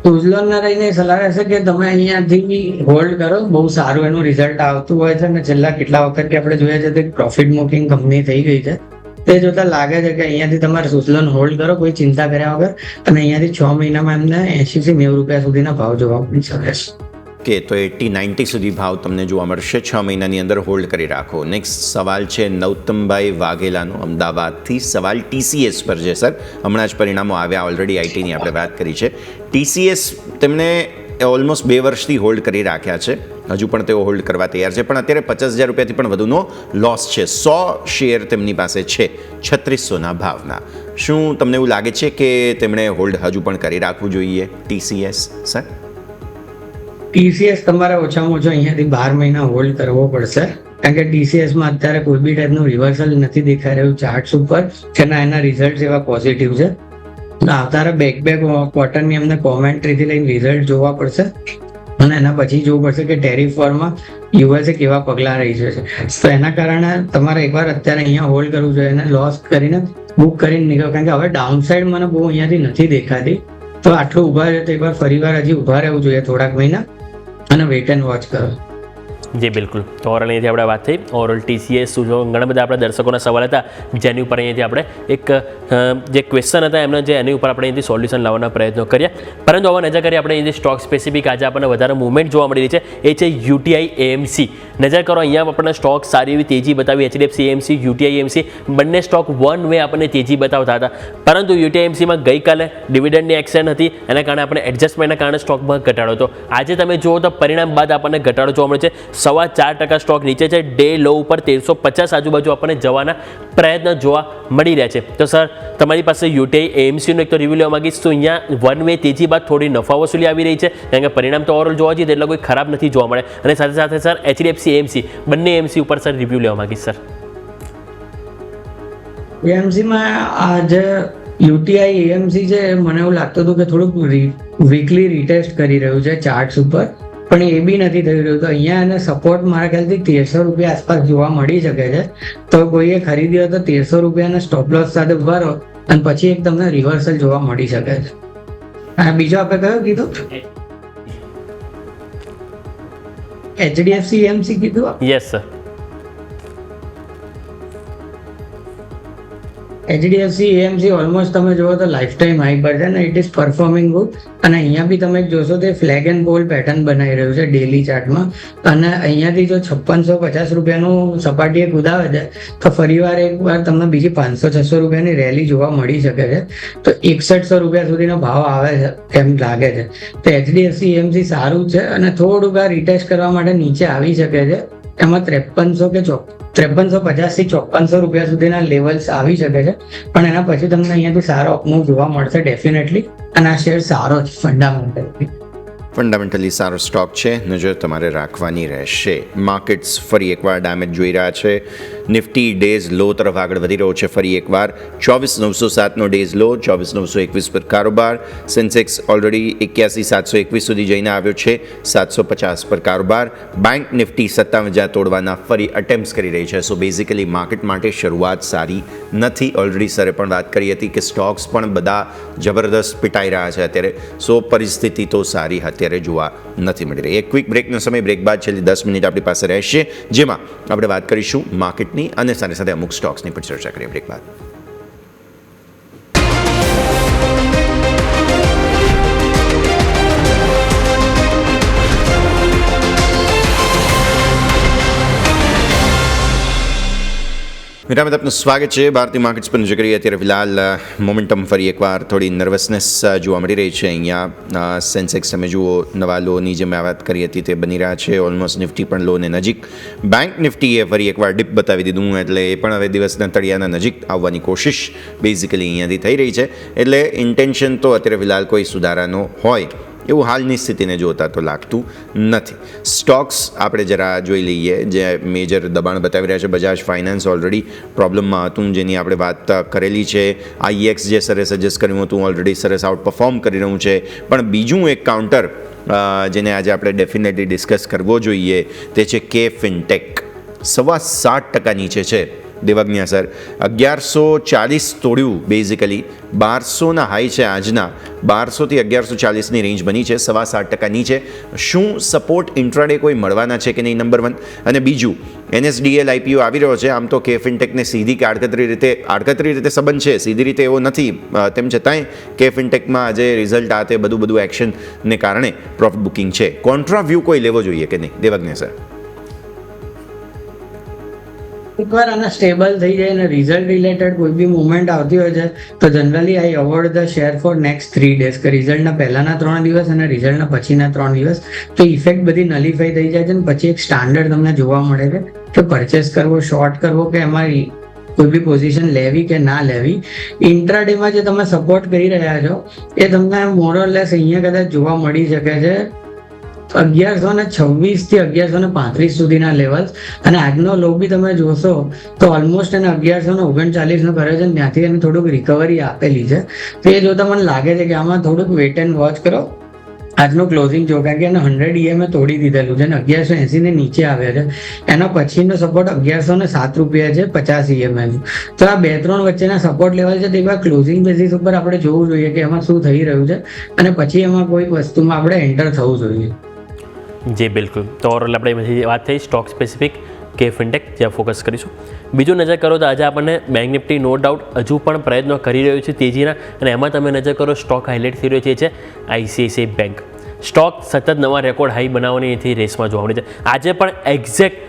સુઝલોનને લઈને સલાહ રહેશે કે તમે અહીંયાથી હોલ્ડ કરો. બહુ સારું એનું રિઝલ્ટ આવતું હોય છે અને છેલ્લા કેટલા વખતથી આપણે જોઈએ છે કે પ્રોફિટ મેકિંગ કંપની થઈ ગઈ છે. તે જોતા લાગે છે કે અહીંયાથી તમારે સુઝલોન હોલ્ડ કરો કોઈ ચિંતા કર્યા વગર. અને અહીંયાથી 6 મહિનામાં એમને 80 થી 90 રૂપિયા સુધીના ભાવ જોવા મળી શકે છે. કે તો 80-90 સુધી ભાવ તમને જોવા મળશે. 6 મહિનાની અંદર હોલ્ડ કરી રાખો. નેક્સ્ટ સવાલ છે નૌતમભાઈ વાઘેલાનો અમદાવાદથી. સવાલ TCS પર છે. સર, હમણાં જ પરિણામો આવ્યા, ઓલરેડી આઈટીની આપણે વાત કરી છે. TCS તેમણે ઓલમોસ્ટ 2 વર્ષથી હોલ્ડ કરી રાખ્યા છે. હજુ પણ તેઓ હોલ્ડ કરવા તૈયાર છે, પણ અત્યારે 50,000 રૂપિયાથી પણ વધુનો લોસ છે. 100 શેર તેમની પાસે છે 3600ના ભાવના. શું તમને એવું લાગે છે કે તેમણે હોલ્ડ હજુ પણ કરી રાખવું જોઈએ TCS? સર, TCS તમારે ઓછામાં ઓછો અહીંયાથી 12 મહિના હોલ્ડ કરવો પડશે. કારણ કે TCSમાં અત્યારે કોઈ બી ટાઈપનું રિવર્સલ નથી દેખાઈ રહ્યું ચાર્ટ્સ ઉપર કે ના એના રિઝલ્ટ એવા પોઝિટિવ છે. આવતા બે ક્વાર્ટરની અમને કોમેન્ટ્રીથી લઈને રિઝલ્ટ જોવા પડશે અને એના પછી જોવું પડશે કે ટેરિફ વોરમાં યુએસએ કેવા પગલાં રહી છે. તો એના કારણે તમારે એકવાર અત્યારે અહીંયા હોલ્ડ કરવું જોઈએ અને લોસ કરીને બુક કરીને નીકળો. કારણ કે હવે ડાઉન સાઈડ મને બહુ અહીંયાથી નથી દેખાતી. તો આટલું ઊભા રહે તો એકવાર ફરીવાર હજી ઊભા રહેવું જોઈએ થોડાક મહિના અને વેઇટ એન્ડ વોચ કરો. જી બિલકુલ. તો ઓવરઓલ અહીંયાથી આપણે વાત થઈ. ઓવરઓલ TCS ઘણા બધા આપણા દર્શકોના સવાલ હતા જેની ઉપર અહીંયાથી આપણે એક જે ક્વેશ્ચન હતા એમના જે એની ઉપર આપણે અહીંયાથી સોલ્યુશન લાવવાના પ્રયત્નો કર્યા. પરંતુ હવે નજર કરીએ આપણે અહીંયાથી સ્ટોક સ્પેસિફિક આજે આપણને વધારે મૂવમેન્ટ જોવા મળી રહી છે એ છે UTI AMC. નજર કરો અહીંયા આપણને સ્ટોક સારી એવી તેજી બતાવી. HDFC AMC, UTI AMC બંને સ્ટોક વન વે આપણને તેજી બતાવતા હતા. પરંતુ UTI AMCમાં ગઈકાલે ડિવિડન્ડની એક્શન હતી એના કારણે આપણે એડજસ્ટમેન્ટના કારણે સ્ટોકમાં ઘટાડો હતો. આજે તમે જુઓ તો પરિણામ બાદ આપણને ઘટાડો જોવા મળે છે. 4% સ્ટોક નીચે છે. ડે લો ઉપર 1350 આજુબાજુ આપણને જવાના પ્રયત્ન જોવા મળી રહ્યા છે. તો સર, તમારી પાસે UTI AMCનું એક તો રિવ્યુ લેવા માંગીશ. તો અહીંયા વન વે તેજી બાદ થોડી નફા વસૂલી આવી રહી છે કારણ કે પરિણામ તો ઓવરઓલ જોવા જઈએ એટલે કોઈ ખરાબ નથી જોવા મળે. અને સાથે સાથે સર HDFC AMC બંને AMC ઉપર સર રિવ્યુ લેવા માંગીશ. સર, AMCમાં આજે UTI AMC છે મને એવું લાગતું હતું કે થોડુંક વીકલી રીટેસ્ટ કરી રહ્યું છે ચાર્ટ્સ ઉપર, પણ એ બી નથી થઈ રહ્યું. તો અહીંયા એને સપોર્ટ મારા ખ્યાલથી 1300 રૂપિયા આસપાસ જોવા મળી શકે છે. તો કોઈએ ખરીદી હોય તો 1300 રૂપિયાના સ્ટોપ લોસ સાથે ઉભા રહો અને પછી એક તમને રિવર્સલ જોવા મળી શકે છે. અને બીજો આપણે કયો કીધું? HDFC AMC કીધું? Yes sir. HDFC AMC almost તમે જોવો તો લાઈફ ટાઈમ હાઈ પર છે ને ઇટ ઇઝ પરફોર્મિંગ ગુડ. અને અહીંયા બી તમે જોશો તો ફ્લેગ એન્ડ બોલ પેટર્ન બનાવી રહ્યું છે ડેલી ચાર્ટમાં. અને અહીંયાથી જો 5650 રૂપિયાનું સપાટીએ કુદાવે છે તો ફરીવાર એકવાર તમને બીજી 500-600 રૂપિયાની રેલી જોવા મળી શકે છે. તો 6100 રૂપિયા સુધીનો ભાવ આવે છે એમ લાગે છે. તો HDFC AMC સારું છે અને થોડુંક આ રિટેસ્ટ કરવા માટે નીચે આવી શકે છે. એમાં 5350 થી 5400 રૂપિયા સુધીના લેવલ્સ આવી શકે છે. પણ એના પછી તમને અહીંયાથી સારો અપમૂવ જોવા મળશે ડેફિનેટલી. અને આ શેર સારો છે ફંડામેન્ટલી. ફંડામેન્ટલી સારો સ્ટોક છે, નજર તમારે રાખવાની રહેશે. માર્કેટ્સ ફરી એકવાર ડેમેજ જોઈ રહ્યા છે. નિફ્ટી ડેઝ લો તરફ આગળ વધી રહ્યો છે ફરી એકવાર. 24,907નો ડેઝ લો, 24,921 પર કારોબાર. સેન્સેક્સ ઓલરેડી 81,721 સુધી જઈને આવ્યો છે, 750 પર કારોબાર. બેંક નિફ્ટી 57,000 તોડવાના ફરી અટેમ્પ્ટ્સ કરી રહી છે. સો બેઝિકલી માર્કેટ માટે શરૂઆત સારી નથી. ઓલરેડી સરે પણ વાત કરી હતી કે સ્ટોક્સ પણ બધા જબરદસ્ત પીટાઈ રહ્યા છે અત્યારે. સો પરિસ્થિતિ તો સારી અત્યારે જોવા નથી મળી રહી. એક ક્વિક બ્રેકનો સમય, બ્રેક બાદ છેલ્લી 10 મિનિટ આપણી પાસે રહેશે, જેમાં આપણે વાત કરીશું માર્કેટની અને સાથે સાથે અમુક સ્ટોક્સની પણ ચર્ચા કરીએ બ્રેક બાદ. વિરામ આપનું સ્વાગત છે. ભારતીય માર્કેટ્સ પર નજર કરીએ. અત્યારે ફિલહાલ મોમેન્ટમ ફરી એકવાર થોડી નર્વસનેસ જોવા મળી રહી છે. અહીંયા સેન્સેક્સ તમે જુઓ નવા લોની જે મેં વાત કરી હતી તે બની રહ્યા છે. ઓલમોસ્ટ નિફ્ટી પણ લોને નજીક. બેંક નિફ્ટીએ ફરી એકવાર ડીપ બતાવી દીધું, એટલે એ પણ હવે દિવસના તળિયાના નજીક આવવાની કોશિશ બેઝિકલી અહીંયાથી થઈ રહી છે. એટલે ઇન્ટેન્શન તો અત્યારે ફિલહાલ કોઈ સુધારાનો હોય એવું હાલની સ્થિતિને જોતા તો લાગતું નથી. સ્ટોક્સ આપણે જરા જોઈ લઈએ જે મેજર દબાણ બતાવી રહ્યા છે. બજાજ ફાઇનાન્સ ઓલરેડી પ્રોબ્લેમમાં હતું, જેની આપણે વાત કરેલી છે. આઈએક્સ જે સરે સજેસ્ટ કર્યું હતું ઓલરેડી સરસ આઉટ પરફોર્મ કરી રહ્યું છે. પણ બીજું એક કાઉન્ટર જેને આજે આપણે ડેફિનેટલી ડિસ્કસ કરવો જોઈએ તે છે કે ફિનટેક. 7.25% નીચે છે. દેવજ્ઞા સર 1140 તોડ્યું. બેઝિકલી 1200ના હાઈ છે આજના. 1200થી 1140ની રેન્જ બની છે. 7.25% નીચે. શું સપોર્ટ ઇન્ટ્રાડે કોઈ મળવાના છે કે નહીં, નંબર 1. અને બીજું, NSDL IPO આવી રહ્યો છે. આમ તો કે ફિનટેકને સીધી કે આડકતરી રીતે સંબંધ છે, સીધી રીતે એવો નથી. તેમ છતાંય કે ફિનટેકમાં આજે રિઝલ્ટ આ તે બધું એક્શનને કારણે પ્રોફિટ બુકિંગ છે. કોન્ટ્રા વ્યૂ કોઈ લેવો જોઈએ કે નહીં, દેવજ્ઞા સર? એકવાર આના સ્ટેબલ થઈ જાય અને રિઝલ્ટ રિલેટેડ કોઈ બી મુવમેન્ટ આવતી હોય છે તો generally I award the share for next 3 days, કે રિઝલ્ટના પહેલાના 3 દિવસ અને રિઝલ્ટના પછીના 3 દિવસ. તો ઇફેક્ટ બધી નલિફાઈ થઈ જાય છે અને પછી એક સ્ટાન્ડર્ડ તમને જોવા મળે છે કે પરચેસ કરવો, શોર્ટ કરવો કે એમાં કોઈ બી પોઝિશન લેવી કે ના લેવી. ઇન્ટ્રાડેમાં જે તમે સપોર્ટ કરી રહ્યા છો એ તમને મોરલેસ અહીંયા કદાચ જોવા મળી શકે છે 1126 થી 1135 સુધીના લેવલ્સ. અને આજનો લો બી તમે જોશો તો ઓલમોસ્ટ એને 1139 કરે છે. ત્યાંથી એને થોડુંક રિકવરી આપેલી છે. તો એ જોતા મને લાગે છે કે આમાં થોડુંક વેટ એન્ડ વોચ કરો. આજનું ક્લોઝિંગ જો, કારણ કે એને 100 EMA તોડી દીધેલું છે અને 1180 ને નીચે આવ્યા છે. એનો પછીનો સપોર્ટ 1107 રૂપિયા છે 50 EMA નું. તો આ 2-3 વચ્ચેના સપોર્ટ લેવલ છે. તે એકવાર ક્લોઝિંગ બેઝિસ ઉપર આપણે જોવું જોઈએ કે એમાં શું થઈ રહ્યું છે અને પછી એમાં કોઈ વસ્તુમાં આપણે એન્ટર થવું જોઈએ. જી બિલકુલ. તો ઓવરઓલ આપણે વાત થઈ સ્ટોક સ્પેસિફિક કે ફિનટેક, જ્યાં ફોકસ કરીશું. બીજું નજર કરો તો આજે આપણને બેંક નિફ્ટી નો ડાઉટ હજુ પણ પ્રયત્નો કરી રહ્યું છે તેજીના, અને એમાં તમે નજર કરો સ્ટોક હાઇલાઇટ થઈ રહ્યો છે ICICI બેંક. સ્ટોક સતત નવા રેકોર્ડ હાઈ બનાવવાની એથી રેસમાં જોવા મળે છે. આજે પણ એક્ઝેક્ટ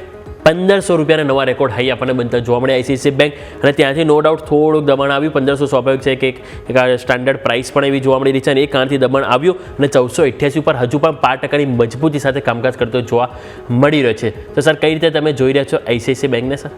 1500 રૂપિયાના નવા રેકોર્ડ હાઈ આપણને બનતા જોવા મળે ICICI બેંક, અને ત્યાંથી નો ડાઉટ થોડુંક દબાણ આવ્યું. 1500 સ્વાભાવિક છે કે એક સ્ટાન્ડર્ડ પ્રાઇસ પણ એવી જોવા મળી રહી છે, અને એક કારણથી દબાણ આવ્યું અને 1488 ઉપર હજુ પણ 5%ની મજબૂતી સાથે કામકાજ કરતો જોવા મળી રહ્યો છે. તો સર કઈ રીતે તમે જોઈ રહ્યા છો ICICI બેંકને? સર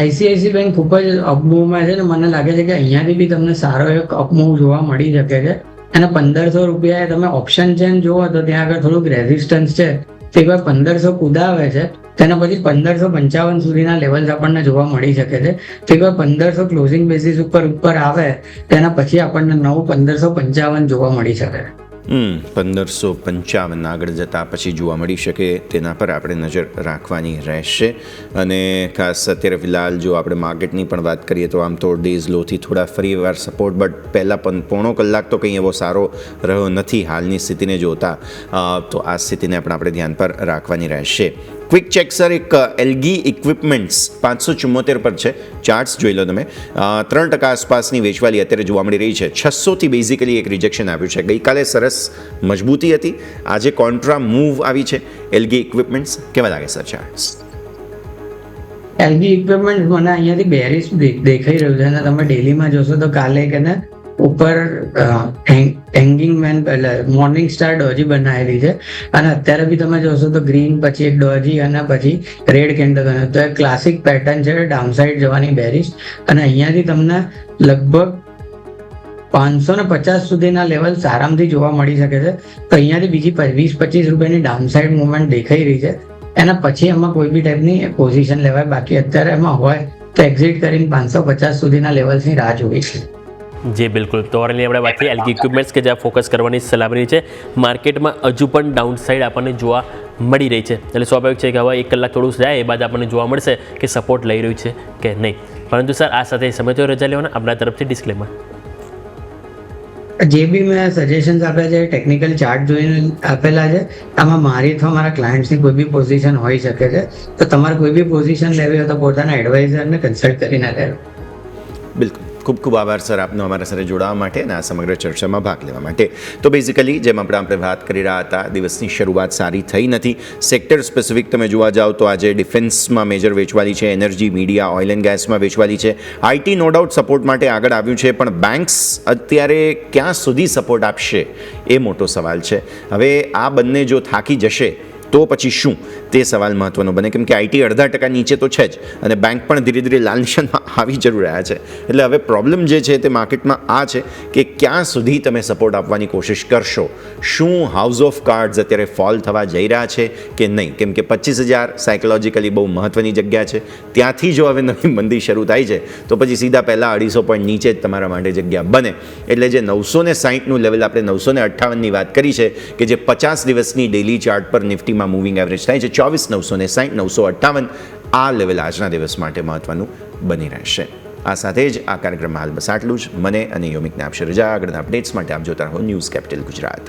ICICI બેંક ખૂબ જ અપમૂવમાં છે ને મને લાગે છે કે અહીંયાથી બી તમને સારો એક અપમૂવ જોવા મળી શકે છે. અને 1500 રૂપિયાએ તમે ઓપ્શન ચેન જુઓ તો ત્યાં આગળ થોડુંક રેઝિસ્ટન્સ છે. તો એકવાર 1500 કુદાવે છે તેના પછી 1555 સુધીના લેવલ્સ આપણને જોવા મળી શકે છે. તો એકવાર 1500 ક્લોઝિંગ બેસિસ ઉપર આવે તેના પછી આપણને 1555 જોવા મળી શકે છે. 1555 આગળ જતાં પછી જોવા મળી શકે તેના પર આપણે નજર રાખવાની રહેશે. અને ખાસ અત્યારે ફિલહાલ જો આપણે માર્કેટની પણ વાત કરીએ તો આમ તો ડેઝ લોથી થોડા ફરી વાર સપોર્ટ, બટ પહેલાં પોણો કલાક તો કંઈ એવો સારો રહ્યો નથી હાલની સ્થિતિને જોતા. તો આ સ્થિતિને પણ આપણે ધ્યાન પર રાખવાની રહેશે. ક્વિક ચેક સર, એક એલગી ઇક્વિપમેન્ટ્સ 574 પર છે. ચાર્ટ્સ જોઈ લો તમે. 3% આસપાસની વેચવાલી અત્યારે જોવા મળી રહી છે. 600થી બેઝિકલી એક રિજેક્શન આવ્યું છે. ગઈકાલે સરસ મજબૂતી હતી, આજે કોન્ટ્રા મૂવ આવી છે. એલગી ઇક્વિપમેન્ટ્સ કેવા લાગે સર ચાર્ટ્સ? એલગી ઇક્વિપમેન્ટ મને અહીંયાથી બેરિશ દેખાઈ રહ્યું છે. અને તમે ડેલીમાં જોશો તો કાલે કે ને ઉપર hanging man morning star doji બનાવેલી છે, અને અત્યારે બી તમે જોશો તો ગ્રીન, પછી એક ડોજી અને પછી રેડ કેન્ડલ. તો એક ક્લાસિક પેટર્ન છે ડાઉનસાઇડ જવાની બેરિશ. અને અહીંયાથી તમને લગભગ 550 સુધીના લેવલ આરામથી જોવા મળી શકે છે. તો અહીંયાથી બીજી 20-25 રૂપિયાની ડાઉનસાઇડ મુવમેન્ટ દેખાઈ રહી છે. એના પછી એમાં કોઈ બી ટાઈપની પોઝિશન લેવાય. બાકી અત્યારે એમાં હોય તો એક્ઝિટ કરીને 550 સુધીના લેવલ્સની રાહ જોવી છે. જી બિલકુલ. તો ઓવરઓલની આપણે વાત કરીએ એલગી ઇક્વિપમેન્ટ્સ કે જ્યાં ફોકસ કરવાની સલાહ મળી છે. માર્કેટમાં હજુ પણ ડાઉન સાઇડ આપણને જોવા મળી રહી છે, એટલે સ્વાભાવિક છે કે હવે 1 કલાક થોડું જાય એ બાદ આપણને જોવા મળશે કે સપોર્ટ લઈ રહ્યું છે કે નહીં. પરંતુ સર આ સાથે સમય તો રજા લેવાના આપણા તરફથી ડિસ્ક્લેમર. જે બી મેં સજેશન્સ આપ્યા છે ટેકનિકલ ચાર્ટ જોઈને આપેલા છે. આમાં મારી અથવા મારા ક્લાયન્ટ્સની કોઈ બી પોઝિશન હોઈ શકે છે. તો તમારે કોઈ બી પોઝિશન લેવી હોય તો પોતાના એડવાઇઝરને કન્સલ્ટ કરીને લેવું. બિલકુલ. ખૂબ ખૂબ આભાર સર આપનો અમારા સાથે જોડાવા માટે અને આ સમગ્ર ચર્ચામાં ભાગ લેવા માટે. તો બેઝિકલી જેમ આપણે વાત કરી રહ્યા હતા, દિવસની શરૂઆત સારી થઈ નથી. સેક્ટર સ્પેસિફિક તમે જોવા જાઓ તો આજે ડિફેન્સમાં મેજર વેચવાલી છે, એનર્જી, મીડિયા, ઓઇલ એન્ડ ગેસમાં વેચવાલી છે. આઈટી નો ડાઉટ સપોર્ટ માટે આગળ આવ્યું છે, પણ બેન્ક્સ અત્યારે ક્યાં સુધી સપોર્ટ આપશે એ મોટો સવાલ છે. હવે આ બંને જો થાકી જશે તો પછી શું, તે સવાલ મહત્વનો બને. કેમ કે આઈટી 0.5% નીચે તો છે જ અને બેંક પણ ધીરે ધીરે લાલ નિશાનમાં આવી જરૂર રહ્યા છે. એટલે હવે પ્રોબ્લેમ જે છે તે માર્કેટમાં આ છે કે ક્યાં સુધી તમે સપોર્ટ આપવાની કોશિશ કરશો. શું હાઉસ ઓફ કાર્ડ્સ અત્યારે ફોલ થવા જઈ રહ્યા છે કે નહીં? કેમ કે 25,000 સાયકોલોજીકલી બહુ મહત્વની જગ્યા છે. ત્યાંથી જો હવે નવી મંદી શરૂ થાય છે તો પછી સીધા પહેલાં 250 પોઈન્ટ નીચે જ તમારા માટે જગ્યા બને. એટલે જે 960નું લેવલ આપણે 958ની વાત કરી છે કે જે 50 દિવસની ડેલી ચાર્ટ પર નિફ્ટીમાં મૂવિંગ એવરેજ થાય છે 24,960, 958, આ લેવલ આજના દિવસ માટે મહત્વનું બની રહેશે. આ સાથે જ આ કાર્યક્રમમાં હાલ બસ આટલું જ. મને અને યોમિકને આપશે રજા. આગળના અપડેટ્સ માટે આપ જોતા રહો news capital Gujarat.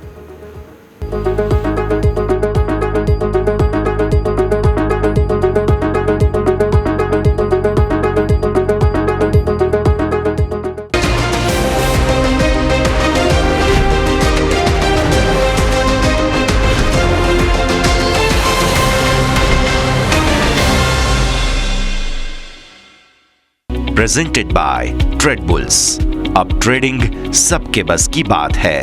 Presented by trade bulls. अब ट्रेडिंग सबके बस की बात है।